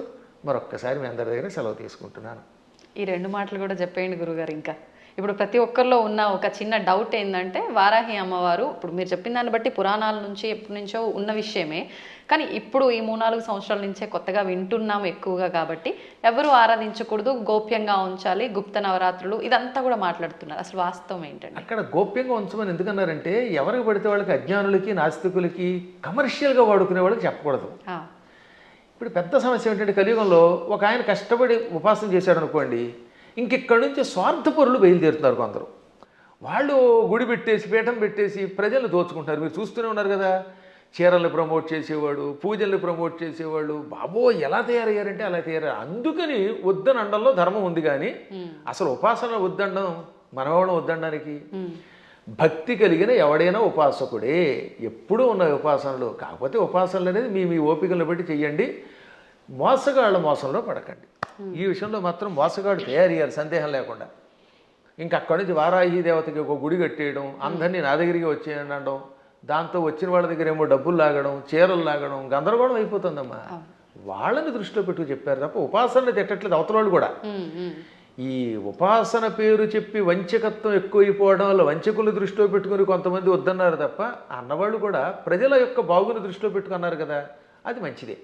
మరొక్కసారి మీ అందరి దగ్గర సెలవు తీసుకుంటున్నాను. ఈ 2 మాటలు కూడా చెప్పేయండి గురుగారు. ఇంకా ఇప్పుడు ప్రతి ఒక్కరిలో ఉన్న ఒక చిన్న డౌట్ ఏంటంటే వారాహి అమ్మవారు ఇప్పుడు మీరు చెప్పిన దాన్ని బట్టి పురాణాల నుంచి ఎప్పటి నుంచో ఉన్న విషయమే, కానీ ఇప్పుడు ఈ 3-4 సంవత్సరాల నుంచే కొత్తగా వింటున్నాం ఎక్కువగా. కాబట్టి ఎవరు ఆరాధించకూడదు, గోప్యంగా ఉంచాలి, గుప్త నవరాత్రులు ఇదంతా కూడా మాట్లాడుతున్నారు. అసలు వాస్తవం ఏంటంటే అక్కడ గోప్యంగా ఉంచమని ఎందుకన్నారంటే ఎవరికి పడితే వాళ్ళకి, అజ్ఞానులకి నాస్తికులకి కమర్షియల్గా వాడుకునే వాళ్ళకి చెప్పకూడదు. ఇప్పుడు పెద్ద సమస్య ఏంటంటే కలియుగంలో ఒక ఆయన కష్టపడి ఉపాసన చేశాడు అనుకోండి, ఇంకెక్కడి నుంచి స్వార్థపరులు బయలుదేరుతున్నారు కొందరు. వాళ్ళు గుడి పెట్టేసి పీఠం పెట్టేసి ప్రజలను దోచుకుంటారు. మీరు చూస్తూనే ఉన్నారు కదా, చీరల్ని ప్రమోట్ చేసేవాడు, పూజల్ని ప్రమోట్ చేసేవాళ్ళు, బాబో ఎలా తయారయ్యారంటే అలా తయారయ్యారు. అందుకని వద్దని అండంలో ధర్మం ఉంది, కానీ అసలు ఉపాసన వద్దండం మనవాళ్ళం వద్దనడానికి. భక్తి కలిగిన ఎవడైనా ఉపాసకుడే, ఎప్పుడూ ఉన్న ఉపాసనలు. కాకపోతే ఉపాసనలు అనేది మీ ఓపికలను బట్టి చెయ్యండి, మోసగాళ్ళ మోసంలో పడకండి. ఈ విషయంలో మాత్రం మోసగాడు తయారయ్యారు సందేహం లేకుండా. ఇంకా అక్కడి నుంచి వారాహి దేవతకి ఒక గుడి కట్టేయడం, అందరినీ నా దగ్గరికి వచ్చేయండి అనడం, దాంతో వచ్చిన వాళ్ళ దగ్గర ఏమో డబ్బులు లాగడం, చీరలు లాగడం, గందరగోళం అయిపోతుందమ్మా. వాళ్ళని దృష్టిలో పెట్టుకు చెప్పారు తప్ప ఉపాసనలు తిట్టట్లేదు అవతల వాళ్ళు కూడా. ఈ ఉపాసన పేరు చెప్పి వంచకత్వం ఎక్కువైపోవడం వల్ల వంచకులు దృష్టిలో పెట్టుకుని కొంతమంది వద్దన్నారు తప్ప, అన్నవాళ్ళు కూడా ప్రజల యొక్క బాగుని దృష్టిలో పెట్టుకున్నారు కదా, అది మంచిదే.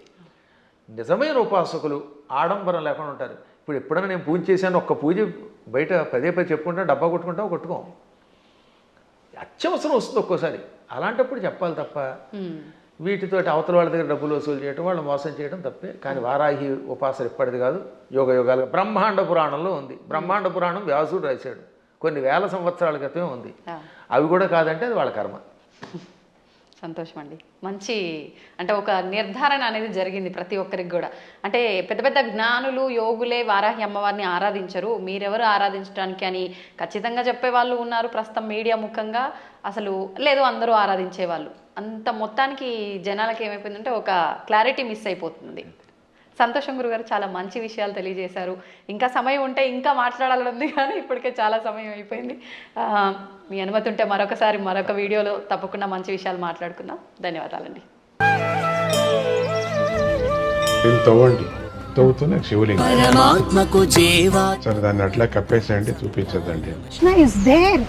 నిజమైన ఉపాసకులు ఆడంబరం లేకుండా ఉంటారు. ఇప్పుడు ఎప్పుడైనా నేను పూజ చేశాను, ఒక్క పూజ బయట పదే చెప్పుకుంటా, డబ్బా కొట్టుకుంటాం, కొట్టుకోం, అత్యవసరం వస్తుంది ఒక్కోసారి. అలాంటప్పుడు చెప్పాలి తప్ప వీటితోటి అవతల వాళ్ళ దగ్గర డబ్బులు వసూలు చేయడం, వాళ్ళు మోసం చేయడం తప్పే. కానీ వారాహి ఉపాసన ఎప్పటిది కాదు, యోగ యోగాలుగా బ్రహ్మాండ పురాణంలో ఉంది. బ్రహ్మాండ పురాణం వ్యాసుడు రాశాడు, కొన్ని వేల సంవత్సరాల క్రితమే ఉంది. అవి కూడా కాదంటే అది వాళ్ళ కర్మ. సంతోషం అండి. మంచి అంటే ఒక నిర్ధారణ అనేది జరిగింది ప్రతి ఒక్కరికి కూడా. అంటే పెద్ద పెద్ద జ్ఞానులు యోగులే వారాహి అమ్మవారిని ఆరాధించరు, మీరెవరు ఆరాధించడానికి అని ఖచ్చితంగా చెప్పే వాళ్ళు ఉన్నారు ప్రస్తుతం మీడియా ముఖంగా. అసలు లేదు అందరూ ఆరాధించేవాళ్ళు. అంత మొత్తానికి జనాలకి ఏమైపోయిందంటే ఒక క్లారిటీ మిస్ అయిపోతుంది. సంతోషం గురుగారు, చాలా మంచి విషయాలు తెలియజేశారు. ఇంకా సమయం ఉంటే ఇంకా మాట్లాడాలని ఉంది, కానీ ఇప్పటికే చాలా సమయం అయిపోయింది. మీ అనుమతి ఉంటే మరొకసారి మరొక వీడియోలో తప్పకుండా మంచి విషయాలు మాట్లాడుకుందాం. ధన్యవాదాలండి. తవ్వుతున్న శివలింగం సరే, దాన్ని అట్లా కప్పేసేయండి, చూపించదండి. Krishna is there.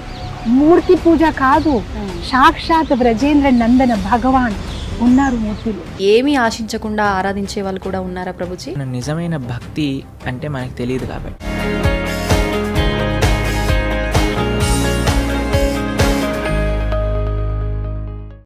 మూర్తి పూజ కాదు, సాక్షాత్ బ్రజేంద్ర నందన భగవాన్ ఉన్నారు మూర్తిలో. ఏమీ ఆశించకుండా ఆరాధించే వాళ్ళు కూడా ఉన్నారా ప్రభుజీ? నిజమైన భక్తి అంటే మనకు తెలియదు కాబట్టి